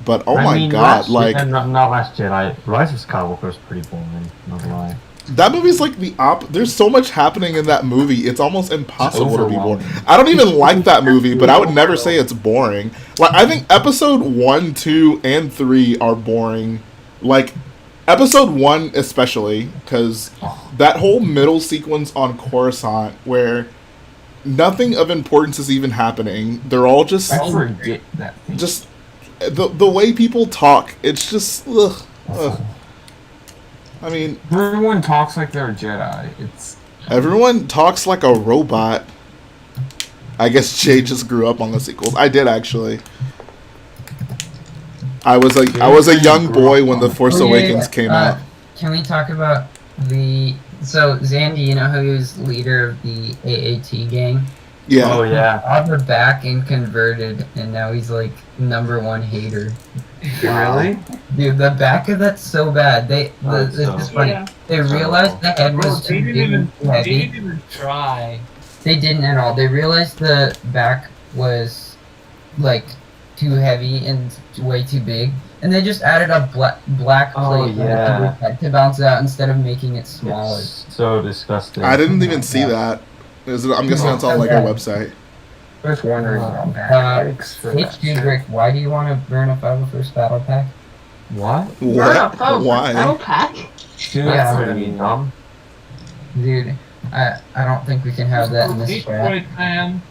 but oh my god, like not Last Jedi. Rise of Skywalker is pretty boring. Not gonna lie. that movie's like the There's so much happening in that movie. It's almost impossible to be boring. Overwhelming. I don't even like that movie, but I would never say it's boring. Like I think episode 1, 2, and 3 are boring. Like episode 1 especially, because that whole middle sequence on Coruscant where nothing of importance is even happening. They're all just I forget that thing. just the way people talk. It's just ugh. I mean, Everyone talks like they're a Jedi. It's everyone talks like a robot. I guess Jay just grew up on the sequels. I did actually. I was a young boy when The Force Awakens came out. Can we talk about so Zandy, you know who was leader of the AAT gang? Yeah. Oh yeah. Brought her back and converted, and now he's like #1 hater. really. Dude, the back of that's so bad. It's just funny. Yeah. They realized the head was They too didn't big even. and too They heavy. didn't even try. They didn't at all. They realized the back was like too heavy and way too big, and they just added a black Oh, plate yeah. to balance it out instead of making it smaller. It's so disgusting. I didn't even see that. I'm guessing it's on like our website. I was wondering about backpacks for that shit. Rick, why do you want to burn a 501st battle pack? What? What? Oh, Why? battle pack? Dude, Yeah. That's pretty dumb. Dude, I don't think we can have that in this chat. Detroit fan.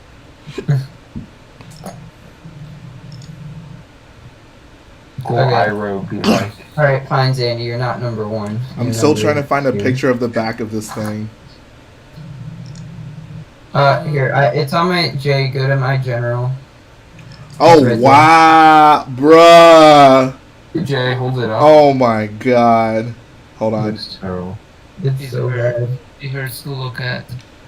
Cool Okay. Iroh be like. Alright, fine, Zandy, you're not #1. I'm You're still number trying to find a 2. picture of the back of this thing. Here, it's on my Jay. Go to my general. Oh Right there. wow, bruh! Jay, hold it up. Oh my god. Hold on. It's terrible. It's so bad. It hurts to look at.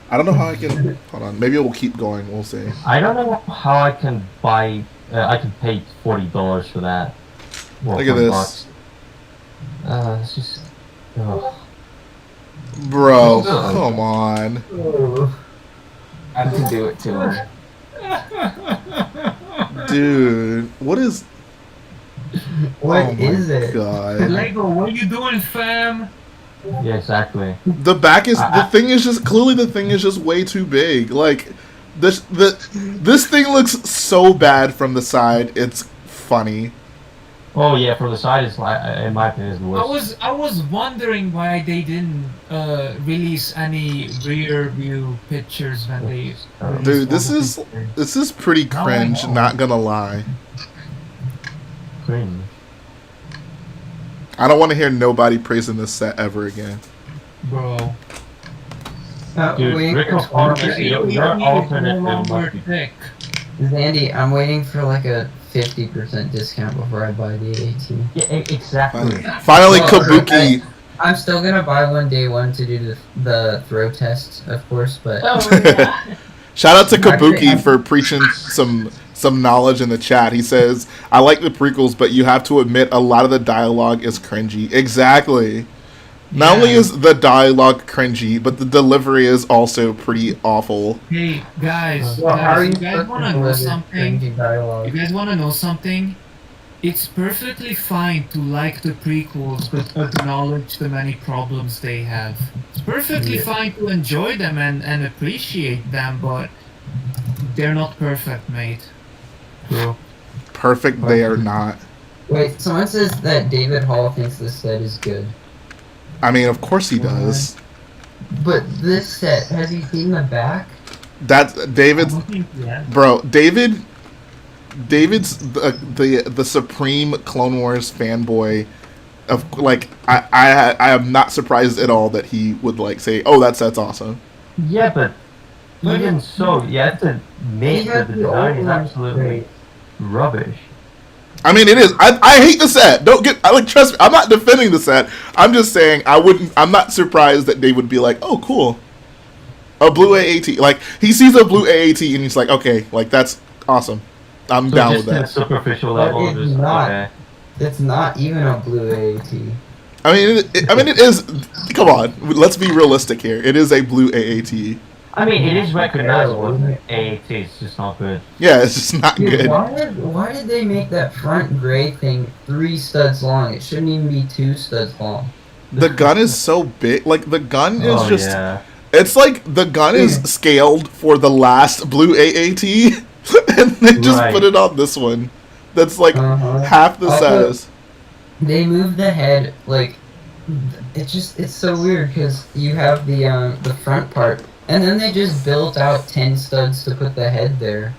I don't know how I can. Hold on. Maybe it will keep going. We'll see. I don't know how I can buy I can pay $40 for that. Well, Look at $20 this. It's just. Oh. Bro, come on. I can do it to him. Dude, what is... What oh is my it? God. Lego, what you doing, fam? Yeah, exactly. The back is... the thing is just... clearly the thing is just way too big. Like, this thing looks so bad from the side, it's funny. Oh yeah, from the side, it's like, in my opinion, is the worst. I was wondering why they didn't release any rear view pictures when they. Dude, this is pretty cringe, not gonna lie. Cringe. I don't want to hear nobody praising this set ever again. Bro. Dude, wait, Rick of Honor, your alternate film must be thick. Zandy, I'm waiting for like a 50% discount before I buy the AT. Yeah, exactly. Finally, Well, Kabuki. I'm still gonna buy one day one to do the throw test, of course, but Shout out to Kabuki for preaching some knowledge in the chat. He says, I like the prequels, but you have to admit a lot of the dialogue is cringy. Exactly. Not only is the dialogue cringy, but the delivery is also pretty awful. Hey guys, Well, how are you you guys supposed wanna to know deliver something? cringy dialogue? You guys wanna know something? It's perfectly fine to like the prequels, but acknowledge the many problems they have. It's perfectly fine to enjoy them and appreciate them, but they're not perfect, mate. True. Perfect they are not. Wait, someone says that David Hall thinks this set is good. I mean, of course he does. But this set, have you seen the back? That's David's... Yeah. Bro, David's the supreme Clone Wars fanboy of, like, I am not surprised at all that he would, like, say, oh, that set's awesome. Yeah, but even so, you have to admit that the design is absolutely rubbish. I mean, it is. I hate the set. Don't get. Trust me. I'm not defending the set. I'm just saying I'm not surprised that they would be like, oh, cool, a blue AAT. Like, he sees a blue AAT and he's like, okay, like, that's awesome. I'm So down just with at a that. superficial level, It's just not. okay. It's not even a blue AAT. I mean, it is. Come on, let's be realistic here. It is a blue AAT. I mean, it is recognizable as an AAT, it's just not good. Yeah, it's just not Dude, good. why did they make that front gray thing 3 studs long? It shouldn't even be 2 studs long. The gun is so big. Like, the gun is just. Yeah. It's like the gun is scaled for the last blue AAT, and they just put it on this one. That's like half the Also, size. They moved the head, like, it's so weird because you have the front part, and then they just built out 10 studs to put the head there.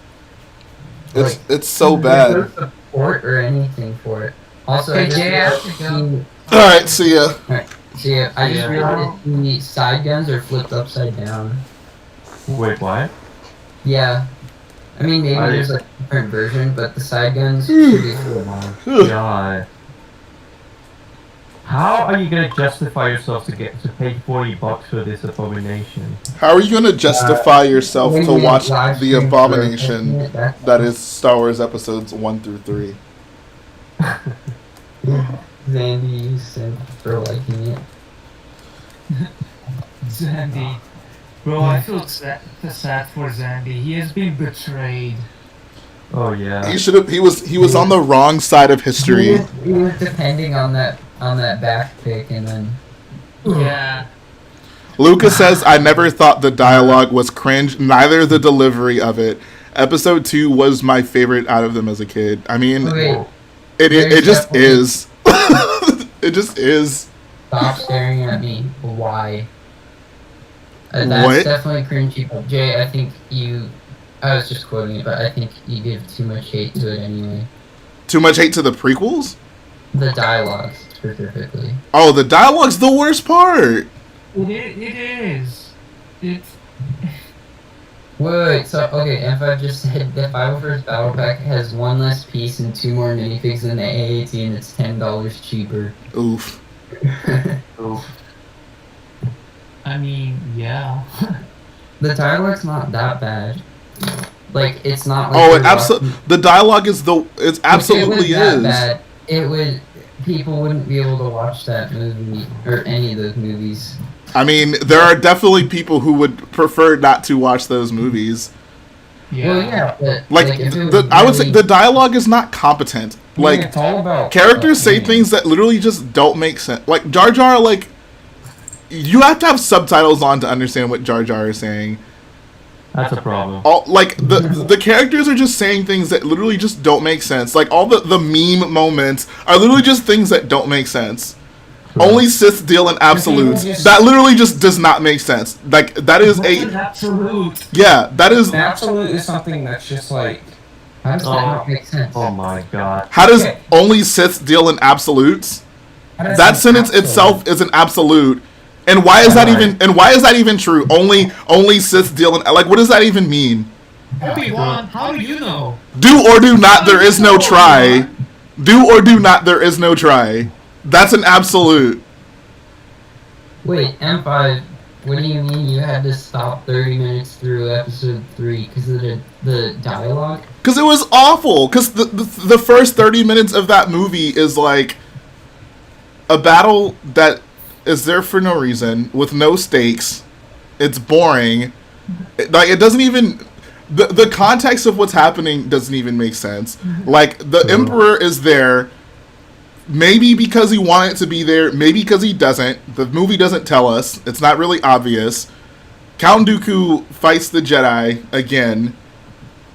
It's so There's no bad. support or anything for it. Also, I Okay, just Jay, I have to realized go. Alright, see ya. I just realized the side guns are flipped upside down. Wait, what? Yeah. I mean, maybe Are they- there's a different version, but the side guns should be flipped on. God. How are you gonna justify yourself to pay $40 for this abomination? How are you going to justify yourself when to you watch live the stream abomination for it, that is Star Wars episodes 1 through 3? Zandy, you said for liking it. Zandy. Bro, I feel sad for Zandy. He has been betrayed. Oh yeah. He was on the wrong side of history. He was depending on that back pick, and then Yeah. Lucas says, I never thought the dialogue was cringe, neither the delivery of it. Episode 2 was my favorite out of them as a kid. I mean, wait, it just is. It just is. stop staring at me. Why? That's What? definitely cringy. But Jay, I think I was just quoting it, but I think you give too much hate to it anyway. Too much hate to the prequels? The dialogue, specifically. Oh, the dialogue's the worst part. It is. It's. Wait, so, okay, if I just said the 501st Battle Pack has 1 less piece and 2 more minifigs than the AAT, and it's $10 cheaper. Oof. Oof. I mean, yeah. The dialogue's not that bad. Like it's not. Like Oh, you're watching- the dialogue is it absolutely if it was is. that bad, it would. People wouldn't be able to watch that movie or any of those movies. I mean, there are definitely people who would prefer not to watch those movies. Yeah. Well, yeah, but, Like, if it was I would say really- the dialogue is not competent. Like, it's all about characters say opinion. things that literally just don't make sense. Like, Jar Jar, like, you have to have subtitles on to understand what Jar Jar is saying. That's a problem. All like the characters are just saying things that literally just don't make sense. Like all the meme moments are literally just things that don't make sense. Only Sith deal in absolutes. That literally just does not make sense. Like that is An absolute. yeah, that is An absolute is something that's just like, How does that not make sense? Oh my god. how does Okay. only Sith deal in absolutes? how does That an sentence absolute- itself is an absolute. And why is that even true? Only Sith deal in like what does that even mean? Obi-Wan, how do you know? Do or do not, there is no try. Do or do not, there is no try. That's an absolute. Wait, M5. What do you mean you had to stop 30 minutes through episode 3 because of the dialogue? Because it was awful. Because the first 30 minutes of that movie is like a battle that is there for no reason with no stakes. It's boring. It doesn't even. The context of what's happening doesn't even make sense. Like, the Emperor is there. Maybe because he wanted to be there, maybe because he doesn't. The movie doesn't tell us. It's not really obvious. Count Dooku fights the Jedi again,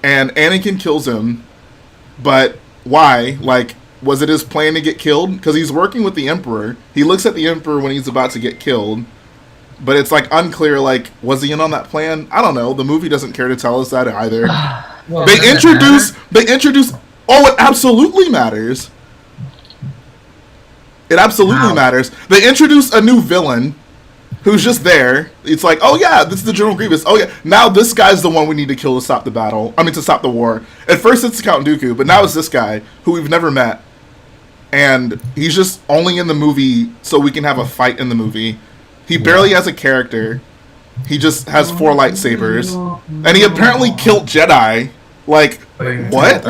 and Anakin kills him. But why? Like, was it his plan to get killed? Because he's working with the Emperor. He looks at the Emperor when he's about to get killed. But it's, like, unclear, like, was he in on that plan? I don't know. The movie doesn't care to tell us that either. Well, They does it introduce. Oh, it absolutely matters. It absolutely matters. They introduce a new villain who's just there. It's like, oh yeah, this is the General Grievous. Oh yeah, now this guy's the one we need to kill to stop the battle. I mean, to stop the war. At first it's Count Dooku, but now it's this guy who we've never met. And he's just only in the movie so we can have a fight in the movie. He barely has a character. He just has 4 lightsabers. And he apparently killed Jedi. Like, what?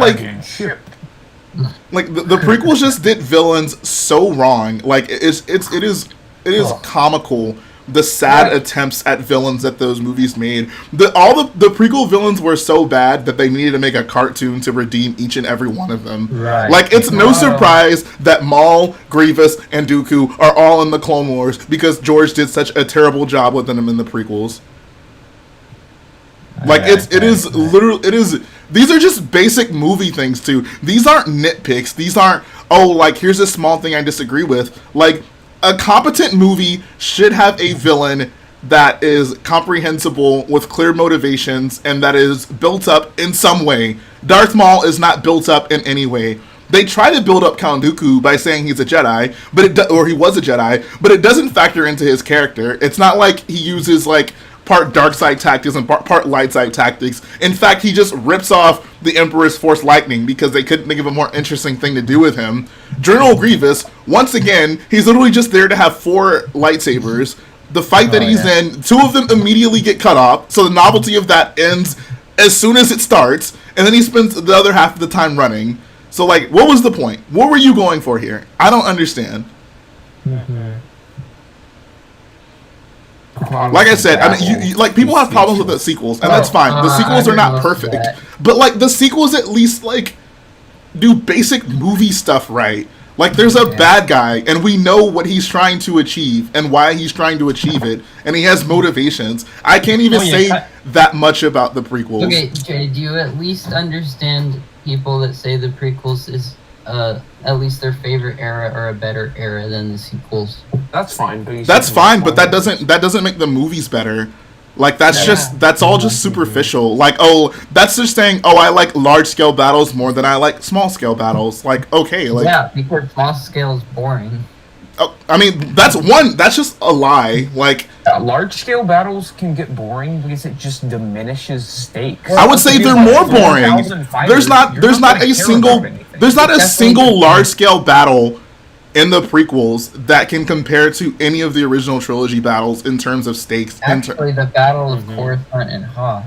Like the prequels just did villains so wrong. Like it is comical. The sad attempts at villains that those movies made. All the prequel villains were so bad that they needed to make a cartoon to redeem each and every one of them. Right. Like it's no surprise that Maul, Grievous, and Dooku are all in the Clone Wars because George did such a terrible job with them in the prequels. Like it is literally. These are just basic movie things too. These aren't nitpicks. These aren't, oh, like here's a small thing I disagree with. Like a competent movie should have a villain that is comprehensible with clear motivations and that is built up in some way. Darth Maul is not built up in any way. They try to build up Count Dooku by saying he's a Jedi, or he was a Jedi, but it doesn't factor into his character. It's not like he uses like part dark side tactics and part light side tactics. In fact, he just rips off the Emperor's Force Lightning because they couldn't think of a more interesting thing to do with him. General Grievous, once again, he's literally just there to have 4 lightsabers. The fight that he's in, 2 of them immediately get cut off, so the novelty of that ends as soon as it starts, and then he spends the other half of the time running. So, like, what was the point? What were you going for here? I don't understand. Like I said, I mean, you like people have problems with the sequels, and that's fine. The sequels are not perfect, but like the sequels at least like do basic movie stuff right. Like there's a bad guy, and we know what he's trying to achieve and why he's trying to achieve it, and he has motivations. I can't even say that much about the prequels. Okay, Jay, do you at least understand people that say the prequels is at least their favorite era or a better era than the sequels? That's fine. But That's fine, but that doesn't make the movies better. Like that's all just superficial. Like, oh, that's just saying, oh, I like large scale battles more than I like small scale battles. Like, okay, like yeah, because small scale is boring. Oh, I mean, that's just a lie. Like large scale battles can get boring because it just diminishes stakes. I would say they're more boring. There's not a single large scale battle in the prequels that can compare to any of the original trilogy battles in terms of stakes. Actually, the Battle of Coruscant and Hoth.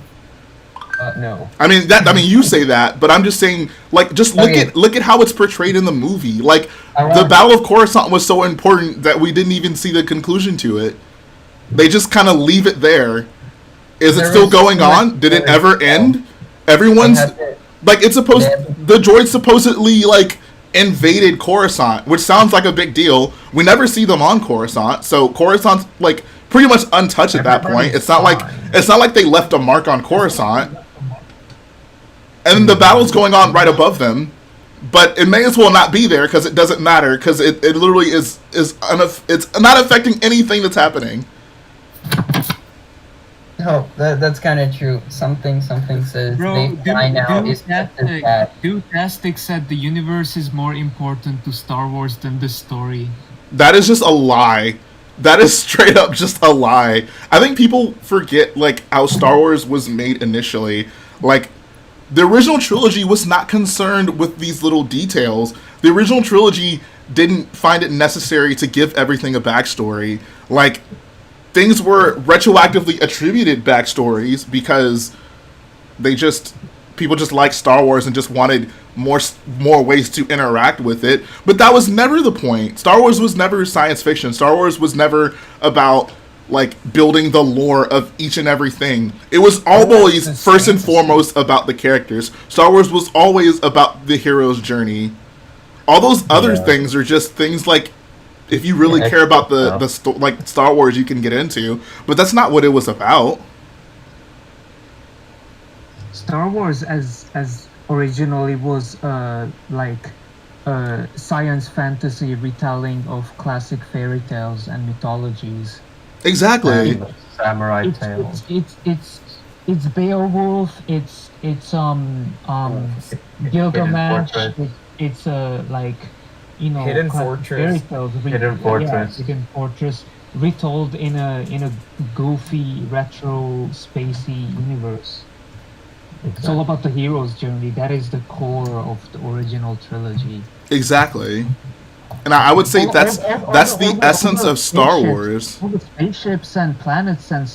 No. I mean you say that, but I'm just saying, like, just look at how it's portrayed in the movie. Like, the Battle of Coruscant was so important that we didn't even see the conclusion to it. They just kind of leave it there. Is it still going on? Did it ever end? Everyone's like, it's supposed, the droids supposedly like invaded Coruscant, which sounds like a big deal. We never see them on Coruscant, so Coruscant's like pretty much untouched at that point. It's not like they left a mark on Coruscant. And the battle's going on right above them, but it may as well not be there because it doesn't matter, because it literally is it's not affecting anything that's happening. Oh, that's kind of true. Something says Bro, they fly now is that. Dude said the universe is more important to Star Wars than the story. That is just a lie. That is straight up just a lie. I think people forget like how Star Wars was made initially. Like, the original trilogy was not concerned with these little details. The original trilogy didn't find it necessary to give everything a backstory. Like, things were retroactively attributed backstories because people just liked Star Wars and just wanted more ways to interact with it. But that was never the point. Star Wars was never science fiction. Star Wars was never about like building the lore of each and everything. It was always first and foremost about the characters. Star Wars was always about the hero's journey. All those other things are just things like, if you really care about like Star Wars, you can get into, but that's not what it was about. Star Wars as originally was like science fantasy retelling of classic fairy tales and mythologies. Exactly. Samurai tales. It's Beowulf. It's Gilgamesh. It's like, you know, Hidden Fortress. Fairy tales. Hidden Fortress. Hidden Fortress, retold in a goofy retro spacey universe. Exactly. It's all about the hero's journey. That is the core of the original trilogy. Exactly. And I would say that's the essence of Star Wars. All the spaceships and planets and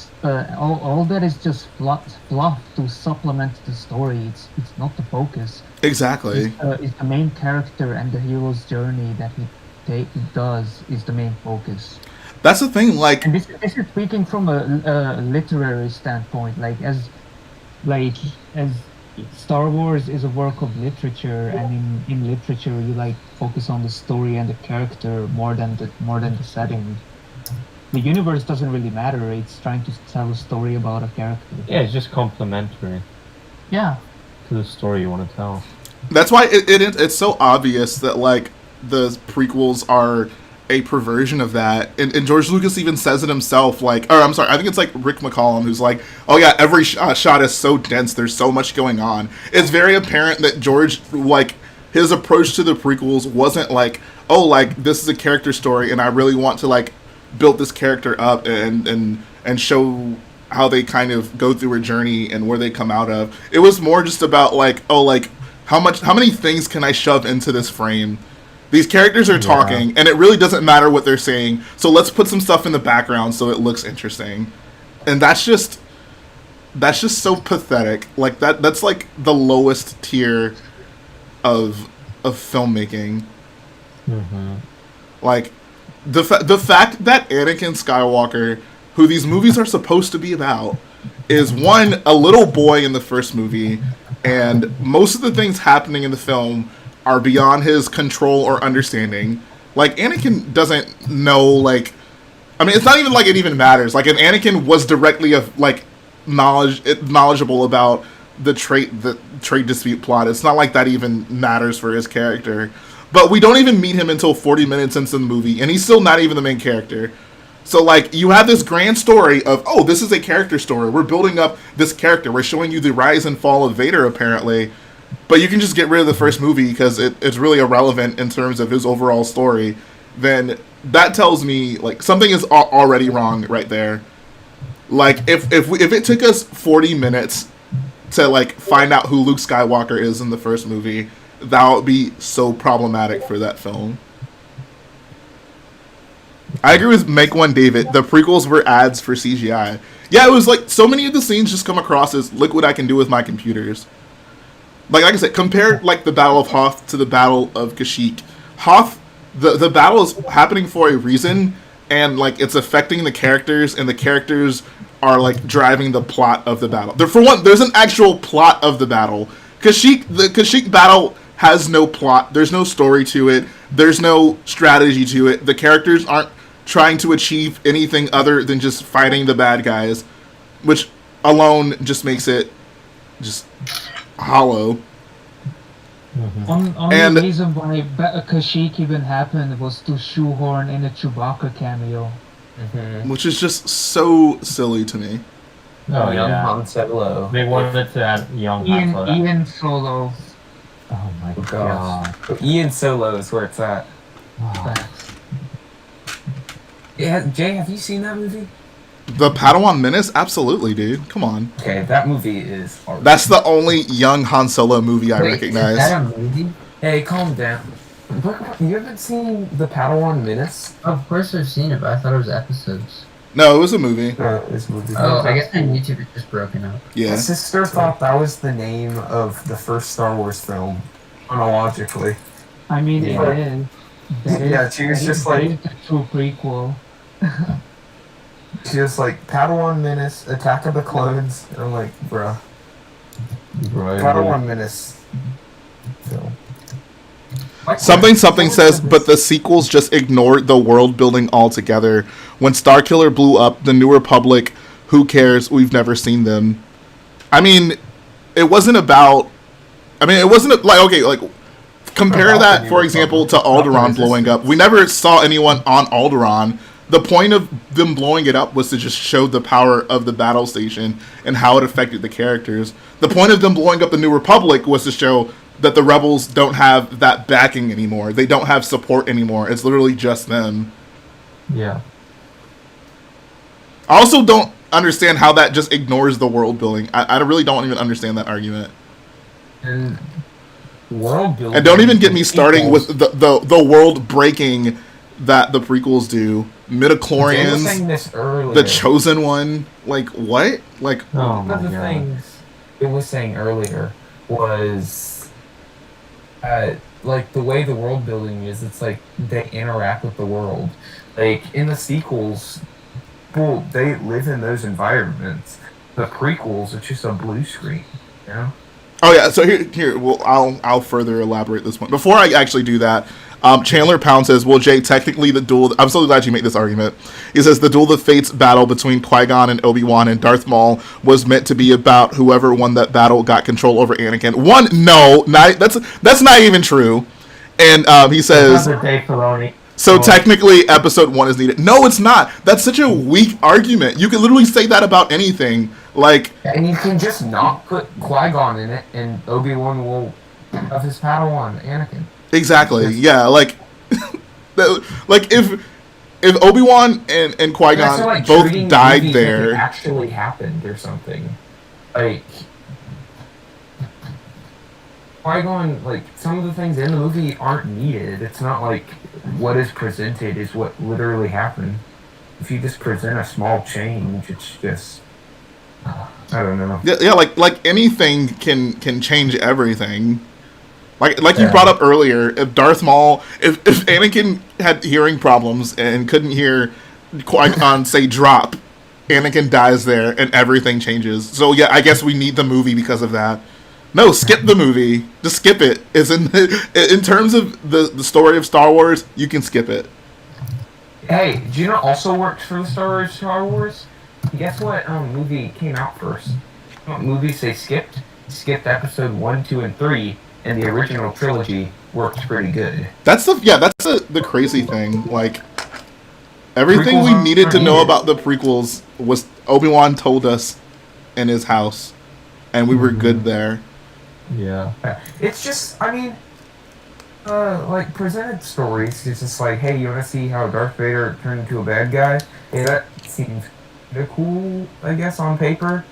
all that is just fluff to supplement the story. It's not the focus. Exactly. It's the main character and the hero's journey that he does is the main focus. That's the thing. Like, and this is speaking from a literary standpoint. Like as Star Wars is a work of literature, and in literature you like focus on the story and the character more than the setting. The universe doesn't really matter. It's trying to tell a story about a character. Yeah, it's just complementary. Yeah. To the story you want to tell. That's why it's so obvious that like the prequels are a perversion of that, and George Lucas even says it himself. Like, or I'm sorry, I think it's like Rick McCallum who's like, "Oh yeah, every shot is so dense. There's so much going on." It's very apparent that George, like, his approach to the prequels wasn't like, "Oh, like this is a character story, and I really want to like build this character up and show how they kind of go through a journey and where they come out of." It was more just about like, "Oh, like how many things can I shove into this frame?" These characters are talking, and it really doesn't matter what they're saying, so let's put some stuff in the background so it looks interesting. And that's just so pathetic. Like that's like the lowest tier of filmmaking. Mm-hmm. Like the fact that Anakin Skywalker, who these movies are supposed to be about, is one, a little boy in the first movie, and most of the things happening in the film are beyond his control or understanding. Like, Anakin doesn't know, like, I mean, it's not even like it even matters. Like, if Anakin was directly knowledgeable about the trade dispute plot, it's not like that even matters for his character. But we don't even meet him until 40 minutes into the movie, and he's still not even the main character. So, like, you have this grand story of, oh, this is a character story. We're building up this character. We're showing you the rise and fall of Vader, apparently. But you can just get rid of the first movie because it's really irrelevant in terms of his overall story. Then that tells me, like, something is already wrong right there. Like, if it took us 40 minutes to, like, find out who Luke Skywalker is in the first movie, that would be so problematic for that film. I agree with Make One David. The prequels were ads for CGI. Yeah, it was like so many of the scenes just come across as look what I can do with my computers. Like I said, compare like the Battle of Hoth to the Battle of Kashyyyk. Hoth, the battle is happening for a reason, and like it's affecting the characters, and the characters are like driving the plot of the battle. For one, there's an actual plot of the battle. The Kashyyyk battle has no plot. There's no story to it. There's no strategy to it. The characters aren't trying to achieve anything other than just fighting the bad guys, which alone just makes it just hollow. Only reason why Kashyyyk even happened was to shoehorn in a Chewbacca cameo. Which is just so silly to me. Oh, Young yeah. Han Solo. They wanted to add young Han Solo. Ian Solo. Oh my god. Ian Solo is where it's at. Yeah, Jay, have you seen that movie? The Padawan Menace? Absolutely, dude. Come on. Okay, that movie is... That's the only young Han Solo movie I recognize. Is that a movie? Hey, calm down. You haven't seen The Padawan Menace? Of course I've seen it, but I thought it was episodes. No, it was a movie. This movie. Oh, I guess my YouTube is just broken up. Yeah. My sister thought that was the name of the first Star Wars film, chronologically. I mean, Yeah. it is. Yeah, she was just like... It's a true prequel. She was like, Padawan Menace, Attack of the Clones. And I'm like, bruh. Padawan Menace film. Something says, but the sequels just ignored the world building altogether. When Starkiller blew up, the New Republic, who cares? We've never seen them. I mean, it wasn't about... I mean, it wasn't like, okay, like, compare that, for example, to Alderaan blowing up. We never saw anyone on Alderaan. The point of them blowing it up was to just show the power of the battle station and how it affected the characters. The point of them blowing up the New Republic was to show that the rebels don't have that backing anymore. They don't have support anymore. It's literally just them. Yeah. I also don't understand how that just ignores the world building. I really don't even understand that argument. And world building... And don't even get me starting with the world breaking that the prequels do. Midichlorians, the Chosen One. Like, what? Like, one of the things it was saying earlier was... like the way the world building is, it's like they interact with the world. Like in the sequels, well, they live in those environments. The prequels, it's just a blue screen, you know? Oh yeah, so here, well, I'll further elaborate this point. Before I actually do that, Chandler Pound says, well, Jay, technically the duel... I'm so glad you make this argument. He says the Duel of the Fates battle between Qui-Gon and Obi-Wan and Darth Maul was meant to be about whoever won that battle got control over Anakin. That's not even true. And he says... So technically, episode 1 is needed. No, it's not. That's such a weak argument. You can literally say that about anything. Like... And you can just not put Qui-Gon in it, and Obi-Wan will have his Padawan, Anakin. Exactly. Yeah, like... like, if Obi-Wan and Qui-Gon both died there... Like it actually happened or something. Like... Qui-Gon, like, some of the things in the movie aren't needed. It's not like what is presented is what literally happened. If you just present a small change, it's just... I don't know. Yeah, like anything can change everything. Like you brought up earlier, if Darth Maul... If Anakin had hearing problems and couldn't hear Qui-Gon say drop, Anakin dies there and everything changes. So yeah, I guess we need the movie because of that. No, skip the movie. Just skip it. It's in terms of the story of Star Wars, you can skip it. Hey, do you know also works for the story of Star Wars? Guess what movie came out first? What movies they skipped? Skipped episode 1, 2, and 3, and the original trilogy works pretty good. That's the crazy thing. Like, everything we needed to know about the prequels was Obi-Wan told us in his house, and we were good there. Yeah. It's just, I mean, like, presented stories, it's just like, hey, you want to see how Darth Vader turned into a bad guy? Hey, that seems kind of cool, I guess, on paper.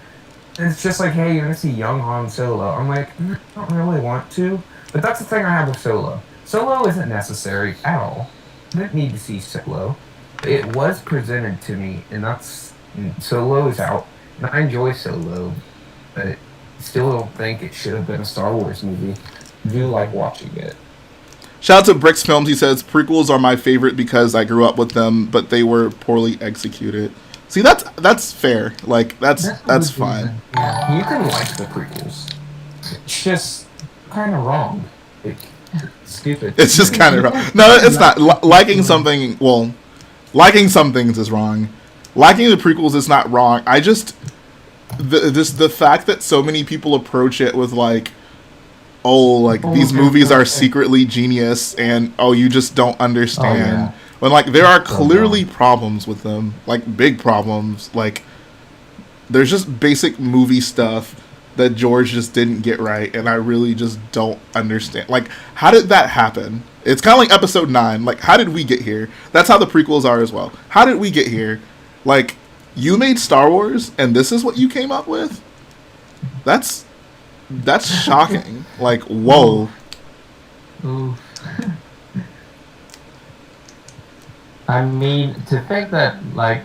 And it's just like, hey, you want to see young Han Solo? I'm like, I don't really want to. But that's the thing I have with Solo. Solo isn't necessary at all. I didn't need to see Solo. It was presented to me, and that's And Solo's out, and I enjoy Solo, but still don't think it should have been a Star Wars movie. I do like watching it. Shout out to Bricks Films. He says prequels are my favorite because I grew up with them, but they were poorly executed. See, that's fair. Like that's fine. Yeah, you can like the prequels. It's just kind of wrong. Stupid. It's just kind of wrong. No, it's not. Liking something, well, liking some things is wrong. Liking the prequels is not wrong. I just the fact that so many people approach it with like, oh, like these movies are secretly genius, and oh, you just don't understand. Oh, yeah. When like there are clearly problems with them, like big problems. Like there's just basic movie stuff that George just didn't get right, and I really just don't understand. Like, how did that happen? It's kind of like Episode 9. Like, how did we get here? That's how the prequels are as well. How did we get here? Like, you made Star Wars, and this is what you came up with? That's shocking. Like, whoa. Ooh. I mean, to think that, like,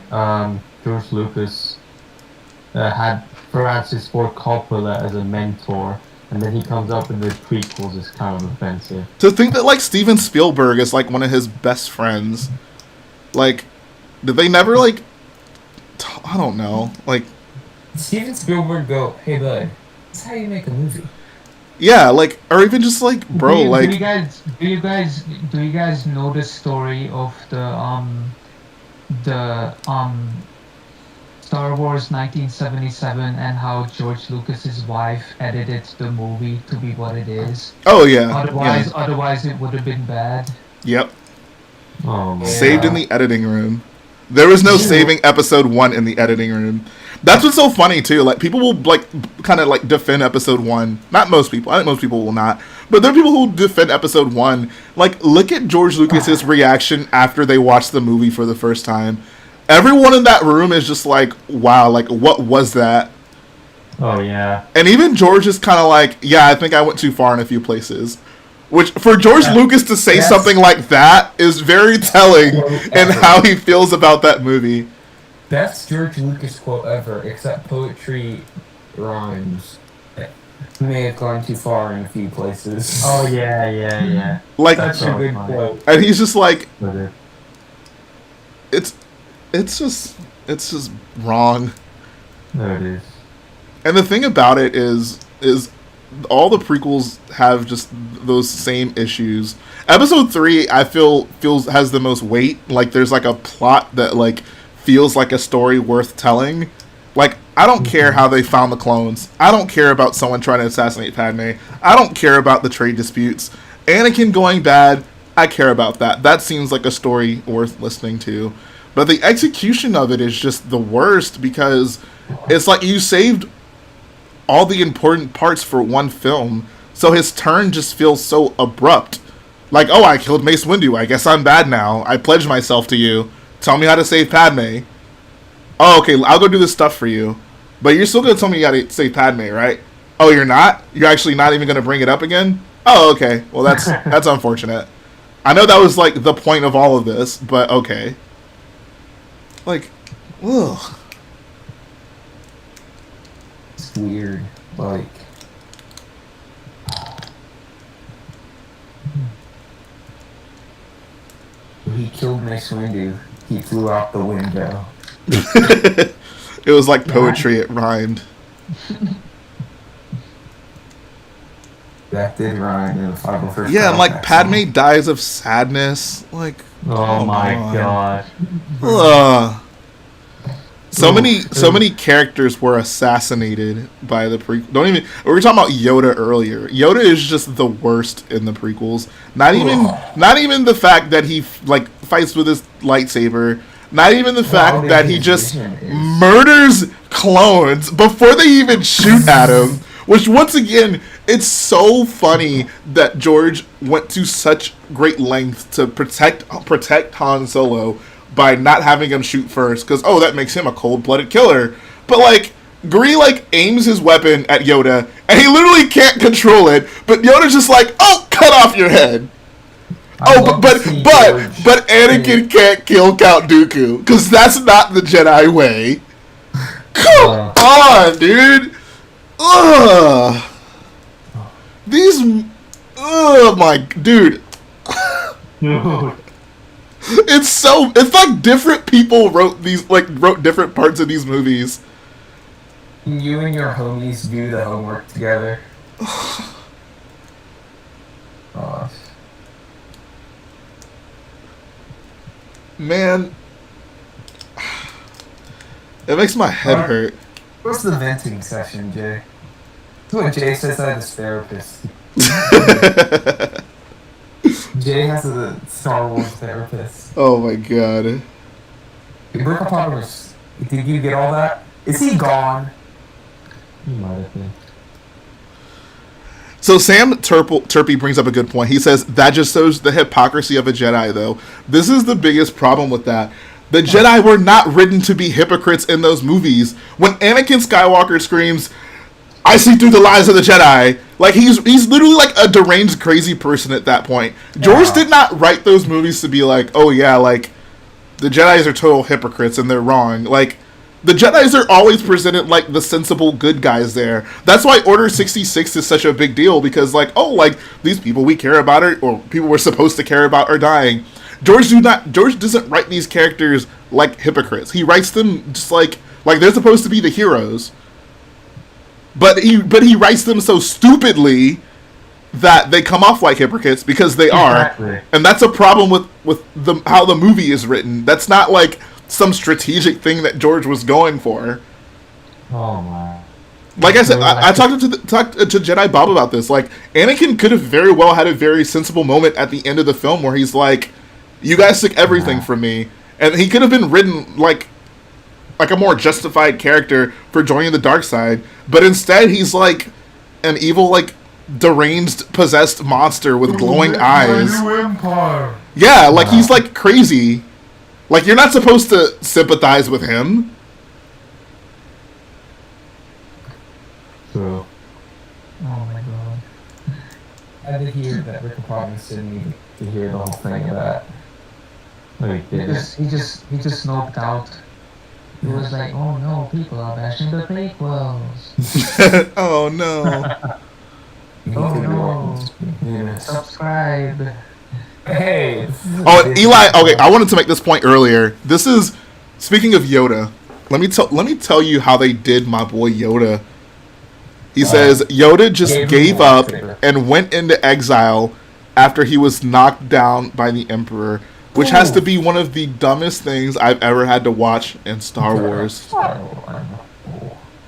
George Lucas had Francis Ford Coppola as a mentor, and then he comes up with the prequels is kind of offensive. To think that, like, Steven Spielberg is, like, one of his best friends. Like, did they never, like, I don't know, like... Steven Spielberg go, hey, bud, that's how you make a movie. Yeah, like, or even just, like, bro, like... Do you guys know the story of the Star Wars 1977 and how George Lucas's wife edited the movie to be what it is? Oh yeah. Otherwise it would have been bad. Yep. Oh man. Saved in the editing room. There was no saving Episode 1 in the editing room. That's what's so funny too. Like people will like kind of like defend Episode 1. Not most people. I think most people will not. But there are people who defend Episode 1. Like look at George Lucas's reaction after they watched the movie for the first time. Everyone in that room is just like, wow, like, what was that? Oh, yeah. And even George is kind of like, yeah, I think I went too far in a few places. Which, for George Lucas to say something like that is very telling in how he feels about that movie. Best George Lucas quote ever, except poetry rhymes. May have gone too far in a few places. Oh, yeah. Like, that's a good quote. And he's just like, it's just wrong. No, it is. And the thing about it is all the prequels have just those same issues. Episode 3, I feels has the most weight. Like there's like a plot that like feels like a story worth telling. Like I don't care how they found the clones. I don't care about someone trying to assassinate Padme. I don't care about the trade disputes. Anakin going bad, I care about that. That seems like a story worth listening to. But the execution of it is just the worst because it's like you saved all the important parts for one film, so his turn just feels so abrupt. Like, oh, I killed Mace Windu. I guess I'm bad now. I pledge myself to you. Tell me how to save Padme. Oh, okay, I'll go do this stuff for you. But you're still going to tell me you got to save Padme, right? Oh, you're not? You're actually not even going to bring it up again? Oh, okay. Well, that's unfortunate. I know that was, like, the point of all of this, but okay. Like, ugh. It's weird. Like, he killed Mace Windu. He flew out the window. It was like poetry. It rhymed. That did rhyme in the final first. Yeah, and like Padme dies of sadness. Like, oh my god. Ugh. So many characters were assassinated by the prequel. We were talking about Yoda earlier. Yoda is just the worst in the prequels. Not even the fact that he like fights with his lightsaber. Not even the fact that he just murders clones before they even shoot at him. Which once again, it's so funny that George went to such great lengths to protect Han Solo by not having him shoot first, because that makes him a cold-blooded killer. But like Gree like aims his weapon at Yoda, and he literally can't control it. But Yoda's just like, cut off your head. But Anakin can't kill Count Dooku, because that's not the Jedi way. Come on, dude. Ugh. These. Oh my, dude. It's like different people wrote different parts of these movies. You and your homies do the homework together. Gosh. Man, it makes my head hurt. What's the venting session, Jay? That's what Jay says I have his therapist. Jay has a Star Wars therapist. Oh my god. Rick Poppers, did you get all that? Is he gone? He might have been. So Sam Turpy brings up a good point. He says that just shows the hypocrisy of a Jedi, though. This is the biggest problem with that. The Jedi were not written to be hypocrites in those movies. When Anakin Skywalker screams, "I see through the lies of the Jedi," like he's literally like a deranged, crazy person at that point. George did not write those movies to be like, oh yeah, like the Jedis are total hypocrites and they're wrong. Like the Jedis are always presented like the sensible good guys there. That's why Order 66 is such a big deal, because like, oh, like these people we care about or people we're supposed to care about are dying. George doesn't write these characters like hypocrites. He writes them just like they're supposed to be the heroes. But he writes them so stupidly that they come off like hypocrites because they are. And that's a problem with how the movie is written. That's not like some strategic thing that George was going for. Oh my. Like I said, I talked to Jedi Bob about this. Like, Anakin could have very well had a very sensible moment at the end of the film where he's like, you guys took everything from me. And he could have been written like a more justified character for joining the dark side. But instead, he's like an evil, like, deranged, possessed monster with glowing eyes. Yeah, like, he's like crazy. Like, you're not supposed to sympathize with him. True. Oh my god. I did hear that Rick Poppers didn't need to hear the whole thing of that. He just snoped out. He was like, oh no, people are bashing the prequels. Oh no. Oh no. Subscribe. Hey. Oh, Eli. Okay, I wanted to make this point earlier. This is speaking of Yoda. Let me tell you how they did my boy Yoda. He says Yoda just gave up and went into exile after he was knocked down by the Emperor, which has to be one of the dumbest things I've ever had to watch in Star Wars.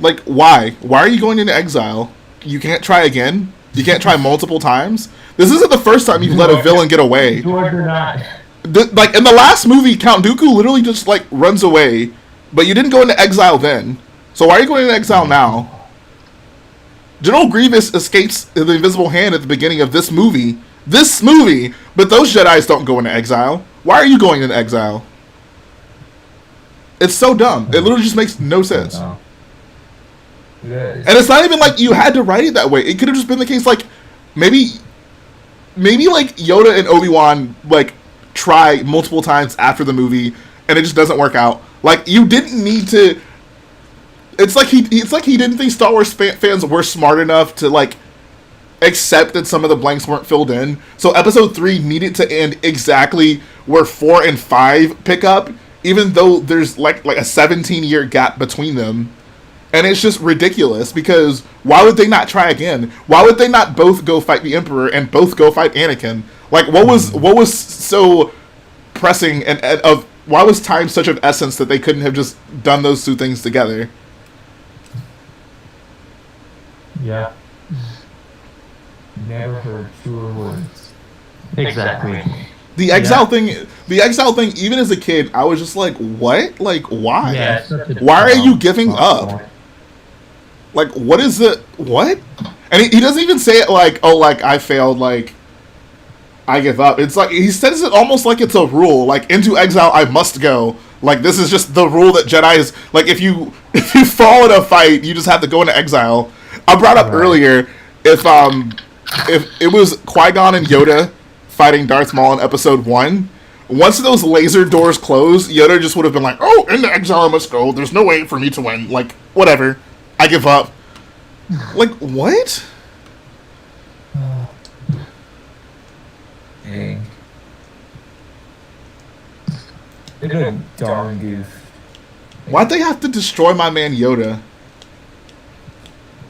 Like, why? Why are you going into exile? You can't try again? You can't try multiple times? This isn't the first time you've let a villain get away. George or not. Like, in the last movie, Count Dooku literally just, like, runs away, but you didn't go into exile then. So why are you going into exile now? General Grievous escapes the invisible hand at the beginning of this movie. But those Jedis don't go into exile. Why are you going into exile? It's so dumb. It literally just makes no sense. And it's not even like you had to write it that way. It could have just been the case, like, maybe like Yoda and Obi-Wan like try multiple times after the movie and it just doesn't work out. Like, you didn't need to. It's like he didn't think Star Wars fans were smart enough to like accept that some of the blanks weren't filled in. So episode 3 needed to end exactly where 4 and 5 pick up, even though there's like a 17-year gap between them. And it's just ridiculous, because why would they not try again? Why would they not both go fight the Emperor and both go fight Anakin? Like, what was so pressing and of why was time such of essence that they couldn't have just done those two things together? Yeah. Never heard truer words. Exactly. The exile thing, even as a kid, I was just like, what? Like, why? Yeah, why are you giving up? Like, what is it? What? And he doesn't even say it like, oh, like, I failed, like, I give up. It's like, he says it almost like it's a rule. Like, into exile, I must go. Like, this is just the rule that Jedi's, like, if you fall in a fight, you just have to go into exile. I brought up earlier, if it was Qui-Gon and Yoda fighting Darth Maul in episode 1, once those laser doors closed, Yoda just would have been like, "Oh, into exile I must go. There's no way for me to win. Like, whatever. I give up." Like, what? Dang. They're a darn goof. Why'd they have to destroy my man Yoda?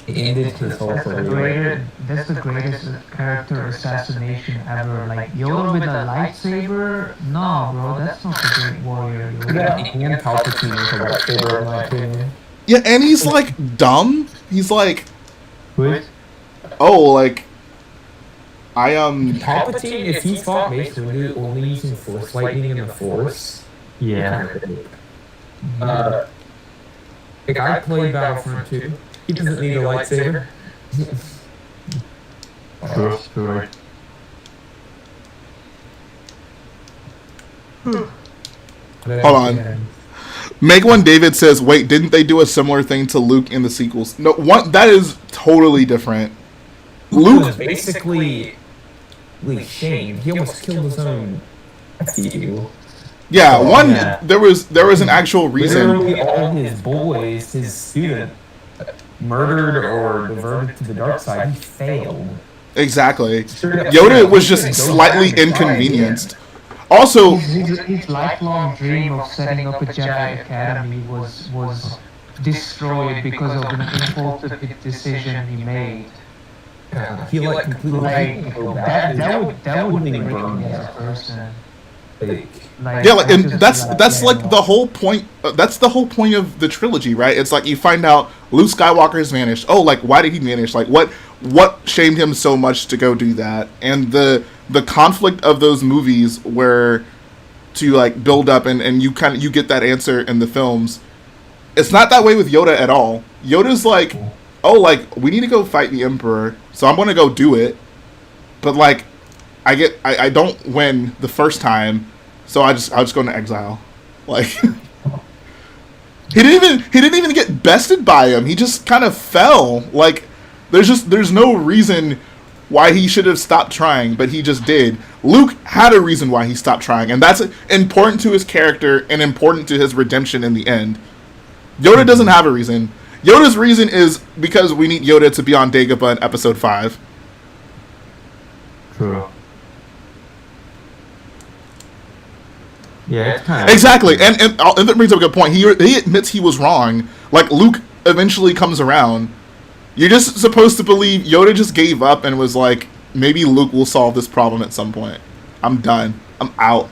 It ended his whole career. That's the greatest character assassination ever. Like Yoda with a lightsaber? No, bro, that's not the great warrior. Yeah, and Palpatine with a lightsaber, in my opinion. Yeah, and he's like dumb. He's like, Wait. oh, like, Palpatine, if he fought Mace Windu only using Force lightning and the Force, Yeah. the guy played Battlefront 2. He doesn't need a lightsaber. True. hold on. Make One David says, wait, didn't they do a similar thing to Luke in the sequels? No, that is totally different. Luke was basically shamed. He almost killed his own nephew. Yeah, there was an actual reason. Literally all his boys, his student, murdered or diverted to the dark side. He failed. Exactly. Yoda was just slightly inconvenienced. Also, his lifelong dream of setting up a Jedi Academy was destroyed because of an impulsive decision he made. He like completely that would make him as a person. and that's like the whole point. That's the whole point of the trilogy, right? It's like you find out Luke Skywalker has vanished. Oh, like why did he vanish? Like what shamed him so much to go do that? And the conflict of those movies were to like build up, and you get that answer in the films. It's not that way with Yoda at all. Yoda's like, oh, like we need to go fight the Emperor, so I'm gonna go do it. But like, I don't win the first time, so I'll just go into exile. Like he didn't even get bested by him. He just kind of fell. Like there's no reason why he should have stopped trying, but he just did. Luke had a reason why he stopped trying, and that's important to his character and important to his redemption in the end. Yoda doesn't have a reason. Yoda's reason is because we need Yoda to be on Dagobah in Episode 5. True. Yeah, it's kind of... Exactly, and that brings up a good point. He admits he was wrong. Like, Luke eventually comes around. You're just supposed to believe Yoda just gave up and was like, maybe Luke will solve this problem at some point. I'm done. I'm out.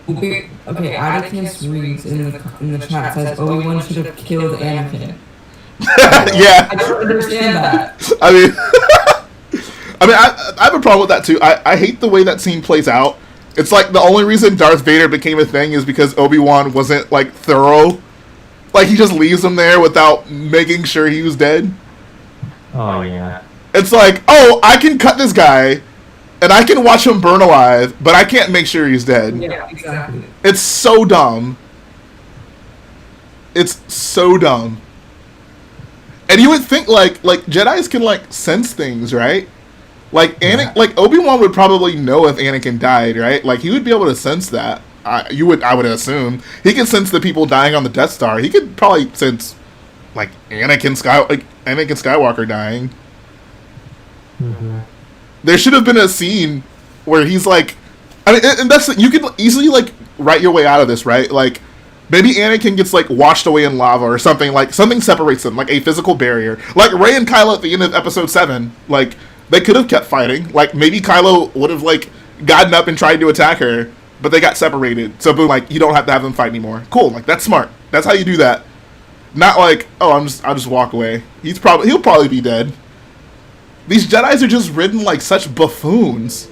Okay, Atticus reads in the chat says Obi-Wan should have killed Anakin. Yeah. I don't understand that. I have a problem with that too. I hate the way that scene plays out. It's like the only reason Darth Vader became a thing is because Obi-Wan wasn't like thorough. Like he just leaves him there without making sure he was dead. Oh yeah. It's like, oh, I can cut this guy and I can watch him burn alive, but I can't make sure he's dead. Yeah, exactly. It's so dumb. It's so dumb. And you would think like Jedis can like sense things, right? Like like Obi-Wan would probably know if Anakin died, right? Like he would be able to sense that. I would assume he could sense the people dying on the Death Star. He could probably sense like Anakin Skywalker dying. Mm-hmm. There should have been a scene where he's like, I mean, and that's you can easily like write your way out of this, right? Like maybe Anakin gets like washed away in lava or something. Like something separates them, like a physical barrier. Like Rey and Kylo at the end of Episode 7, like they could have kept fighting. Like maybe Kylo would have like gotten up and tried to attack her, but they got separated. So boom, like you don't have to have them fight anymore. Cool, like that's smart. That's how you do that. Not like, oh, I'll just walk away. He'll probably be dead. These Jedis are just ridden like such buffoons.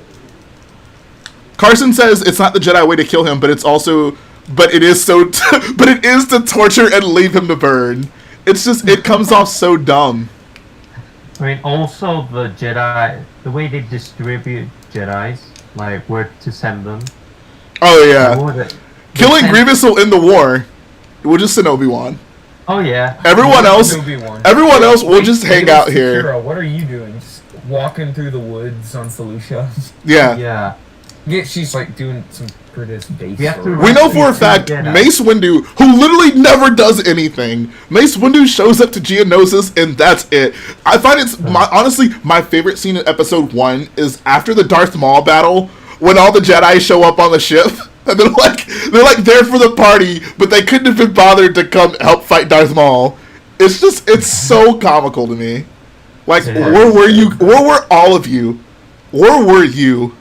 Carson says it's not the Jedi way to kill him, but it is to torture and leave him to burn. It's just, it comes off so dumb. I mean, also the Jedi, the way they distribute Jedis, like where to send them. Oh yeah, killing Grievous will end the war. We'll just send Obi-Wan. Oh yeah. Everyone else will just hang out here. Kira, what are you doing? Just walking through the woods on Felucia? Yeah. Yeah. Yeah, she's like doing some British base. We know for a fact Mace Windu, who literally never does anything, Mace Windu shows up to Geonosis and that's it. I find it's honestly my favorite scene in Episode 1 is after the Darth Maul battle when all the Jedi show up on the ship and they're like there for the party, but they couldn't have been bothered to come help fight Darth Maul. It's so comical to me. Like, where were you? Where were all of you? Where were you?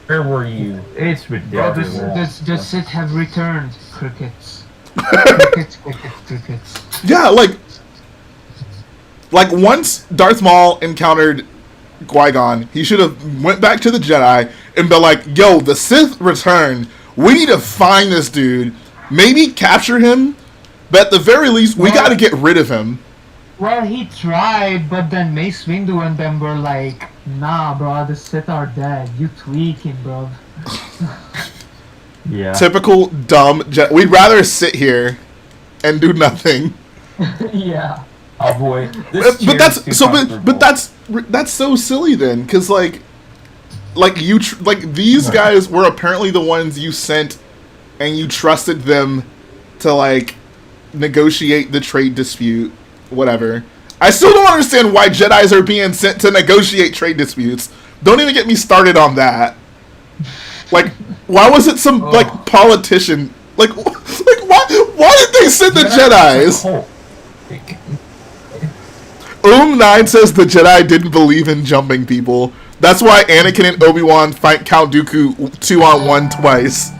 Where were you? It's ridiculous. The Sith have returned, crickets. Crickets. Yeah, like once Darth Maul encountered Qui-Gon, he should have went back to the Jedi and been like, yo, the Sith returned. We need to find this dude. Maybe capture him, but at the very least, we gotta get rid of him. Well, he tried, but then Mace Windu and them were like, nah, bro, the Sith are dead. You tweaking, bro. Yeah. Typical dumb Jedi. We'd rather sit here and do nothing. Yeah. Oh boy. But that's so silly then, because like these guys were apparently the ones you sent, and you trusted them to like negotiate the trade dispute, whatever. I still don't understand why Jedis are being sent to negotiate trade disputes. Don't even get me started on that. Like, why was it some like politician? Like why did they send the Jedis? 9 says the Jedi didn't believe in jumping people. That's why Anakin and Obi-Wan fight Count Dooku 2-on-1 twice.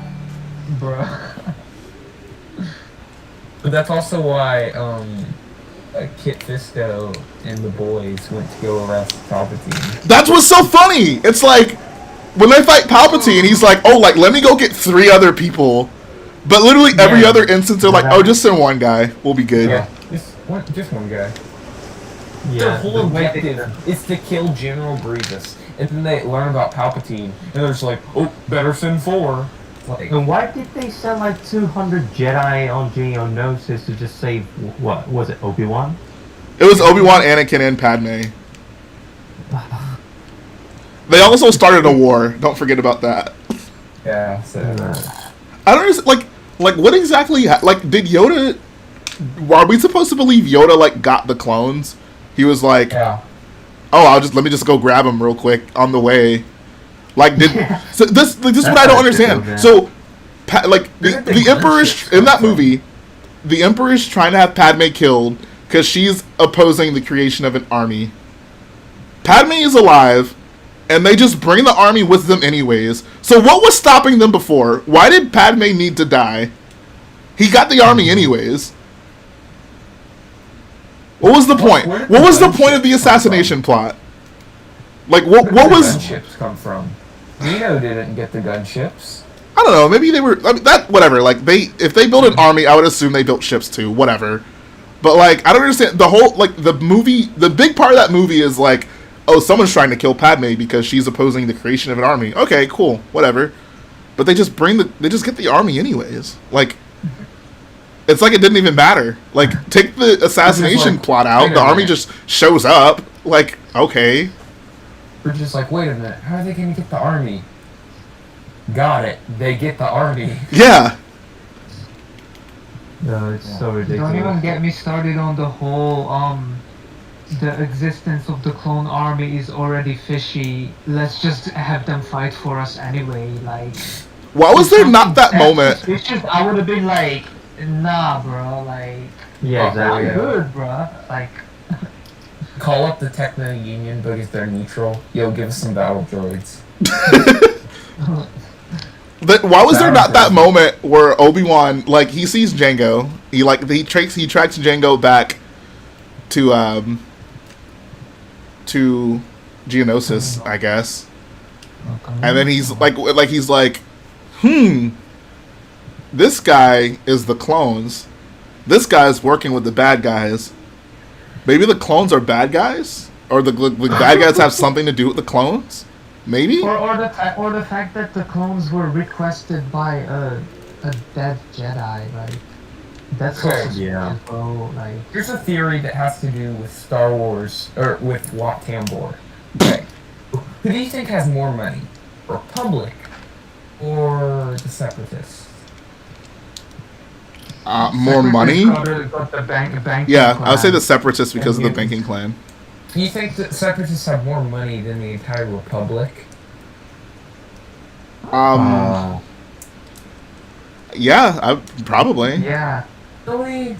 Bruh. But that's also why Kit Fisto and the boys went to go arrest Palpatine. That's what's so funny. It's like when they fight Palpatine, he's like, "Oh, like let me go get 3 other people," but literally every other instance, they're like, "Oh, just send one guy. We'll be good." Yeah, just one guy. Yeah. Their whole objective is to kill General Grievous, and then they learn about Palpatine, and they're just like, "Oh, better send 4." Like, And why did they send like 200 Jedi on Geonosis to just save, what was it, Obi-Wan? It was Obi-Wan, Anakin, and Padme. They also started a war. Don't forget about that. yeah, so I don't understand, like what exactly, like, did Yoda, are we supposed to believe Yoda, like, got the clones? He was like, yeah. oh, let me just go grab them real quick on the way. Like, so this is what I don't understand. So, the Emperor is, in that movie, the Emperor is trying to have Padme killed because she's opposing the creation of an army. Padme is alive, and they just bring the army with them anyways. So what was stopping them before? Why did Padme need to die? He got the army anyways. What was the point? What was the point of the assassination plot? Like, what was... Gunships come from? Nino didn't get the gunships. I don't know, maybe they were... I mean, that, whatever, like, if they built an army, I would assume they built ships too, whatever. But, like, I don't understand, the whole, like, the movie, the big part of that movie is, like, oh, someone's trying to kill Padme because she's opposing the creation of an army. Okay, cool, whatever. But they just get the army anyways. Like, it's like it didn't even matter. Like, take the assassination plot out, the army just shows up. Like, okay. We're just like, wait a minute, how are they going to get the army? Got it, they get the army. Yeah. No, it's so ridiculous. Don't even get me started on the whole, the existence of the clone army is already fishy. Let's just have them fight for us anyway, like... Why was there not that moment? It's just, I would have been like, nah, bro, like... Yeah, exactly. Not good, bro, like... Call up the Techno Union because they're neutral. Yo, give us some battle droids. Why was there not that moment where Obi-Wan, like, he sees Jango, he tracks Jango back to Geonosis, I guess, and then he's like, this guy is the clones. This guy's working with the bad guys. Maybe the clones are bad guys, or the bad guys have something to do with the clones. Maybe, or the fact that the clones were requested by a dead Jedi, like. That's Okay. also Yeah. bro. Like, Here's a theory that has to do with Star Wars, or with Wat Tambor. Okay. Who do you think has more money? Republic or the Separatists? More money? got the banking Yeah, I would say clan. the Separatists because of the banking clan. Do you think that Separatists have more money than the entire Republic? Yeah, probably. Yeah. Really?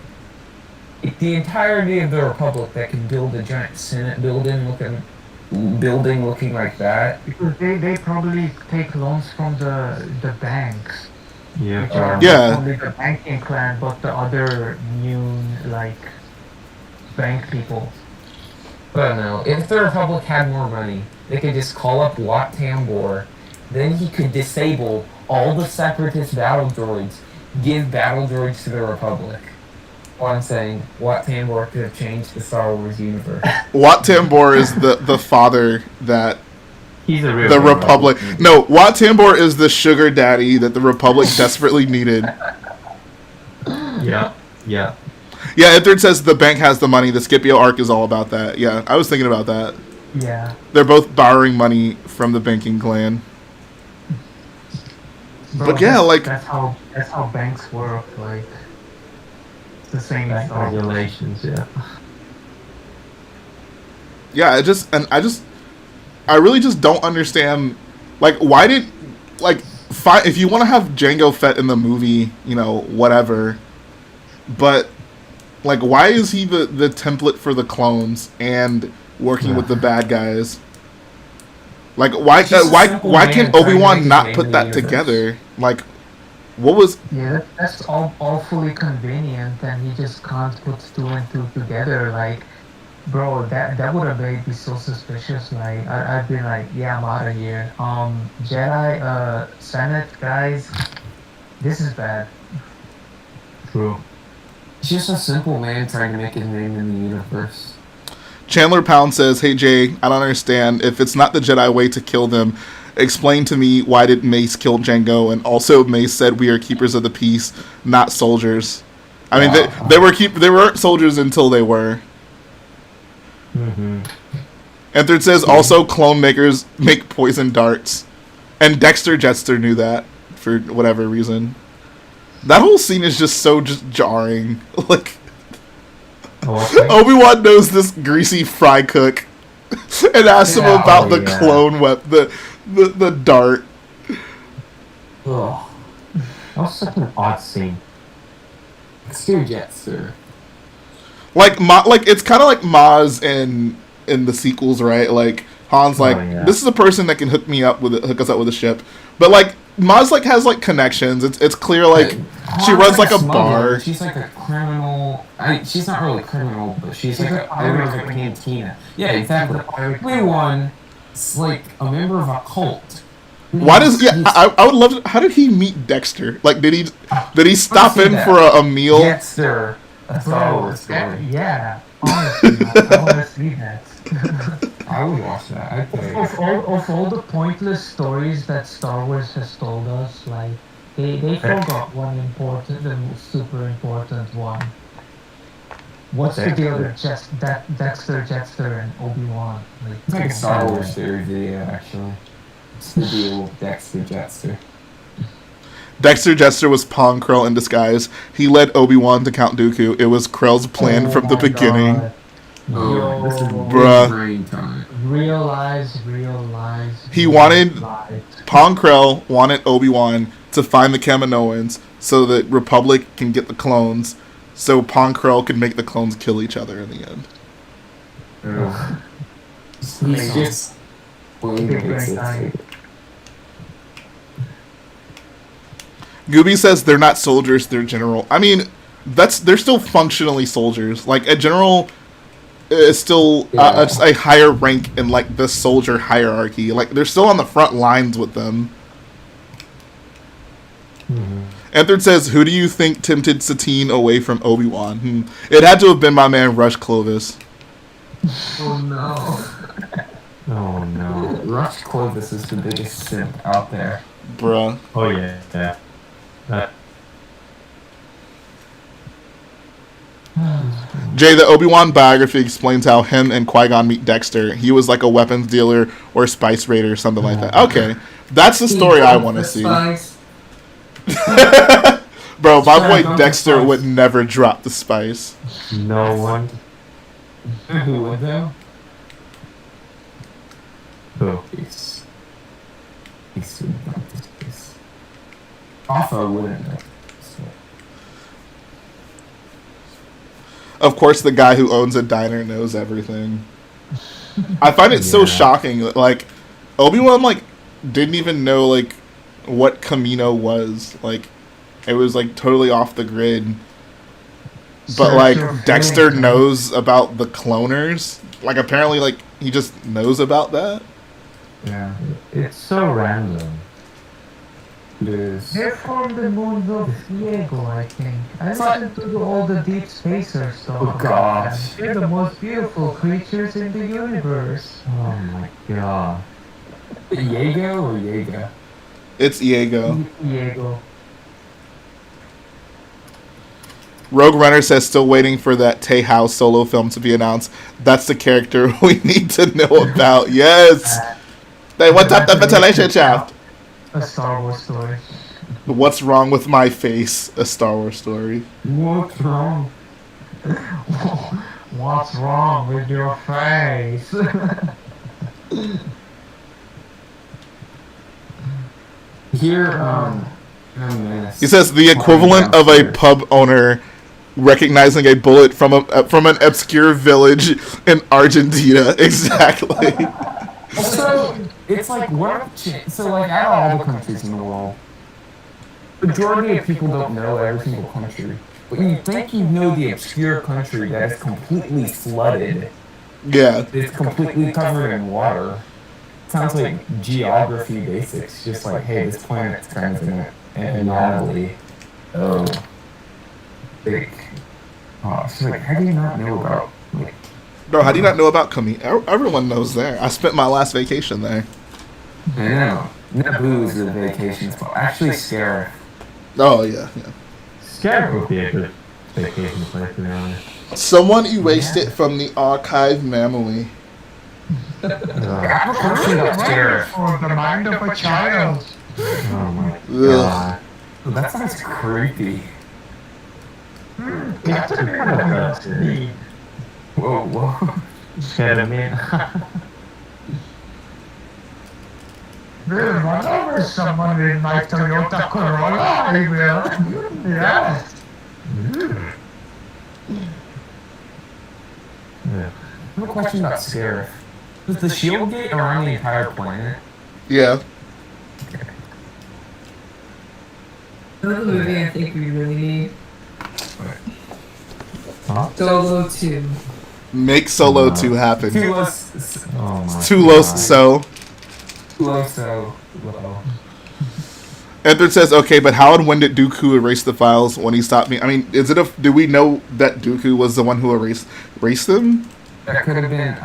The entirety of the Republic that can build a giant Senate building looking like that? Because they probably take loans from the banks. Yeah. Which are Yeah. not only the banking clan, but the other new, like, bank people. I don't know. If the Republic had more money, they could just call up Wat Tambor. Then he could disable all the Separatist battle droids, give battle droids to the Republic. What I'm saying, Wat Tambor could have changed the Star Wars universe. Wat Tambor is the father that He's a real the Republic. No, Wat Tambor is the sugar daddy that the Republic desperately needed. Yeah. Yeah. Yeah, Ithrid says the bank has the money. The Scipio arc is all about that. Yeah, I was thinking about that. Yeah. They're both borrowing money from the banking clan. Bro, But yeah, like that's how banks work. Like, it's the same Bank stuff. regulations. Yeah. yeah, I really just don't understand. Like, why did if you want to have Jango Fett in the movie, you know, whatever. But like, why is he the template for the clones and working with the bad guys? Like, why can Obi-Wan not put that together? Like, what was? Yeah, that's awfully convenient, and he just can't put two and two together. Like, bro, that would have made me so suspicious. Like, I'd be like, yeah, I'm out of here. Jedi, Senate guys, this is bad. True. He's just a simple man trying to make his name in the universe. Chandler Pound says, "Hey Jay, I don't understand. If it's not the Jedi way to kill them, explain to me why did Mace kill Jango? And also Mace said we are keepers of the peace, not soldiers. I mean, they weren't soldiers until they were." Mm-hmm. Ithrid says also clone makers make poison darts, and Dexter Jettster knew that for whatever reason. That whole scene is just so jarring. Like, Obi-Wan knows this greasy fry cook and asks him about the clone weapon, the dart. Oh, that was such an odd scene. Dexter Jettster. Like it's kind of like Maz in the sequels, right? Like Han's like, this is a person that can hook us up with a ship, but like Maz like has like connections. It's clear like she runs like a bar. She's like a criminal. She's not really a criminal, but she's like a owner of a cantina. Yeah, exactly. Obi-Wan is like a member of a cult. Why does I would love to, how did he meet Dexter? Like did he stop in for a meal? Dexter, a Star Wars story. Yeah, honestly, I want to see that. I would watch that. Of all the pointless stories that Star Wars has told us, like they forgot one important and super important one. What's the deal with Dexter Jettster and Obi-Wan? It's like a Star Wars theory video, actually. What's the deal with Dexter Jettster? Dexter Jettster was Pong Krell in disguise. He led Obi-Wan to Count Dooku. It was Krell's plan from the beginning. Oh, this is bruh. brain time. Real lies. He wanted Pong Krell wanted Obi-Wan to find the Kaminoans so that Republic can get the clones, so Pong Krell could make the clones kill each other in the end. He's just Gooby says they're not soldiers, they're general. I mean, they're still functionally soldiers. Like a general is still a higher rank in like the soldier hierarchy. Like they're still on the front lines with them. Ithrid says, "Who do you think tempted Satine away from Obi-Wan?" It had to have been my man Rush Clovis. Oh no. Oh no. Rush Clovis is the biggest simp out there. Bruh. Oh yeah. Jay, the Obi-Wan biography explains how him and Qui-Gon meet Dexter. He was like a weapons dealer or spice raider or something like that. Okay, that's the story I want to see. Bro, my boy Dexter would never drop the spice. No one. Who would though? Who? He's not this case. Also wouldn't know. So. Of course, the guy who owns a diner knows everything. I find it so shocking that, like, Obi-Wan, like, didn't even know, like, what Camino was. Like, it was, like, totally off the grid. But, like, Dexter knows about the cloners. Like, apparently, like, he just knows about that. Yeah. It's so random. It is. They're from the moon of Diego, I think. I listened to all the Deep Spacer stuff. Oh gosh. They're the most beautiful creatures in the universe. Oh my god. Diego or Jaega? It's Diego. Diego. Rogue Runner says still waiting for that Tejas solo film to be announced. That's the character we need to know about. Yes. Hey, what's up the ventilation shaft? A Star Wars story. What's wrong with my face? A Star Wars story. What's wrong? What's wrong with your face? Here, He says the equivalent of a pub owner recognizing a bullet from an obscure village in Argentina. Exactly. Also, it's like so like out of all the countries in the world, majority of people don't know every single country. But you think you know the obscure country that is completely flooded. Yeah. It's completely covered in water. Sounds like geography basics. Just like, hey, this planet's kind of an anomaly. Oh. Like, it's like, how do you not know about, like... Bro, how do you not know about Camino? Everyone knows there. I spent my last vacation there. I know. Naboo is a vacation spot. Actually, Scarif. Oh, yeah. Scarif would be a good vacation place, to be honest. Someone erased it from the archive memory. I have a question about Scarif. For the mind of a child. Oh my god. That sounds creepy. That's a kind of Whoa. Scared of me. We'll run over someone in my Toyota Corolla, I will. Yeah. Yeah. I have a question about Scarif. Does the shield gate around the entire planet? Yeah. Another movie I think we really need. Huh? Solo 2. Make Solo 2 happen. Oh my Too low, God. so. Edward says, okay, but how and when did Dooku erase the files when he stopped me? I mean, do we know that Dooku was the one who erased them? That could have been,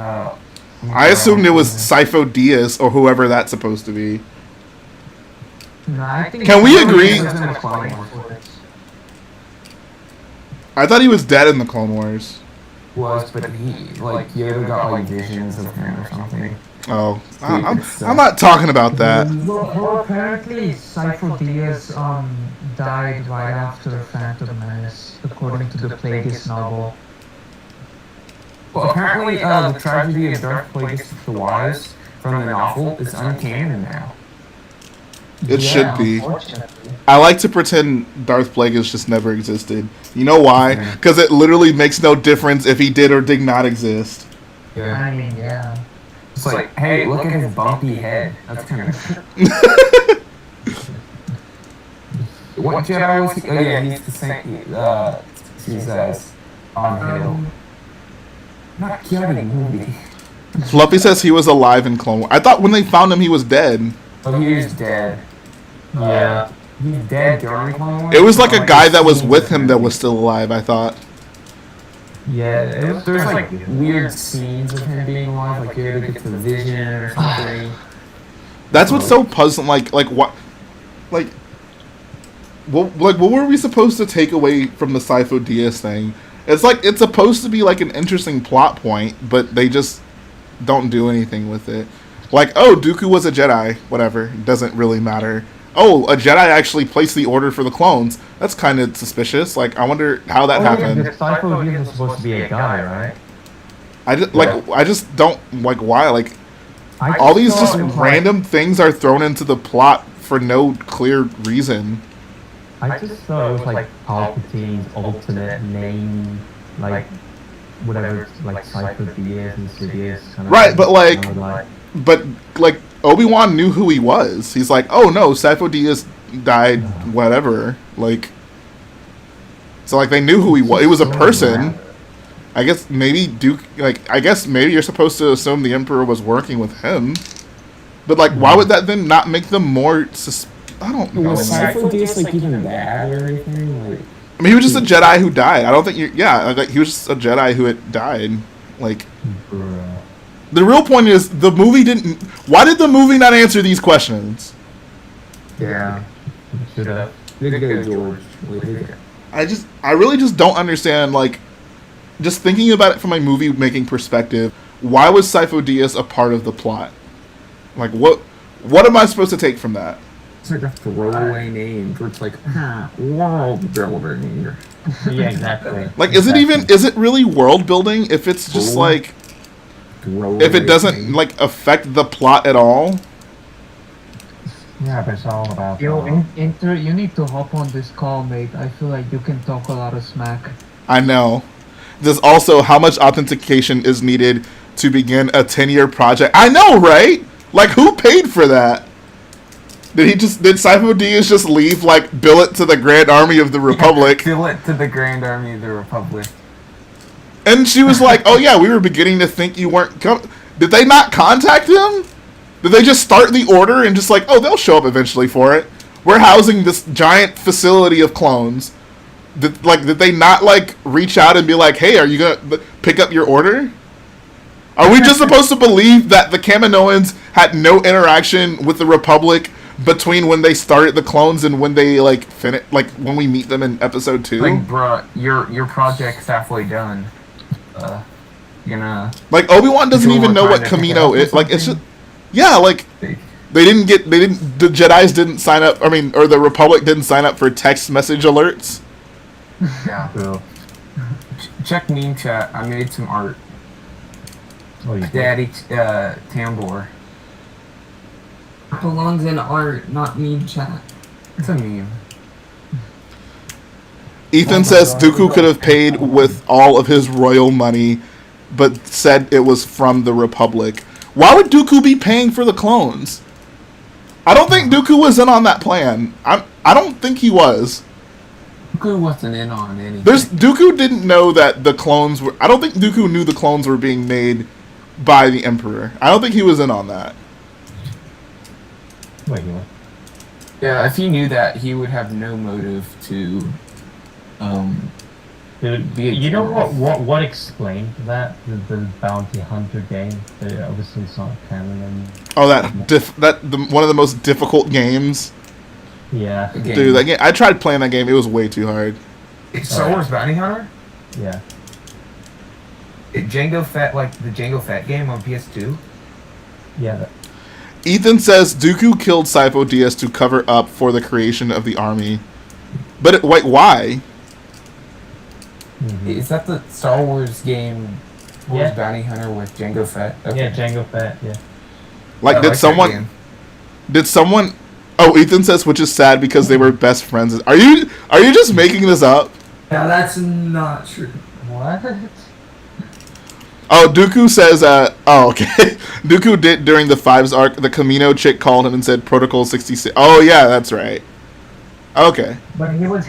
I assumed it was Sifo-Dyas or whoever that's supposed to be. No, I think Can we agree? He was in the Clone Wars. I thought he was dead in the Clone Wars. But he, like, Yoda got, like, visions of him or something. Oh, I'm not talking about that. Well, apparently Sifo-Dyas died right after Phantom Menace, according to the Plagueis novel. Well, apparently, the tragedy of Darth Plagueis the Wise from the novel is uncanon now. It should be. I like to pretend Darth Plagueis just never existed. You know why? Because it literally makes no difference if he did or did not exist. Yeah. I mean, yeah. It's like, hey, look at his bumpy head. That's kind of... What Jedi was he? Oh yeah, he's the same, he's on Hill. Not Keanu movie. Fluffy says he was alive in Clone Wars. I thought when they found him he was dead. Oh, he is dead. Yeah. He's dead during Clone Wars? It was like a guy that was with him that was still alive, I thought. Yeah, There's like weird scenes of him being alive, like Yoda gets a vision or something. That's what's so puzzling. Like what? What were we supposed to take away from the Sifo-Dyas thing? It's like it's supposed to be like an interesting plot point, but they just don't do anything with it. Like, oh, Dooku was a Jedi. Whatever, doesn't really matter. Oh, a Jedi actually placed the order for the clones. That's kind of suspicious. Like, I wonder how that happened. The Sifo-Dyas is supposed to be a guy, right? I just don't like why. Like, all these just random things are thrown into the plot for no clear reason. I just thought it was like Palpatine's alternate name, like whatever, like Sifo-Dyas and Sidious. Right, but like Obi-Wan knew who he was. He's like, oh no, Sifo-Dyas died, whatever. Like, so like they knew who he was. He was a person. I guess maybe maybe you're supposed to assume the Emperor was working with him. But like, why would that then not make them more I don't know. Was Sifo-Dyas like even bad or anything? Like, I mean, he was just a Jedi who died. I don't think like he was just a Jedi who had died. Like, the real point is the movie didn't. Why did the movie not answer these questions? Yeah. Should have. George. I really just don't understand. Like, just thinking about it from a movie making perspective, why was Sifo-Dyas a part of the plot? Like, what am I supposed to take from that? It's like a throwaway name where it's like, world building. Yeah, exactly. Like, is it really world building if it's just like, if it doesn't like affect the plot at all? Yeah, but it's all about. Yo, you need to hop on this call, mate. I feel like you can talk a lot of smack. I know. There's also how much authentication is needed to begin a 10-year project. I know, right? Like, who paid for that? Did Sifo-Dyas just leave, like, bill it to the Grand Army of the Republic? Bill it to the Grand Army of the Republic. And she was like, oh yeah, we were beginning to think you weren't coming. Did they not contact him? Did they just start the order and just like, oh, they'll show up eventually for it? We're housing this giant facility of clones. Did they not, like, reach out and be like, hey, are you going to pick up your order? Are we just supposed to believe that the Kaminoans had no interaction with the Republic between when they started the clones and when they, like, when we meet them in episode 2? Like, bruh, your project's halfway done. Like, Obi-Wan doesn't even know what Kamino is. Like, it's just... Yeah, like... the Jedis didn't sign up, or the Republic didn't sign up for text message alerts. Yeah. So. Check meme chat. I made some art. Oh, you Daddy Tambor. Belongs in art, not meme chat. It's a meme. Ethan says Dooku could have paid with all of his royal money, but said it was from the Republic. Why would Dooku be paying for the clones? I don't think Dooku was in on that plan. I don't think he was. Dooku wasn't in on anything. Dooku didn't know that the clones were... I don't think Dooku knew the clones were being made by the Emperor. I don't think he was in on that. Wait, what? Yeah, if he knew that, he would have no motive to... You know what explained that? The Bounty Hunter game. Obviously it's not canon. Oh, one of the most difficult games. Yeah. Dude, that game, I tried playing that game. It was way too hard. It's Star Wars Bounty Hunter? Yeah. Jango Fett, like the Jango Fett game on PS2? Yeah. Ethan says Dooku killed Sifo-Dyas to cover up for the creation of the army. But wait, why? Is that the Star Wars game, Wars Bounty Hunter with Jango Fett? Okay. Yeah, Jango Fett, yeah. Like, did someone... Oh, Ethan says, which is sad because they were best friends. Are you just making this up? Yeah, that's not true. What? Oh, Dooku says, oh, okay. Dooku did during the Fives arc, the Kamino chick called him and said Protocol 66. Oh, yeah, that's right. Okay. But he was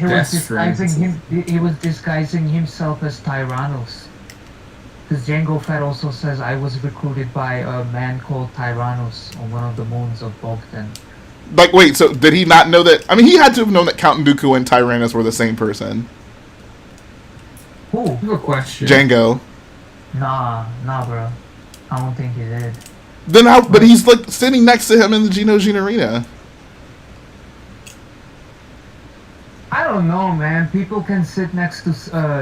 disguising himself as Tyrannos. Because Jango Fett also says, I was recruited by a man called Tyrannos on one of the moons of Bogdan. Like, wait, so did he not know that? I mean, he had to have known that Count Dooku and Tyrannus were the same person. Who? I have a question. Jango. Nah, bro. I don't think he did. Then how? But he's like sitting next to him in the Geno Arena. I don't know, man. People can sit next to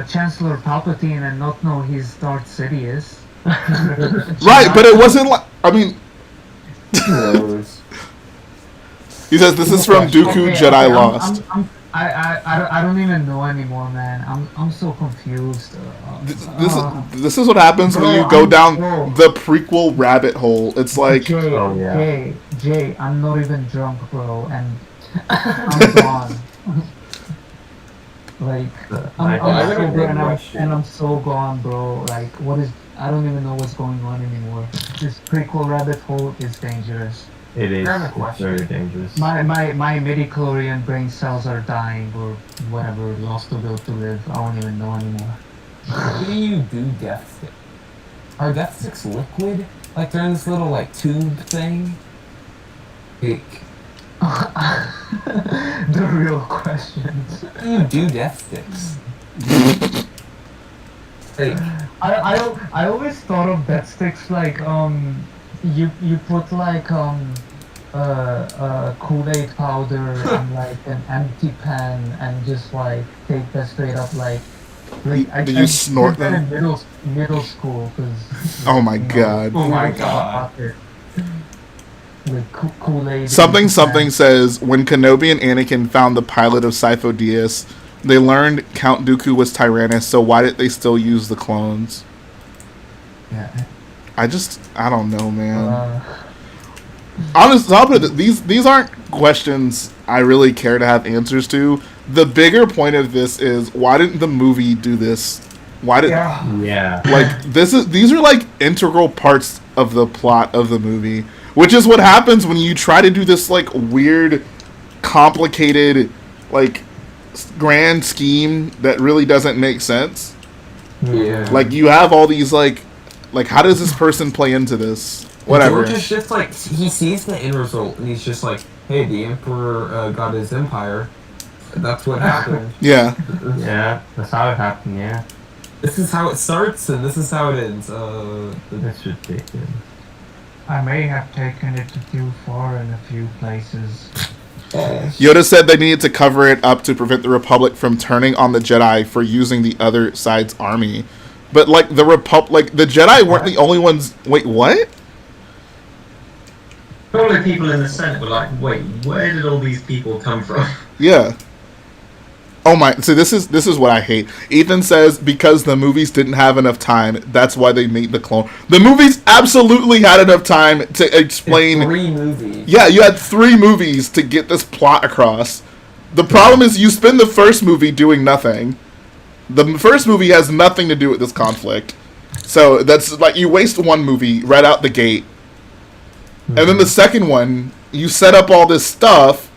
Chancellor Palpatine and not know he's Darth Sidious. Right, but it wasn't like. I mean, he says this is from Dooku Jedi Lost. I don't even know anymore, man. I'm so confused. This is what happens when you go down the prequel rabbit hole. It's like Jay, I'm not even drunk, bro, and I'm gone. Like I'm sober and I'm so gone, bro. Like what is? I don't even know what's going on anymore. This prequel rabbit hole is dangerous. It is. It's very dangerous. My midi-chlorian brain cells are dying or whatever, lost the will to live. I don't even know anymore. What do you do death stick? Are death sticks liquid? Like they're in this little like tube thing? Like, the real questions. what do you do death sticks? Like, I always thought of death sticks like you put like Kool-Aid powder in like an empty pan and just like take that straight up like do you snort them? In middle school, because oh my god. Oh my god. Like Kool-Aid. Something says when Kenobi and Anakin found the pilot of Sifo-Dyas, they learned Count Dooku was Tyrannus, so why did they still use the clones? Yeah. I don't know, man. Honestly, I'll put it, these aren't questions I really care to have answers to. The bigger point of this is, why didn't the movie do this? Why did like these are like integral parts of the plot of the movie, which is what happens when you try to do this like weird, complicated, like grand scheme that really doesn't make sense. Yeah. Like you have all these like how does this person play into this? Whatever. George is just like, he sees the end result and he's just like, hey, the Emperor got his empire. That's what happened. Yeah. Yeah, that's how it happened, yeah. This is how it starts and this is how it ends. That's ridiculous. I may have taken it too far in a few places. Yoda said they needed to cover it up to prevent the Republic from turning on the Jedi for using the other side's army. But like the Jedi weren't the only ones. Wait, what? Probably people in the Senate were like, wait, where did all these people come from? Yeah. Oh my! So this is what I hate. Ethan says because the movies didn't have enough time, that's why they made the clone. The movies absolutely had enough time to explain. 3 movies. Yeah, you had 3 movies to get this plot across. The problem is you spend the first movie doing nothing. The first movie has nothing to do with this conflict. So that's like you waste one movie right out the gate. And then the second one, you set up all this stuff,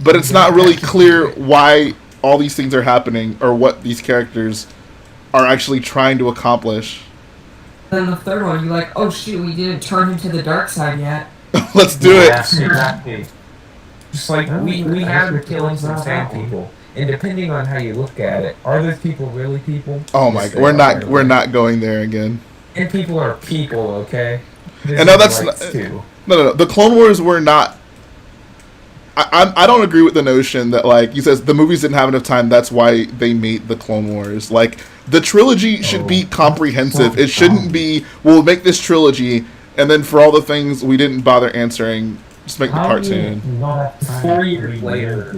but it's not really clear why all these things are happening or what these characters are actually trying to accomplish. Then the third one, you're like, oh shoot, we didn't turn him to the dark side yet. Let's do it. Exactly. Just like, we have killing some sand people. And depending on how you look at it, are those people really people? Oh my! We're not going there again. And people are people, okay? And no, that's no. The Clone Wars were not. I don't agree with the notion that like he says the movies didn't have enough time. That's why they made the Clone Wars. Like the trilogy should be comprehensive. It shouldn't be we'll make this trilogy and then for all the things we didn't bother answering, just make the cartoon. 4 years later.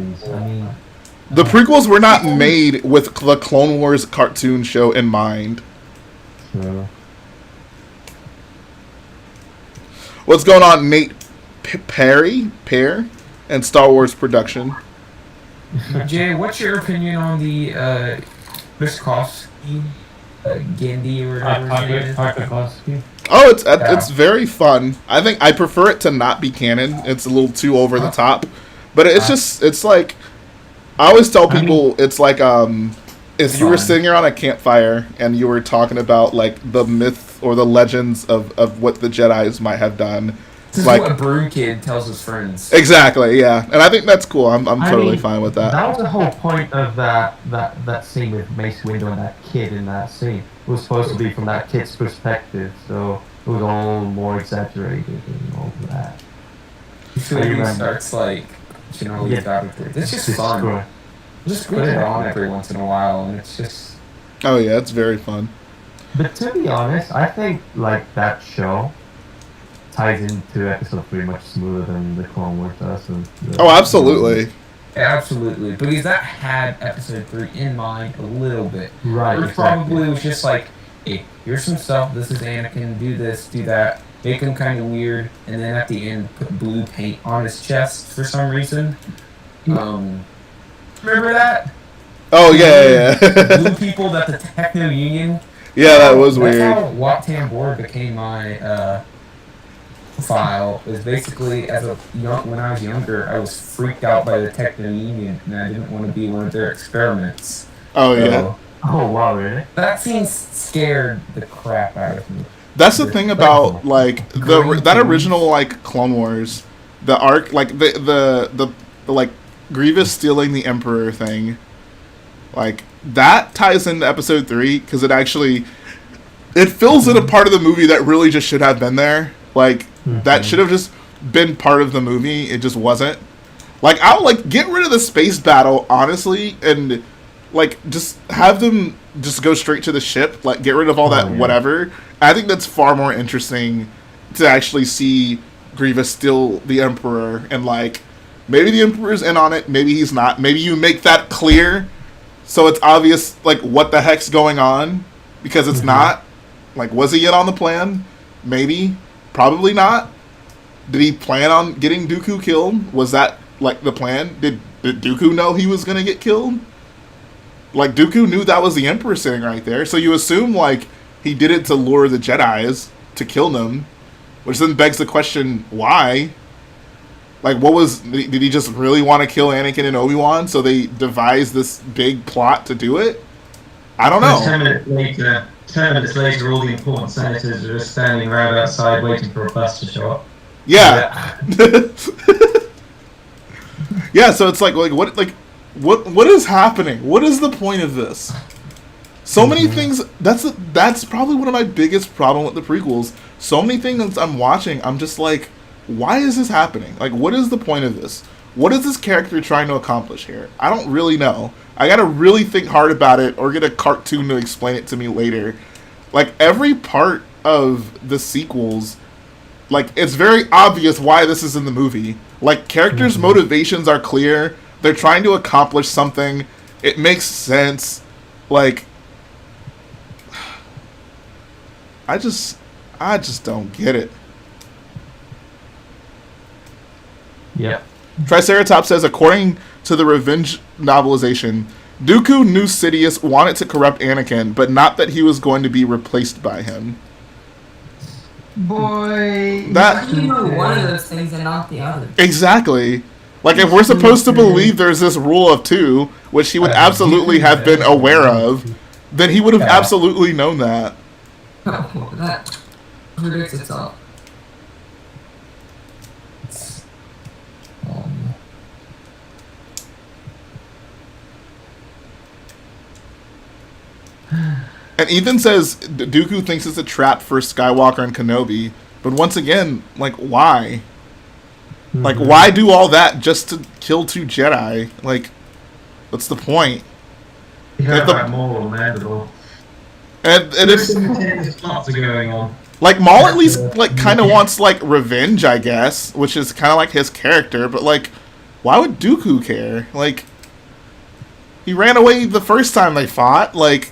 The prequels were not made with the Clone Wars cartoon show in mind. What's going on, Nate Pear, and Star Wars production? Jay, what's your opinion on the Tarkovsky, Gandhi or whatever his name is? Oh, it's very fun. I think I prefer it to not be canon. It's a little too over the top, but it's like I always tell people it's like if you were sitting here on a campfire and you were talking about like the myth or the legends of what the Jedis might have done. This is like what a broom kid tells his friends. Exactly, yeah, and I think that's cool. I'm totally fine with that. That was the whole point of that scene with Mace Windu and that kid in that scene. It was supposed to be from that kid's perspective, so it was all more exaggerated and all of that. So he starts like, it's just fun. Just put it on every once in a while, and it's just. Oh yeah, it's very fun. But to be honest, I think like that show ties into episode 3 much smoother than the Clone Wars does. Oh, absolutely. Absolutely, because that had episode 3 in mind a little bit. Right. It probably was just like, hey, here's some stuff. This is Anakin. Do this, do that. Make him kind of weird, and then at the end, put blue paint on his chest for some reason. Remember that? Oh yeah. Blue people that the Techno Union. Yeah, that was That's weird. how Wat Tambor became my file. Was basically when I was younger, I was freaked out by the Techno Union, and I didn't want to be one of their experiments. Oh yeah. Oh wow, really? That scene scared the crap out of me. That's the thing about like that original like Clone Wars, the arc, like the like Grievous stealing the Emperor thing, like that ties into episode 3 because it fills in a part of the movie that really just should have been there. Like that should have just been part of the movie. It just wasn't. Like I would like get rid of the space battle honestly, and like just have them just go straight to the ship. Like get rid of all that whatever. I think that's far more interesting to actually see Grievous steal the Emperor, and like maybe the Emperor's in on it, maybe he's not. Maybe you make that clear so it's obvious like what the heck's going on, because it's not. Like, was he in on the plan? Maybe. Probably not. Did he plan on getting Dooku killed? Was that like the plan? Did Dooku know he was gonna get killed? Like Dooku knew that was the Emperor sitting right there, so you assume like he did it to lure the Jedis to kill them, which then begs the question, why? Like, did he just really want to kill Anakin and Obi-Wan, so they devised this big plot to do it? I don't know. 10 minutes later, all the important senators are just standing around outside waiting for a bus to show up. Yeah. Yeah, so it's like what is happening? What is the point of this? So many things. That's probably one of my biggest problem with the prequels. So many things I'm watching, I'm just like, why is this happening? Like, what is the point of this? What is this character trying to accomplish here? I don't really know. I gotta really think hard about it, or get a cartoon to explain it to me later. Like, every part of the sequels, like, it's very obvious why this is in the movie. Like, characters' motivations are clear. They're trying to accomplish something. It makes sense. Like, I just don't get it. Yep. Triceratops says, according to the Revenge novelization, Dooku knew Sidious wanted to corrupt Anakin, but not that he was going to be replaced by him. Boy, That You know one of those things and not the other. exactly. Like, if we're supposed to believe there's this rule of 2, which he would absolutely have been aware of, then he would have absolutely known that. That predicts itself. And Ethan says Dooku thinks it's a trap for Skywalker and Kenobi, but once again, like, why? Like, why do all that just to kill 2 Jedi? Like, what's the point? Yeah, that Maul mandable. And it's Lots are going on. like Maul at least like kind of wants like revenge, I guess, which is kind of like his character. But like, why would Dooku care? Like, he ran away the first time they fought. Like,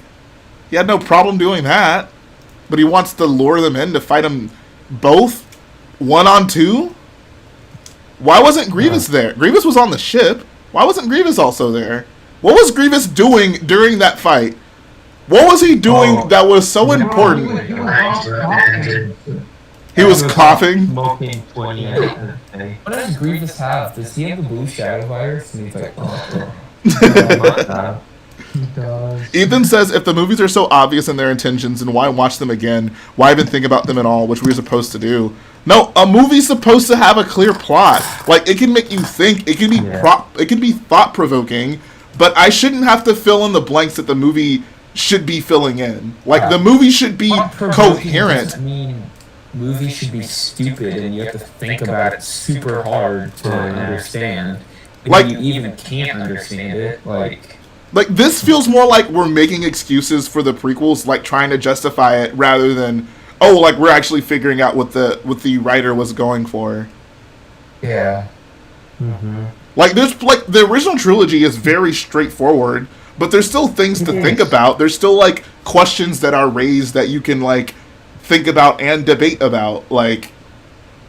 he had no problem doing that. But he wants to lure them in to fight them both 1-on-2. Why wasn't Grievous there? Grievous was on the ship. Why wasn't Grievous also there? What was Grievous doing during that fight? What was he doing that was so important? He was coughing. Smoking 20 a day. What does Grievous have? Does he have the blue shadow virus? And he's like, he does. Ethan says, if the movies are so obvious in their intentions, then why watch them again? Why even think about them at all, which we're supposed to do? No, a movie's supposed to have a clear plot. Like, it can make you think. It can be it can be thought-provoking, but I shouldn't have to fill in the blanks that the movie should be filling in. Like, the movie should be coherent. I mean, movies should be stupid, and you have to think about it super hard to understand. Like you even can't understand it. Like this feels more like we're making excuses for the prequels, like trying to justify it rather than like we're actually figuring out what the writer was going for. yeah. Like there's like the original trilogy is very straightforward, but there's still things to think about. There's still like questions that are raised that you can like think about and debate about. Like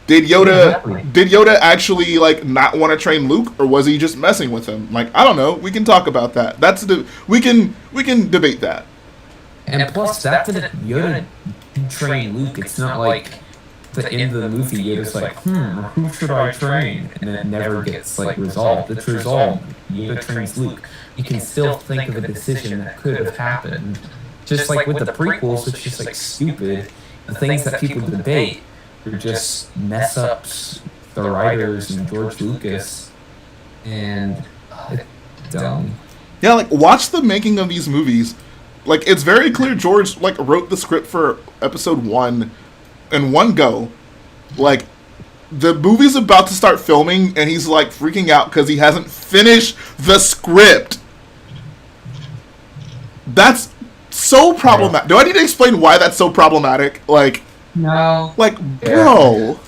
did Yoda actually like not want to train Luke, or was he just messing with him? Like I don't know. We can talk about that. We can debate that. And plus, that Yoda train Luke. It's not like the end of the movie. Yoda's like, who should I train? And it never gets like resolved. It's resolved. Yoda trains Luke. You can still think of a decision that could have happened. Just like with the prequels, it's just like stupid. The things that people debate are just mess ups. The writers and George Lucas, and it's dumb. Yeah, like watch the making of these movies. Like it's very clear George like wrote the script for episode 1 in one go. Like the movie's about to start filming and he's like freaking out because he hasn't finished the script. That's so problematic. Do I need to explain why that's so problematic? Like No. Like, bro.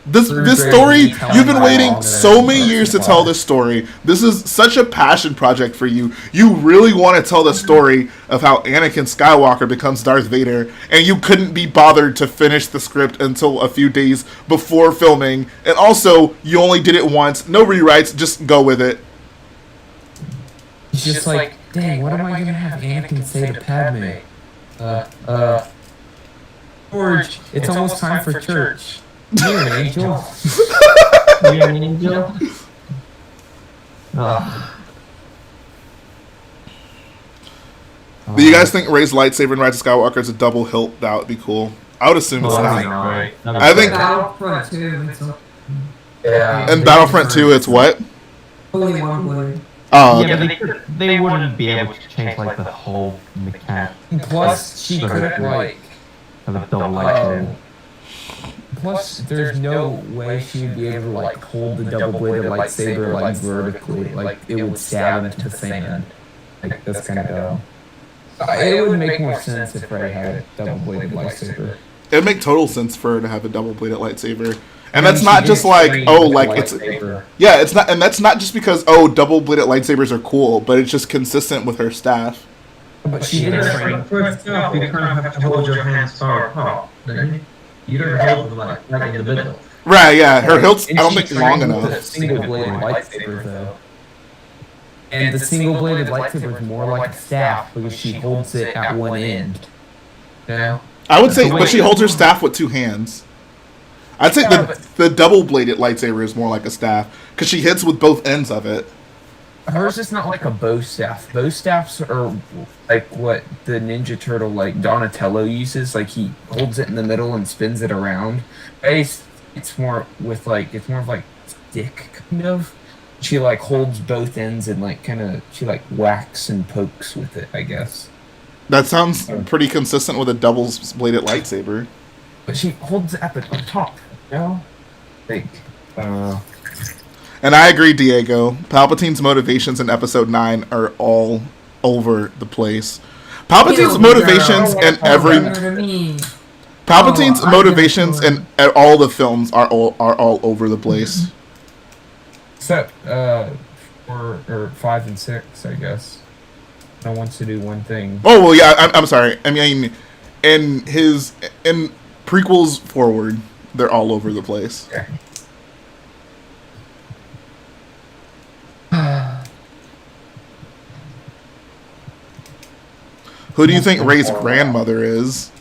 This story, you've been waiting so many years to tell this story. This is such a passion project for you. You really want to tell the story of how Anakin Skywalker becomes Darth Vader, and you couldn't be bothered to finish the script until a few days before filming. And also, you only did it once. No rewrites, just go with it. It's just like, dang, what am I gonna have Anakin say to Padme? George, it's almost time for church. You're an angel. You're an angel? Do you guys think Rey's lightsaber in Rise of Skywalker is a double hilt? That would be cool. I would assume it's not. Right. I think Battlefront 2, it's in Battlefront 2, it's what? only one blade. Oh, Yeah, okay. but they wouldn't be able to change like the whole mechanic Plus, she Sort of couldn't like. of a double lightsaber. Plus, there's no way she would be able to like hold the double-bladed lightsaber like vertically. Like it would stab into sand. Like that's kind of dumb. It would make more sense if Rey had a double-bladed lightsaber. It'd make total sense for her to have a double-bladed lightsaber. And that's not just like, oh, like it's... Yeah, it's not, and that's not just because, oh, double-bladed lightsabers are cool, but it's just consistent with her staff. But she did train. First off, you kind of have to hold your hands far apart, don't you? You don't hold them like right in the middle. Right, yeah, her hilt's, I And don't she think, long trained with a enough. single-bladed lightsaber, though. And the single-bladed lightsaber is more like a staff because she holds it at one end. You know? I would say, but she holds her staff with two hands. I'd say the double-bladed lightsaber is more like a staff, because she hits with both ends of it. Hers is not like a bow staff. Bow staffs are like what the Ninja Turtle, like Donatello uses. Like he holds it in the middle and spins it around. It's more with like it's more of like stick kind of. She like holds both ends and like kind of she like whacks and pokes with it. I guess. That sounds pretty consistent with a double-bladed lightsaber. But she holds it at the top. You know? Like And I agree, Diego. Palpatine's motivations in Episode 9 are all over the place. Palpatine's motivations in every... Palpatine's motivations in all the films are all over the place. Except 4 or 5 and 6, I guess. No one wants to do one thing. Oh well, yeah. I'm sorry. I mean, in prequels forward, they're all over the place. Okay. Who do you think Rey's grandmother is?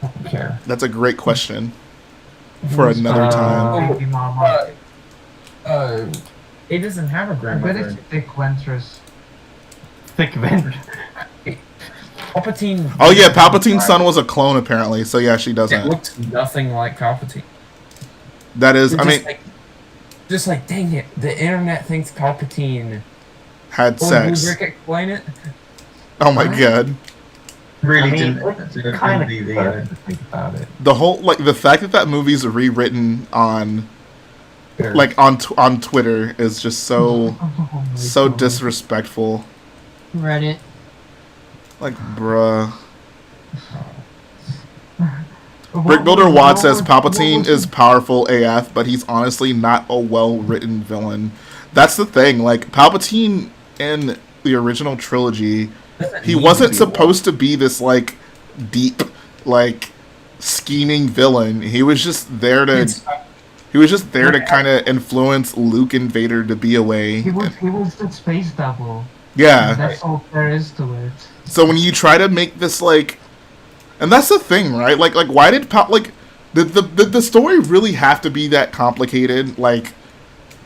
I don't care. That's a great question for another time. Baby mama. He doesn't have a I bet grandmother. it's Thick Ventress. Thick Vader. Palpatine. Oh yeah, Palpatine's son was a clone apparently. So yeah, she It doesn't. looks nothing like Palpatine. That is, I mean, just like dang it, the internet thinks Palpatine had Will sex. Rick explain it? Oh my god. Really I mean, didn't kind of be think about it. The whole, like, the fact that movie's rewritten on like on Twitter is just so disrespectful. Reddit. Like, bruh. Brick Builder Wad says Palpatine is powerful AF, but he's honestly not a well-written villain. That's the thing. Like, Palpatine in the original trilogy, he wasn't supposed to be this, like, deep, like, scheming villain. He was just there to kind of influence Luke and Vader to be away. He was the space devil. Yeah. That's all there is to it. So when you try to make this, like, and that's the thing, right? Like why did the story really have to be that complicated? Like,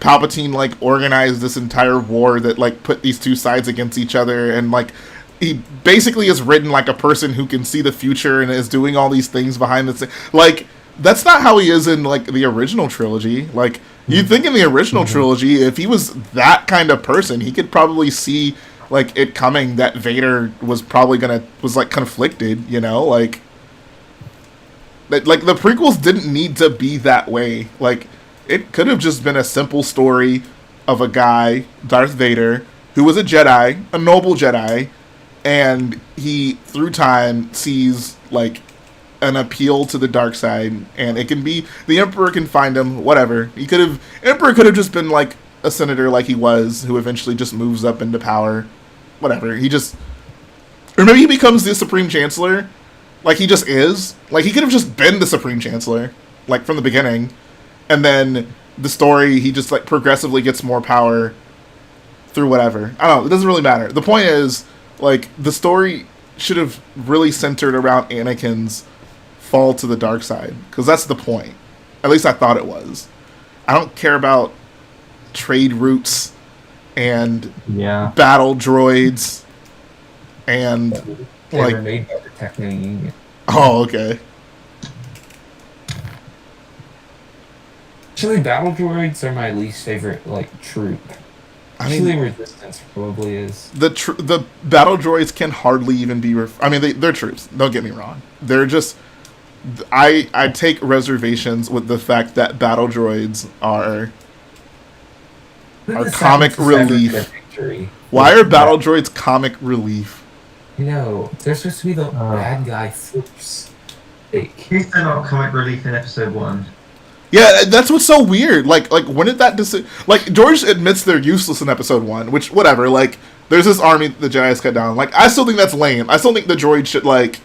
Palpatine, like, organized this entire war that, like, put these two sides against each other, and, like, he basically is written like a person who can see the future and is doing all these things behind the scenes. Like, that's not how he is in, like, the original trilogy. Like, you'd think in the original trilogy, if he was that kind of person, he could probably see, like, it coming that Vader was probably was like conflicted, you know, like the prequels didn't need to be that way. Like, it could have just been a simple story of a guy, Darth Vader, who was a Jedi, a noble Jedi, and he through time sees, like, an appeal to the dark side, and it can be the Emperor can find him, whatever. Emperor could have just been like a senator like he was, who eventually just moves up into power. Whatever. Or maybe he becomes the Supreme Chancellor. Like, he just is. Like, he could have just been the Supreme Chancellor, like, from the beginning. And then the story, he just, like, progressively gets more power through whatever. I don't know. It doesn't really matter. The point is, like, the story should have really centered around Anakin's fall to the dark side. Because that's the point. At least I thought it was. I don't care about trade routes and battle droids and They were made by the Techno Union. Oh, okay. Actually, battle droids are my least favorite, like, troop. Actually, Resistance probably is. The battle droids can hardly even be they're troops, don't get me wrong. They're just, I take reservations with the fact that battle droids are comic relief. Why are battle droids comic relief? You know, they're supposed to be the bad guy first. They're not comic relief in episode 1. Yeah, that's what's so weird. Like when did that like, George admits they're useless in episode 1, which, whatever, like, there's this army the Jedi's cut down. Like, I still think that's lame. I still think the droids should, like,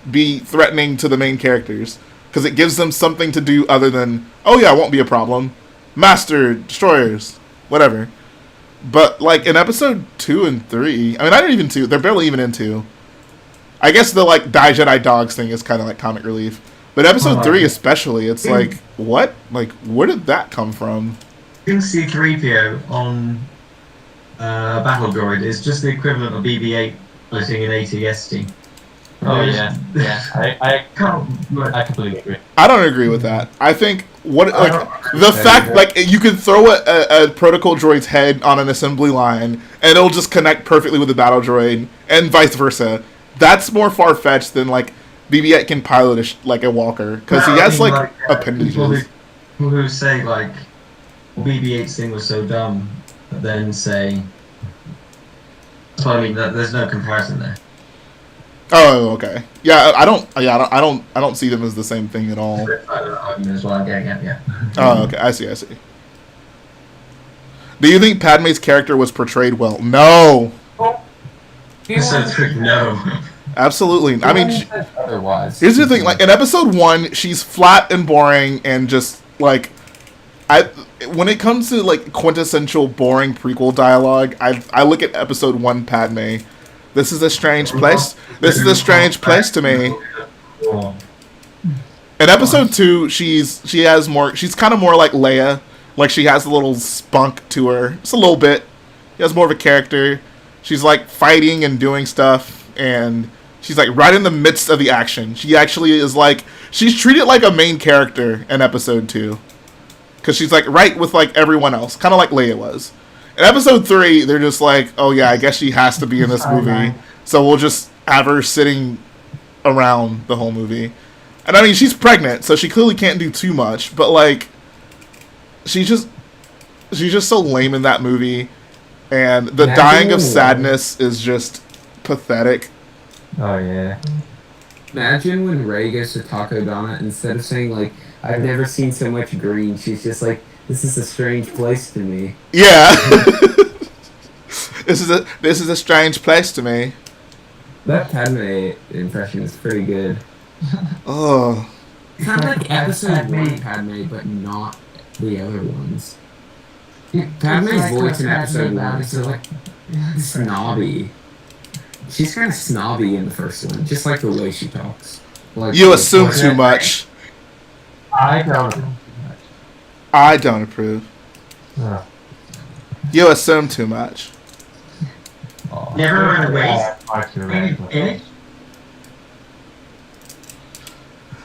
be threatening to the main characters, because it gives them something to do other than, oh yeah, it won't be a problem. Master destroyers, whatever. But, like, in episode 2 and 3, I mean, not even 2, they're barely even in 2. I guess the, like, Die Jedi Dogs thing is kind of like comic relief. But episode 3 especially, it's like, what? Like, where did that come from? C-3PO on Battle Droid is just the equivalent of BB-8 piloting an AT-ST. Oh, yeah. I completely agree. I don't agree with that. I think the fact, like, you could throw a protocol droid's head on an assembly line and it'll just connect perfectly with the battle droid, and vice versa. That's more far-fetched than, like, BB-8 can pilot a walker, because he has, like, appendages. People who say, like, BB-8's thing was so dumb, but then say, so I mean, there's no comparison there. Oh, okay. Yeah, I don't see them as the same thing at all. Yeah. Oh, okay. I see. Do you think Padme's character was portrayed well? No. No. Absolutely. I mean, otherwise. Here's the thing. Like, in episode 1, she's flat and boring and just, like, when it comes to, like, quintessential boring prequel dialogue, I look at episode 1 Padme. This is a strange place. This is a strange place to me. In episode 2, she's kind of more like Leia. Like, she has a little spunk to her. Just a little bit. She has more of a character. She's, like, fighting and doing stuff, and she's, like, right in the midst of the action. She actually is, like, she's treated like a main character in episode 2. Because she's, like, right with, like, everyone else. Kind of like Leia was. In episode 3, they're just like, oh yeah, I guess she has to be in this movie. So we'll just have her sitting around the whole movie. And I mean, she's pregnant, so she clearly can't do too much. But, like, she's just so lame in that movie, and the Yeah, dying of yeah. sadness is just pathetic. Oh yeah. Imagine when Rey goes to Taco Donna, instead of saying like, "I've never seen so much green," she's just like, "This is a strange place to me." Yeah. This is a strange place to me. That Padme impression is pretty good. Oh. It's kind of like episode Padme. 1 Padme, but not the other ones. It's Padme's like voice in Padme episode 1 is so Amidala. like snobby. She's kind of snobby in the first one, just like the way she talks. Like, You assume too much. I don't. I don't approve. Uh, You assume too much. oh. Never run away. Actually,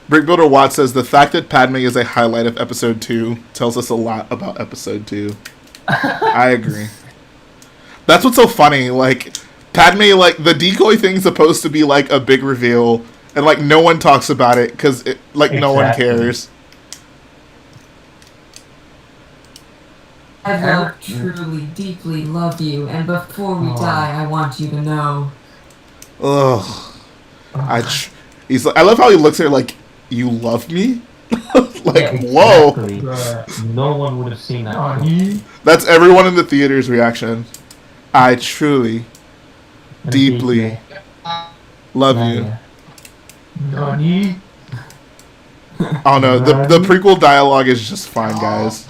Brick Builder Watt says the fact that Padme is a highlight of episode 2 tells us a lot about episode 2. I agree. That's what's so funny. Like, Padme, like, the decoy thing's supposed to be like a big reveal, and like no one talks about it because no one Exactly. cares. I truly, deeply love you, and before we die, I want you to know. Ugh. He's like, I love how he looks at her like, "You love me?" Like, whoa. Exactly. No one would have seen that. Nani? That's everyone in the theater's reaction. I truly, deeply love you. Nani? I don't know. The prequel dialogue is just fine, guys.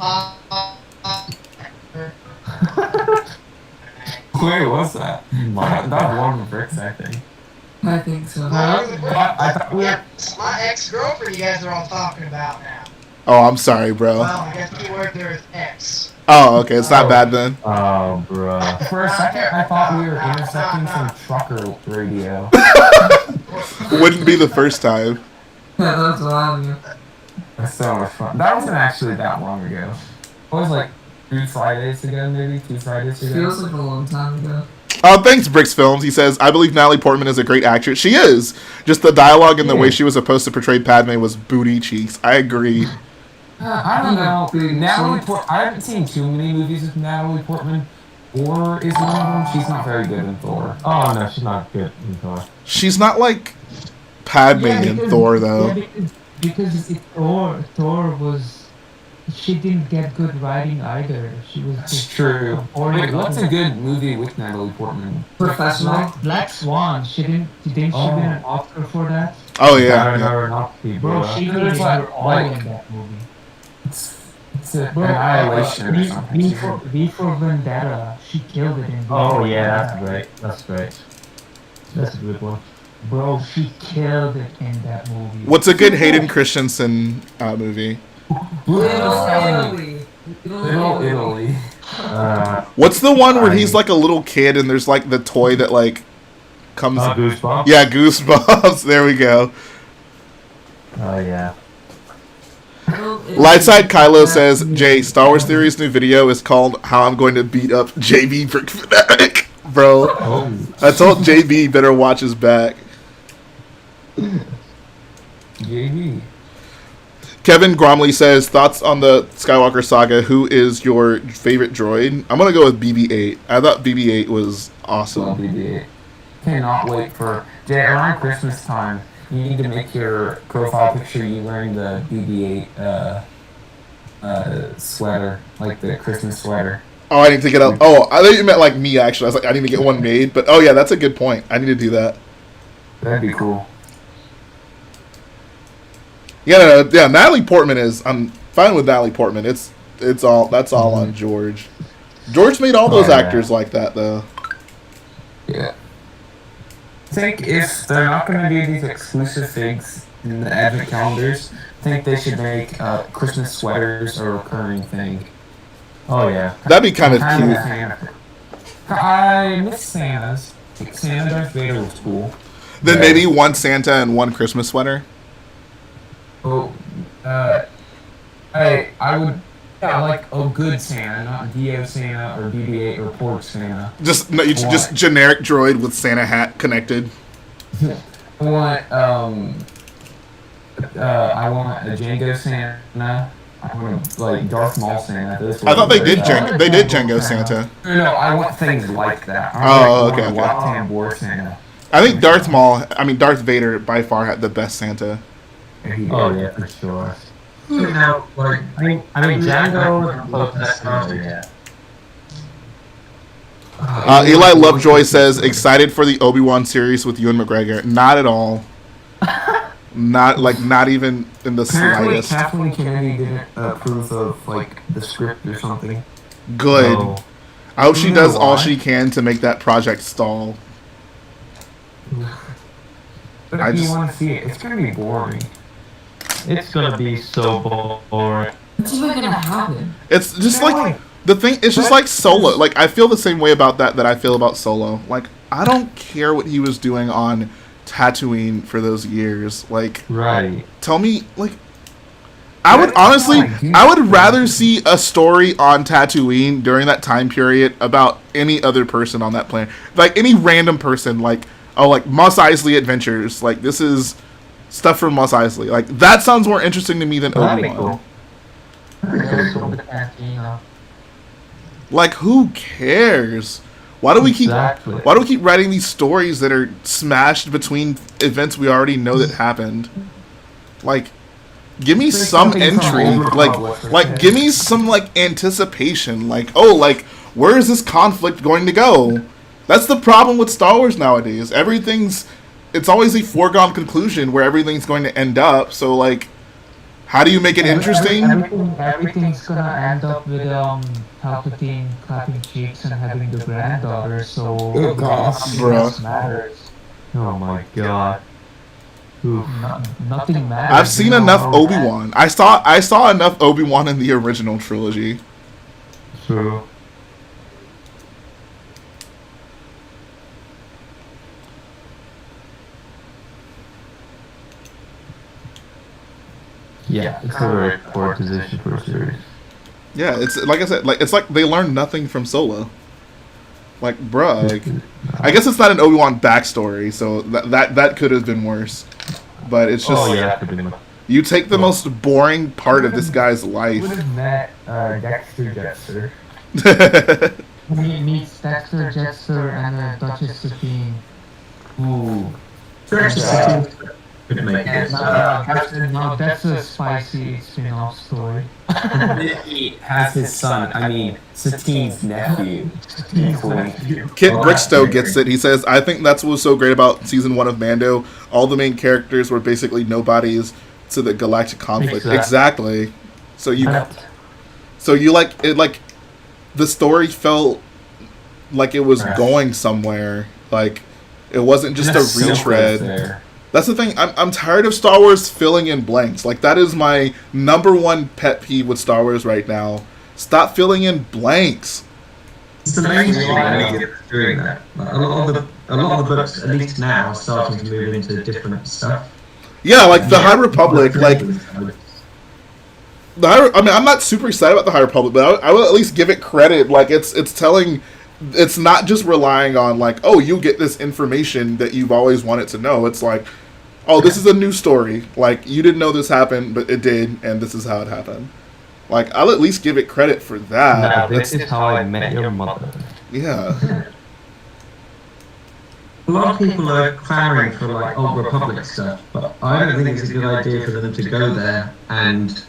Where was that? That one of Rick's, I think. I think so. I thought we were... My ex-girlfriend you guys are all talking about now. Oh, I'm sorry, bro. Well, I guess the word there is ex. Oh, okay. It's not bad then. Oh, bruh. For a second, I thought we were intercepting some trucker radio. Wouldn't be the first time. Yeah, that's what I mean. That's so much fun. That wasn't actually that long ago. It was like 3 Fridays ago, maybe 2 Fridays ago. Feels like a long time ago. Oh, thanks, Bricks Films. He says, I believe Natalie Portman is a great actress. She is. Just the dialogue and the way she was supposed to portray Padme was booty cheeks. I agree. I don't know. Natalie I haven't seen too many movies with Natalie Portman. Thor is one of them. She's not very good in Thor. Oh no, she's not good in Thor. She's not like Padme in Thor, though. Yeah, because Thor was... She didn't get good writing either. She was That's just true. boring. Wait, what's a good movie with Natalie Portman? Professional. Black Swan. Didn't she win an Oscar for that? Oh, yeah. Bro, she did like- her all like- in that movie. It's an Bro, Annihilation or V something. V for Vendetta. She killed it in V Oh for yeah, Vendetta. that's great. That's great. That's a good one. Bro, she killed it in that movie. What's a good Hayden Christensen movie? Little Italy. Little Italy. What's the one where he's like a little kid and there's like the toy that like comes... Goosebumps? Yeah, Goosebumps. There we go. Oh yeah. Lightside Kylo says, Jay, Star Wars Theory's new video is called How I'm Going to Beat Up JB Brick Fanatic. Bro, I told JB better watch his back. JB. Kevin Gromley says, thoughts on the Skywalker saga. Who is your favorite droid? I'm going to go with BB-8. I thought BB-8 was awesome. Love BB-8. Cannot wait for... Jay, around Christmas time, you need to make your profile picture you wearing the BB-8 sweater, like the Christmas sweater. Oh, I need to get up. Oh, I thought you meant like me, actually. I was like, I need to get one made. But, oh, yeah, that's a good point. I need to do that. That'd be cool. Yeah, Natalie Portman is... I'm fine with Natalie Portman. That's all on George. George made all those actors like that, though. Yeah. I think if they're not going to do these exclusive figs in the advent calendars, I think they should make Christmas sweaters a recurring thing. Oh yeah. That'd be kind of cute. I miss Santas. Santa Darth Vader was cool. Then maybe one Santa and one Christmas sweater. Oh, I would like a good Santa, not Dio Santa or BB-8 or Pork Santa. Just generic droid with Santa hat connected. I want a Django Santa, I don't know, like Darth Maul Santa. Those I thought they were did like they did Django Santa. No, I want things like that. Oh, I okay, want okay. Lifetime War Santa. I think Darth Vader by far had the best Santa. Oh yeah, for sure. Now, like, I mean Django is the best Santa yet. Eli Lovejoy says, excited for the Obi-Wan series with Ewan McGregor. Not at all. Not even in the Apparently, slightest. Kathleen Kennedy didn't approve of like the script or something. Good. No. I hope she You does know all why? she can to make that project stall. But I if you just- want to see it, it's gonna be boring. It's gonna be so boring. What's even gonna happen? It's just like the thing. It's just like Solo. Like I feel the same way about that I feel about Solo. Like I don't care what he was doing on Tatooine for those years. Like Right. tell me like. I would honestly, I would rather see a story on Tatooine during that time period about any other person on that planet, like any random person, like like Mos Eisley Adventures, like this is stuff from Mos Eisley, like that sounds more interesting to me than That'd be Obi-Wan. cool. Like who cares? Why do we keep writing these stories that are smashed between events we already know that happened? Like. Give me some intrigue, like give me some like anticipation, like where is this conflict going to go? That's the problem with Star Wars nowadays. It's always a foregone conclusion where everything's going to end up. So like, how do you make it interesting? Everything's gonna end up with Palpatine clapping cheeks and having the granddaughter. So Oh, gosh, nothing matters. Oh my god. Oof. Nothing matters. I've seen enough Obi-Wan. I saw enough Obi-Wan in the original trilogy. True. Yeah, it's a very poor position for a series. Yeah, it's like I said, like it's like they learned nothing from Solo. Like, bruh, like, I guess it's not an Obi-Wan backstory, so that could have been worse. But it's just you take the most boring part of this guy's life. Would have met Dexter Jettster. He meets Dexter Jettster and Duchess Sabine. Ooh. No, that's a spicy spin-off story. He has his son. I mean, Satine's nephew. Kit Brickstow gets it. He says, I think that's what was so great about season 1 of Mando. All the main characters were basically nobodies to the galactic conflict. Exactly. So you like it, like the story felt like it was going somewhere. Like it wasn't just a retread. That's the thing. I'm tired of Star Wars filling in blanks. Like that is my number one pet peeve with Star Wars right now. Stop filling in blanks. It's the mainstream media that's doing that. Like, a lot of the books, at least now, are starting to move into different stuff. Yeah, like the High Republic. Like I mean, I'm not super excited about the High Republic, but I will at least give it credit. Like it's telling. It's not just relying on like, oh, you get this information that you've always wanted to know. It's like, oh, this is a new story. Like, you didn't know this happened, but it did, and this is how it happened. Like, I'll at least give it credit for that. Now, this is how I met your mother. Yeah. A lot of people are clamoring for like Old Republic stuff, but I don't think it's a good idea for them to go there and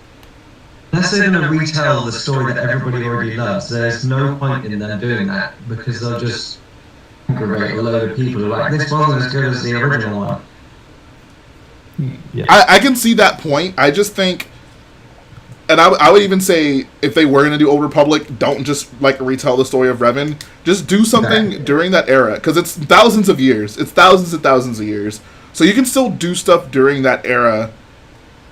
unless they're going to retell the story that everybody already loves, there's no point in them doing that because they'll just aggravate a load of people who are like, this wasn't as good as the original one. Yeah. I can see that point. I just think, and I would even say if they were going to do Old Republic, don't just like retell the story of Revan. Just do something during that era because it's thousands of years. It's thousands and thousands of years. So you can still do stuff during that era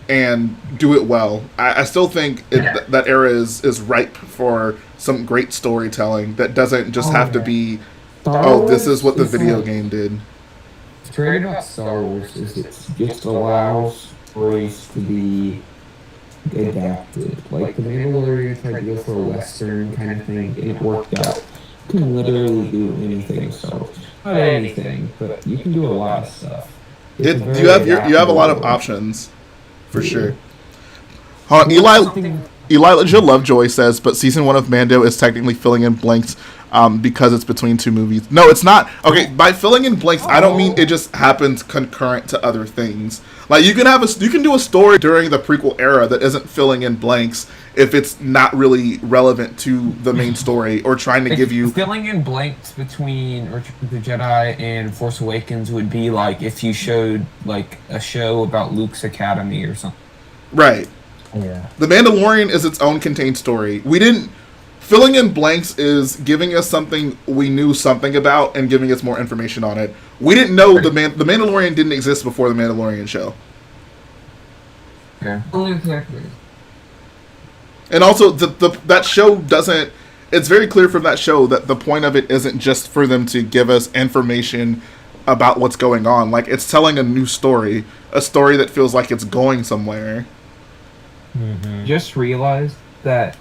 and do it well. I still think that era is ripe for some great storytelling that doesn't just have to be, this is what the video game did. What's great about Star Wars is it just allows stories to be adapted. Like the Mandalorian tried to go for a Western kind of thing, and it worked out. You can literally do anything, so not anything, but you can do a lot of stuff. You have a lot of options. For sure. Hold on, Elijah Lovejoy says, but season 1 of Mando is technically filling in blanks because it's between 2 movies. No, it's not. Okay, by filling in blanks, I don't mean it just happens concurrent to other things. Like you can do a story during the prequel era that isn't filling in blanks if it's not really relevant to the main story or trying to give you filling in blanks between Return of the Jedi and Force Awakens would be like if you showed like a show about Luke's Academy or something. Right. Yeah. The Mandalorian is its own contained story. Filling in blanks is giving us something we knew something about and giving us more information on it. We didn't know the Mandalorian didn't exist before the Mandalorian show. Okay. New characters. And also, that show doesn't... It's very clear from that show that the point of it isn't just for them to give us information about what's going on. Like, it's telling a new story. A story that feels like it's going somewhere. Mm-hmm. Just realized that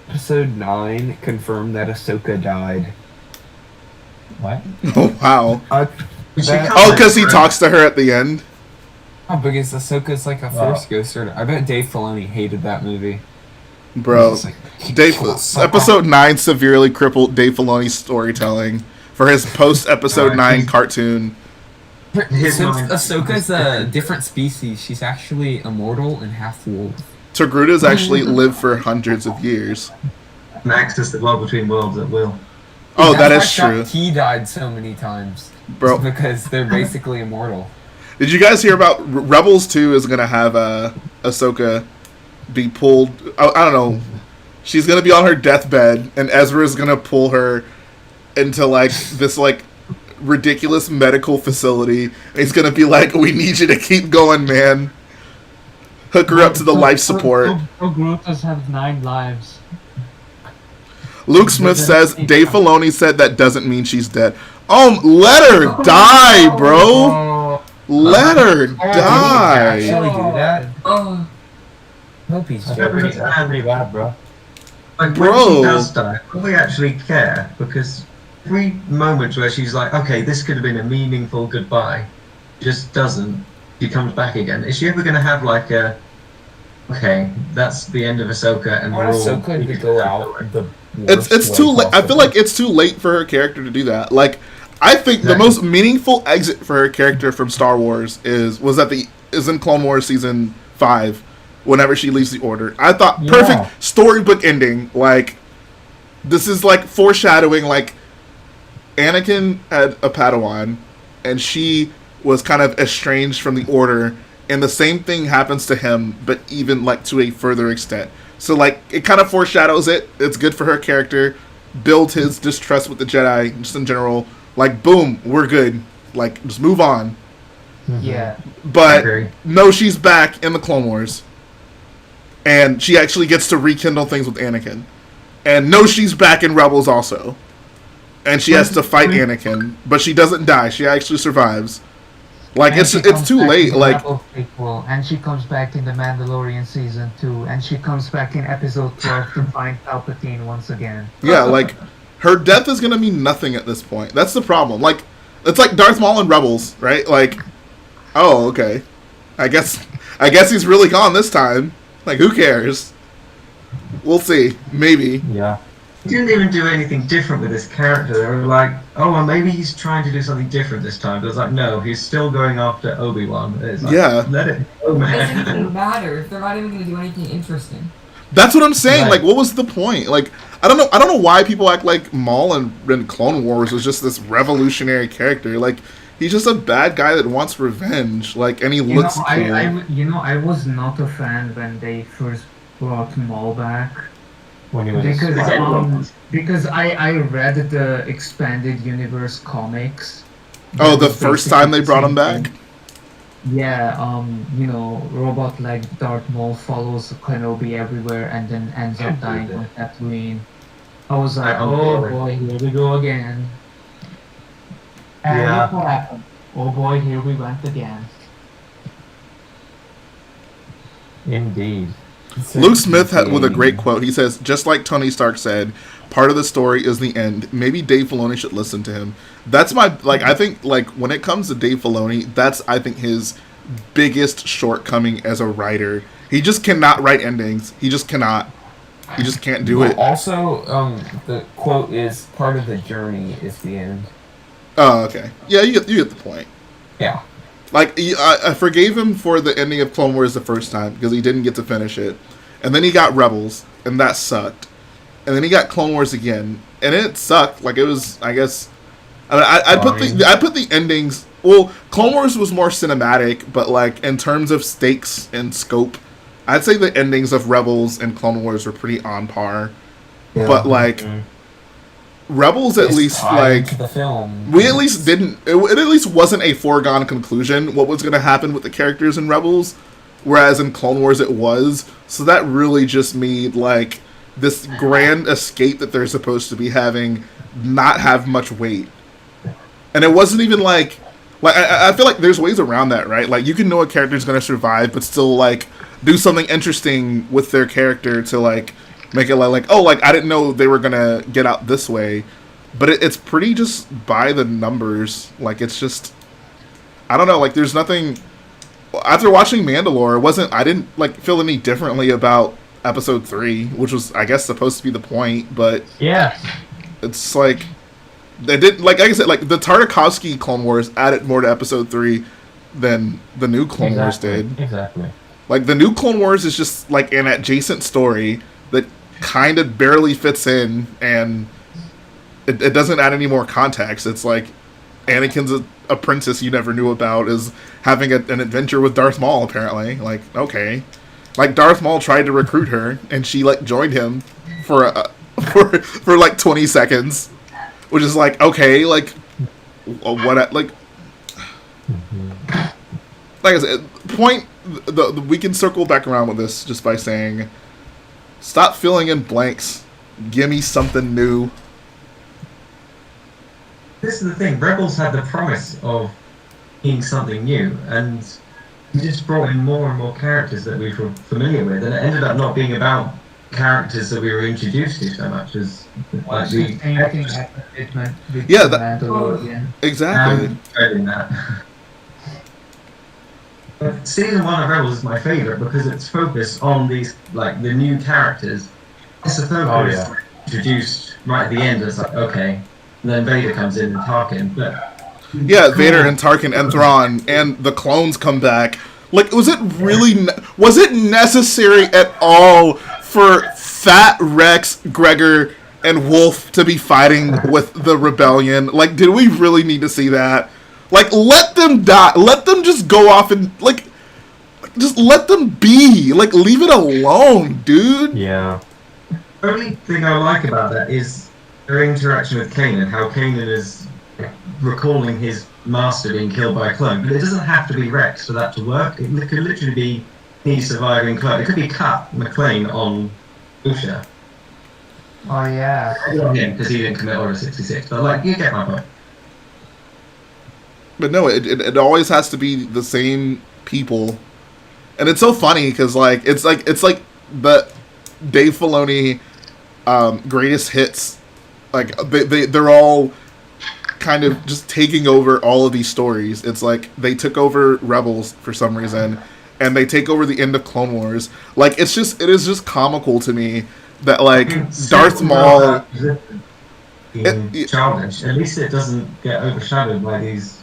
episode 9 confirmed that Ahsoka died. What? Oh, wow. That, because he talks to her at the end? Oh, because Ahsoka's like a Force ghoster. I bet Dave Filoni hated that movie. Bro, episode 9 severely crippled Dave Filoni's storytelling for his post-episode 9 cartoon. Since Ahsoka's a different species, she's actually immortal and half-wolf. Togrutas actually lived for hundreds of years. And access the world between worlds at will. Oh, that is true. He died so many times. Bro. Because they're basically immortal. Did you guys hear about Rebels 2 is going to have Ahsoka be pulled... I don't know. She's going to be on her deathbed, and Ezra's going to pull her into, like, this, like, ridiculous medical facility. And he's going to be like, we need you to keep going, man. Hook her up to the life support. Togrutas have 9 lives. Luke Smith says, Dave Filoni said that doesn't mean she's dead. Let her die, bro. Let her die. Did he actually do that? Oh. Hope he's Pretty bad, bro. Like, Bro. when she does die, will we actually care? Because every moment where she's like, okay, this could have been a meaningful goodbye, just doesn't. She comes back again. Is she ever going to have like a, okay, that's the end of Ahsoka and we're all... Ahsoka to go out the It's too late. I feel like it's too late for her character to do that. Like, I think the most meaningful exit for her character from Star Wars is in Clone Wars season 5, whenever she leaves the Order. I thought perfect storybook ending. Like, this is like foreshadowing. Like, Anakin had a Padawan, and she was kind of estranged from the Order, and the same thing happens to him, but even like to a further extent. So like it kind of foreshadows it. It's good for her character, build his distrust with the Jedi just in general. Like boom, we're good. Like just move on. Yeah. But no, she's back in the Clone Wars, and she actually gets to rekindle things with Anakin. And no, she's back in Rebels also, and she has to fight Anakin, but she doesn't die. She actually survives. Like it's too late. Like prequel, and she comes back in the Mandalorian season 2, and she comes back in episode 12 to find Palpatine once again. Yeah, like her death is gonna mean nothing at this point. That's the problem. Like it's like Darth Maul in Rebels, right? Like, oh okay, I guess he's really gone this time. Like who cares? We'll see. Maybe. Yeah. He didn't even do anything different with his character. They were like, oh, well, maybe he's trying to do something different this time. But it's like, no, he's still going after Obi-Wan. It's like, yeah. Let it go, It man. doesn't even matter if they're not even going to do anything interesting. That's what I'm saying. Like, what was the point? Like, I don't know why people act like Maul in Clone Wars was just this revolutionary character. Like, he's just a bad guy that wants revenge. Like, and he looks cool. I was not a fan when they first brought Maul back. Because I read the expanded universe comics. Oh, the first time they brought him back? Yeah, robot like Darth Maul follows Kenobi everywhere and then ends up dying on Tatooine. I was like, oh boy, here we go again. And look what happened. Oh boy, here we went again. Indeed. Luke Smith with a great quote. He says, just like Tony Stark said, part of the story is the end. Maybe Dave Filoni should listen to him. That's my, like, I think, like, when it comes to Dave Filoni, that's, I think, his biggest shortcoming as a writer He just cannot write endings. He just cannot. He just can't do it. Also, the quote is part of the journey is the end. Oh, okay. Yeah, you get the point. Yeah. Like, I forgave him for the ending of Clone Wars the first time because he didn't get to finish it. And then he got Rebels, and that sucked. And then he got Clone Wars again, and it sucked. Like, it was, I guess... I put the endings... Well, Clone Wars was more cinematic, but, like, in terms of stakes and scope, I'd say the endings of Rebels and Clone Wars were pretty on par. Yeah. But, like... Rebels at least, like, the film. we at least didn't, it at least wasn't a foregone conclusion what was going to happen with the characters in Rebels, whereas in Clone Wars it was. So that really just made, like, this grand escape that they're supposed to be having not have much weight. And it wasn't even like I feel like there's ways around that, right? Like, you can know a character's going to survive, but still, like, do something interesting with their character to, like, make it like, oh, like, I didn't know they were going to get out this way. But it's pretty just by the numbers. Like, it's just... I don't know, like, there's nothing... After watching Mandalore, I didn't, like, feel any differently about Episode 3, which was, I guess, supposed to be the point, but... Yeah. It's, like... They did, like I said, like, the Tartakovsky Clone Wars added more to Episode 3 than the new Clone Wars did. Exactly. Like, the new Clone Wars is just, like, an adjacent story that kind of barely fits in, and it doesn't add any more context. It's like Anakin's a apprentice you never knew about is having an adventure with Darth Maul, apparently. Like, okay. Like, Darth Maul tried to recruit her, and she, like, joined him for like 20 seconds, which is like, okay, like, what, like I said, we can circle back around with this just by saying, stop filling in blanks. Give me something new. This is the thing. Rebels had the promise of being something new, and we just brought in more and more characters that we were familiar with, and it ended up not being about characters that we were introduced to so much as like the Mandalorian. Exactly. Season 1 of Rebels is my favourite because it's focused on these, like, the new characters. Ahsoka is introduced right at the end. It's like, okay, and then Vader comes in and Tarkin, but Vader and Tarkin and Thrawn and the clones come back. Like, was it necessary at all for Fat Rex, Gregor, and Wolf to be fighting with the rebellion? Like, did we really need to see that? Like, let them die. Let them just go off and, like, just let them be. Like, leave it alone, dude. Yeah. The only thing I like about that is their interaction with Kanan, how Kanan is recalling his master being killed by a clone. But it doesn't have to be Rex for that to work. It could literally be he surviving clone. It could be Cut McLean on Usha. Oh, yeah. Because he didn't commit Order 66. But, like, you get my point. But no, it always has to be the same people, and it's so funny because it's like the Dave Filoni greatest hits. Like they're all kind of just taking over all of these stories. It's like they took over Rebels for some reason, and they take over the end of Clone Wars. Like, it is just comical to me that, like, Darth Maul. Childish. At least it doesn't get overshadowed by these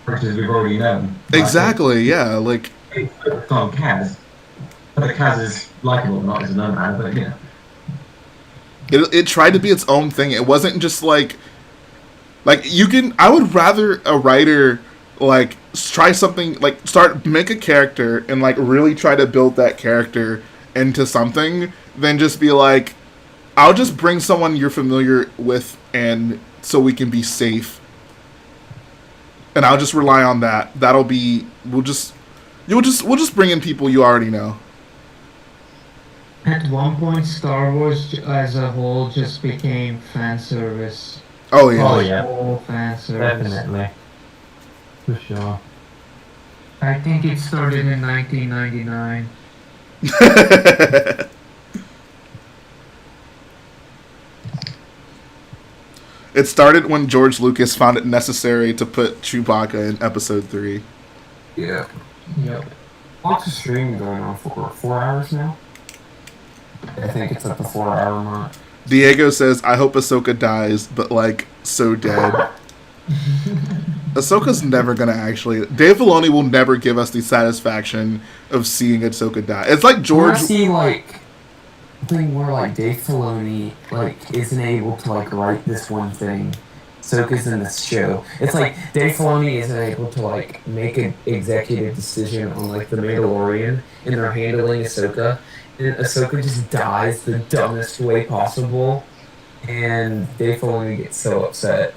characters we've already known. Exactly, yeah, like... It's on Kaz. Whether Kaz is likable or not is another matter, but, you know. It tried to be its own thing. It wasn't just, like, I would rather a writer, like, try something, like, make a character and, like, really try to build that character into something than just be like, I'll just bring someone you're familiar with and so we can be safe. And I'll just rely on that. We'll just bring in people you already know. At one point, Star Wars as a whole just became fan service. Oh yeah. Oh yeah. All fan service. Definitely. For sure. I think it started in 1999. It started when George Lucas found it necessary to put Chewbacca in Episode 3. Yeah. Yep. What's the stream going on for? 4 hours now? I think it's at the 4 hour mark. Diego says, I hope Ahsoka dies, but like, so dead. Ahsoka's never gonna actually. Dave Filoni will never give us the satisfaction of seeing Ahsoka die. It's like George. I see like thing where like Dave Filoni like isn't able to like write this one thing. Ahsoka's in this show. It's like Dave Filoni isn't able to like make an executive decision on like the Mandalorian and they're handling Ahsoka, and Ahsoka just dies the dumbest way possible, and Dave Filoni gets so upset.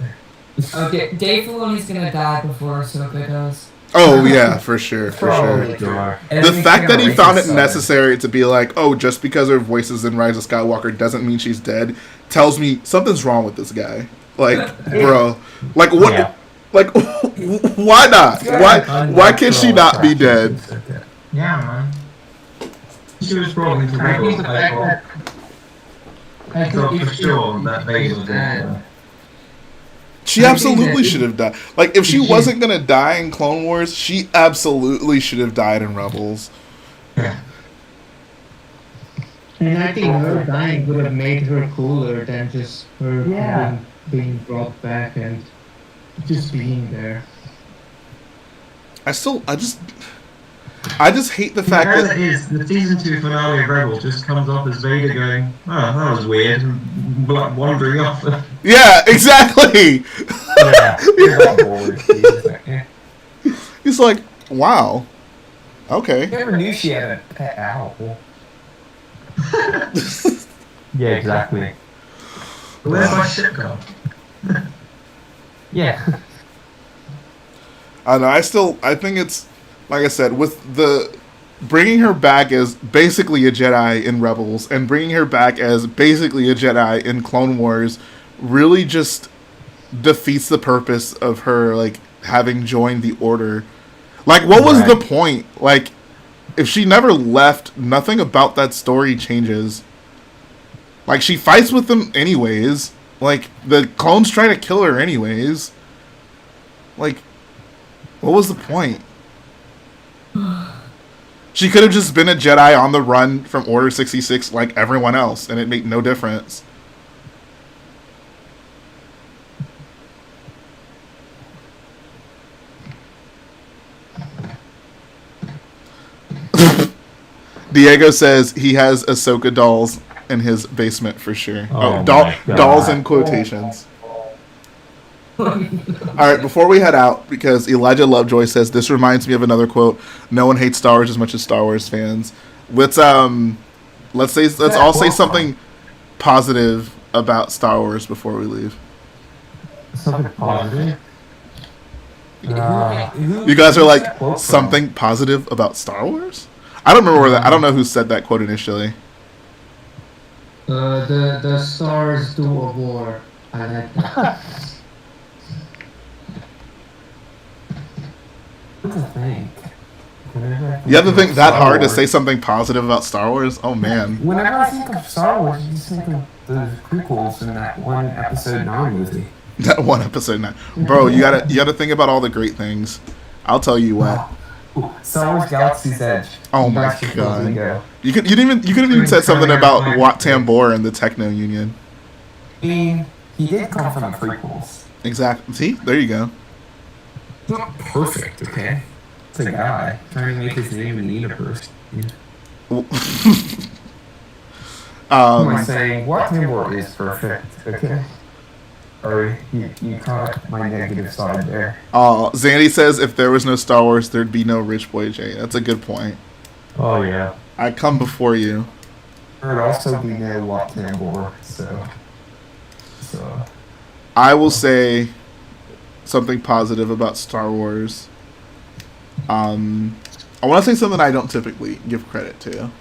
Okay, Dave Filoni's gonna die before Ahsoka does. Oh yeah, for sure, for Probably sure. And The then fact that he racist found it side. necessary to be like, oh, just because her voice is in Rise of Skywalker doesn't mean she's dead, tells me something's wrong with this guy. Like, bro, like what? Yeah. Like, why not? Why can she not be dead? Yeah, man. She was brought into I think Rebels. the fact that I thought think for if she sure that Vader was was dead, She I think absolutely that- should have died. Like, if she wasn't gonna die in Clone Wars, she absolutely should have died in Rebels. and I think her dying would have made her cooler than just her Yeah. being brought back and just being there. I just hate the fact As that it is, the season 2 finale of Rebels just comes off as Vader going, oh, that was weird, and wandering off. yeah, exactly. Yeah. You're not bored. He's like, eh. He's like, wow, okay. I never knew she had a pet owl. Yeah, exactly. Where's my ship gone? Yeah. I know. I think it's like I said, with the bringing her back as basically a Jedi in Rebels and bringing her back as basically a Jedi in Clone Wars really just defeats the purpose of her like having joined the Order. Like, what was the point? Like, if she never left, nothing about that story changes. Like, she fights with them anyways. Like, the clones try to kill her anyways. Like, what was the point? She could have just been a Jedi on the run from Order 66 like everyone else, and it made no difference. Diego says he has Ahsoka dolls in his basement for sure. Oh Doll, my God. dolls in quotations. Alright, before we head out, because Elijah Lovejoy says this reminds me of another quote, no one hates Star Wars as much as Star Wars fans. Let's all say something positive about Star Wars before we leave. Something positive. You guys are like, something positive about Star Wars? I don't remember that. I don't know who said that quote initially. The stars do a war. I like that. What to think? You have to think that hard to say something positive about Star Wars? Oh man. Whenever I think of Star Wars, you just think of those prequels in that one episode 9 movie. That one episode 9. Bro, you gotta think about all the great things. I'll tell you what. Star Wars Galaxy's Edge. Oh my That's just God. years ago. You could have even said something about Wat Tambor and the Techno Union. I mean, he did come from the prequels. Exactly. See? There you go. It's not perfect, okay? It's a guy trying to make his name in the universe. Who am I saying? Wat Tambor is perfect, okay? Or you caught my negative side there. Zandy says if there was no Star Wars, there'd be no Rich Boy J. That's a good point. Oh yeah. I come before you. There'd also be no Wat Tambor, so. I will say something positive about Star Wars. I want to say something I don't typically give credit to.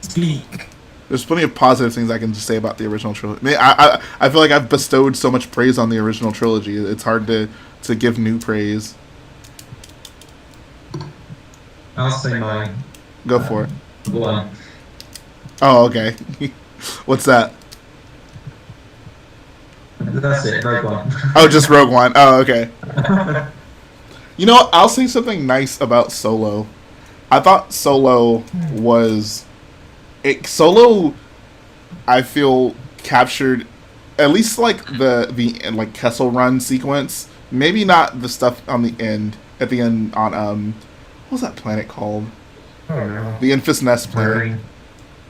Speak. There's plenty of positive things I can just say about the original trilogy. I feel like I've bestowed so much praise on the original trilogy. It's hard to give new praise. I'll say mine. Go for it. One. Oh, okay. What's that? That's it, Rogue One. Oh, just Rogue One. Oh, okay. You know what? I'll say something nice about Solo. I thought Solo was... Solo, I feel, captured at least like the like Kessel Run sequence. Maybe not the stuff on the end, at the end on, what was that planet called? The Infus Nest planet.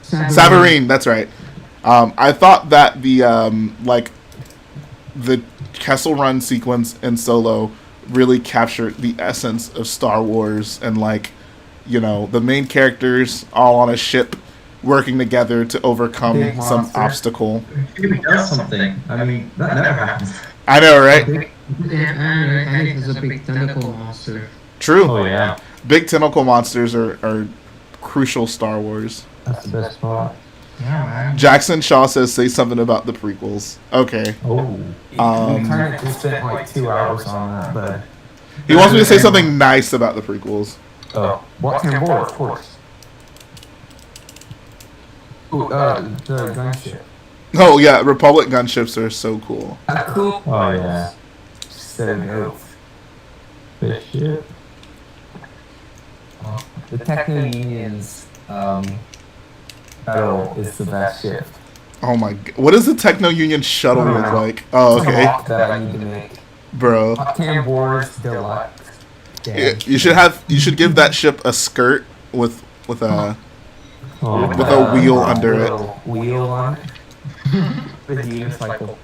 Savarine, that's right. I thought that the like the Kessel Run sequence in Solo really captured the essence of Star Wars, and like, you know, the main characters all on a ship working together to overcome some obstacle. If he does something, I mean, that never happens. I know, right? Anakin is a big tentacle monster. True. Oh yeah. Big tentacle monsters are crucial Star Wars. That's the best part. Yeah, man. Jackson Shaw says, say something about the prequels. Okay. Oh. We kind of just spent like 2 hours on that, but He wants me to say something nice about the prequels. oh, what can war, of course. Ooh, the gunship. Oh yeah, Republic gunships are so cool. Cool. Oh yeah. So dope. This shit. The Techno Union's battle is the best shift. Oh my god. What does the Techno Union shuttle look like? Oh, It's a okay. lock that I need to make. Bro. Octane Wars Deluxe. Yeah, you should give that ship a skirt with a with a wheel under it. Wheel on it. The unicycle.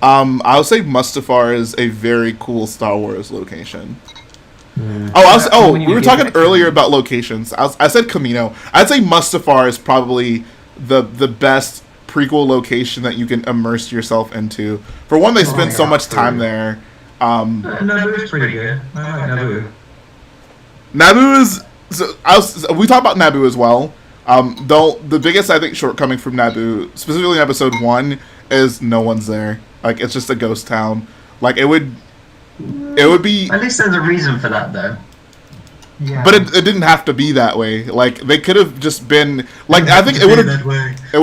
I would say Mustafar is a very cool Star Wars location. Mm. We were talking earlier about locations. I said Camino. I'd say Mustafar is probably the best prequel location that you can immerse yourself into. For one, they spend so much time there. Naboo's pretty good. I like Naboo. Naboo is... we talk about Naboo as well. Though the biggest, I think, shortcoming from Naboo, specifically in Episode 1, is no one's there. Like, it's just a ghost town. Like, it would be... At least there's a reason for that, though. Yeah. But it didn't have to be that way. Like, they could have just been... Like, I think it would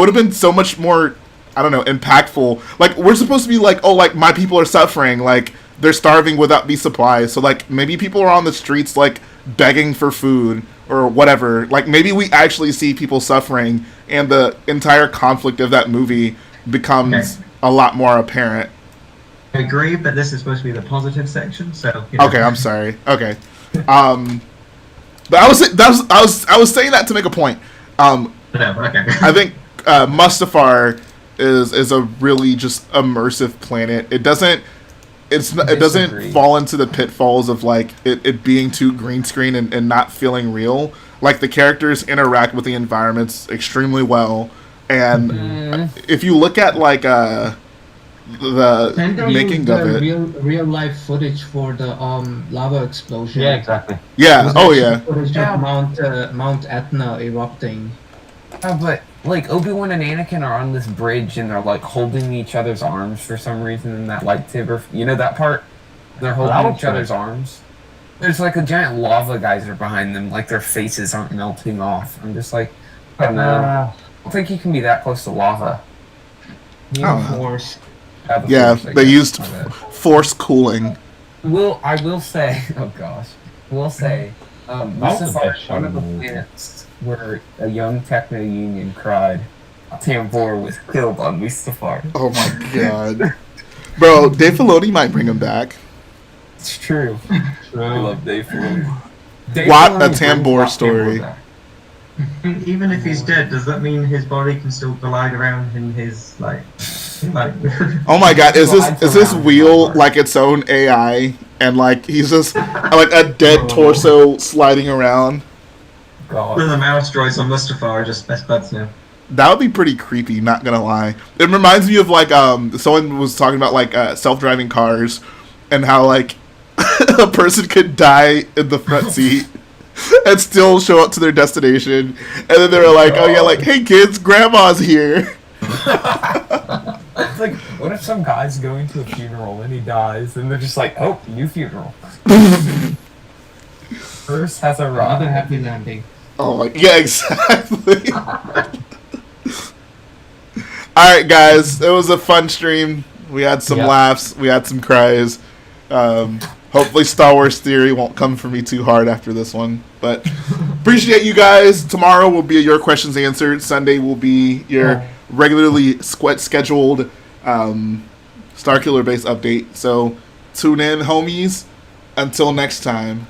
have been so much more, I don't know, impactful. Like, we're supposed to be like, oh, like, my people are suffering. Like, they're starving without these supplies. So, like, maybe people are on the streets, like, begging for food or whatever. Like, maybe we actually see people suffering, and the entire conflict of that movie becomes a lot more apparent. I agree, but this is supposed to be the positive section, so... You know. Okay, I'm sorry. Okay. But I was saying that to make a point. No, okay. I think Mustafar is a really just immersive planet. It doesn't fall into the pitfalls of like it being too green screen and not feeling real. Like, the characters interact with the environments extremely well, and if you look at like the making of it, real life footage for the lava explosion. Yeah, exactly. Yeah. Oh yeah. Footage of Mount Etna erupting. Yeah, but like Obi-Wan and Anakin are on this bridge and they're like holding each other's arms for some reason in that lightsaber. You know that part? They're holding each other's arms. There's like a giant lava geyser behind them, like their faces aren't melting off. I'm just like, I don't know. I don't think you can be that close to lava. Force. Yeah, they used force cooling. I will say, oh gosh, this is like one of the planets where a young Techno Union cried, Tambor was killed on Mustafar. Oh my god. Bro, Dave Filoni might bring him back. It's true. I love Dave Filoni. What a Tambor story. Even if he's dead, does that mean his body can still glide around in his, like... Oh my god, is this wheel like its own AI, and like he's just like a dead torso sliding around? God. The mouse droids on Mustafar are just best buds now. That would be pretty creepy, not gonna lie. It reminds me of like someone was talking about like self-driving cars and how like a person could die in the front seat and still show up to their destination, and then they were like, oh yeah, like, hey kids, grandma's here. It's like, what if some guy's going to a funeral and he dies, and they're just like, oh, new funeral. First has a ride. Another happy landing. Oh my, yeah, exactly. Alright guys, it was a fun stream. We had some laughs, we had some cries. Hopefully Star Wars Theory won't come for me too hard after this one. But appreciate you guys. Tomorrow will be your questions answered. Sunday will be your regularly scheduled Starkiller based update. So tune in, homies. Until next time.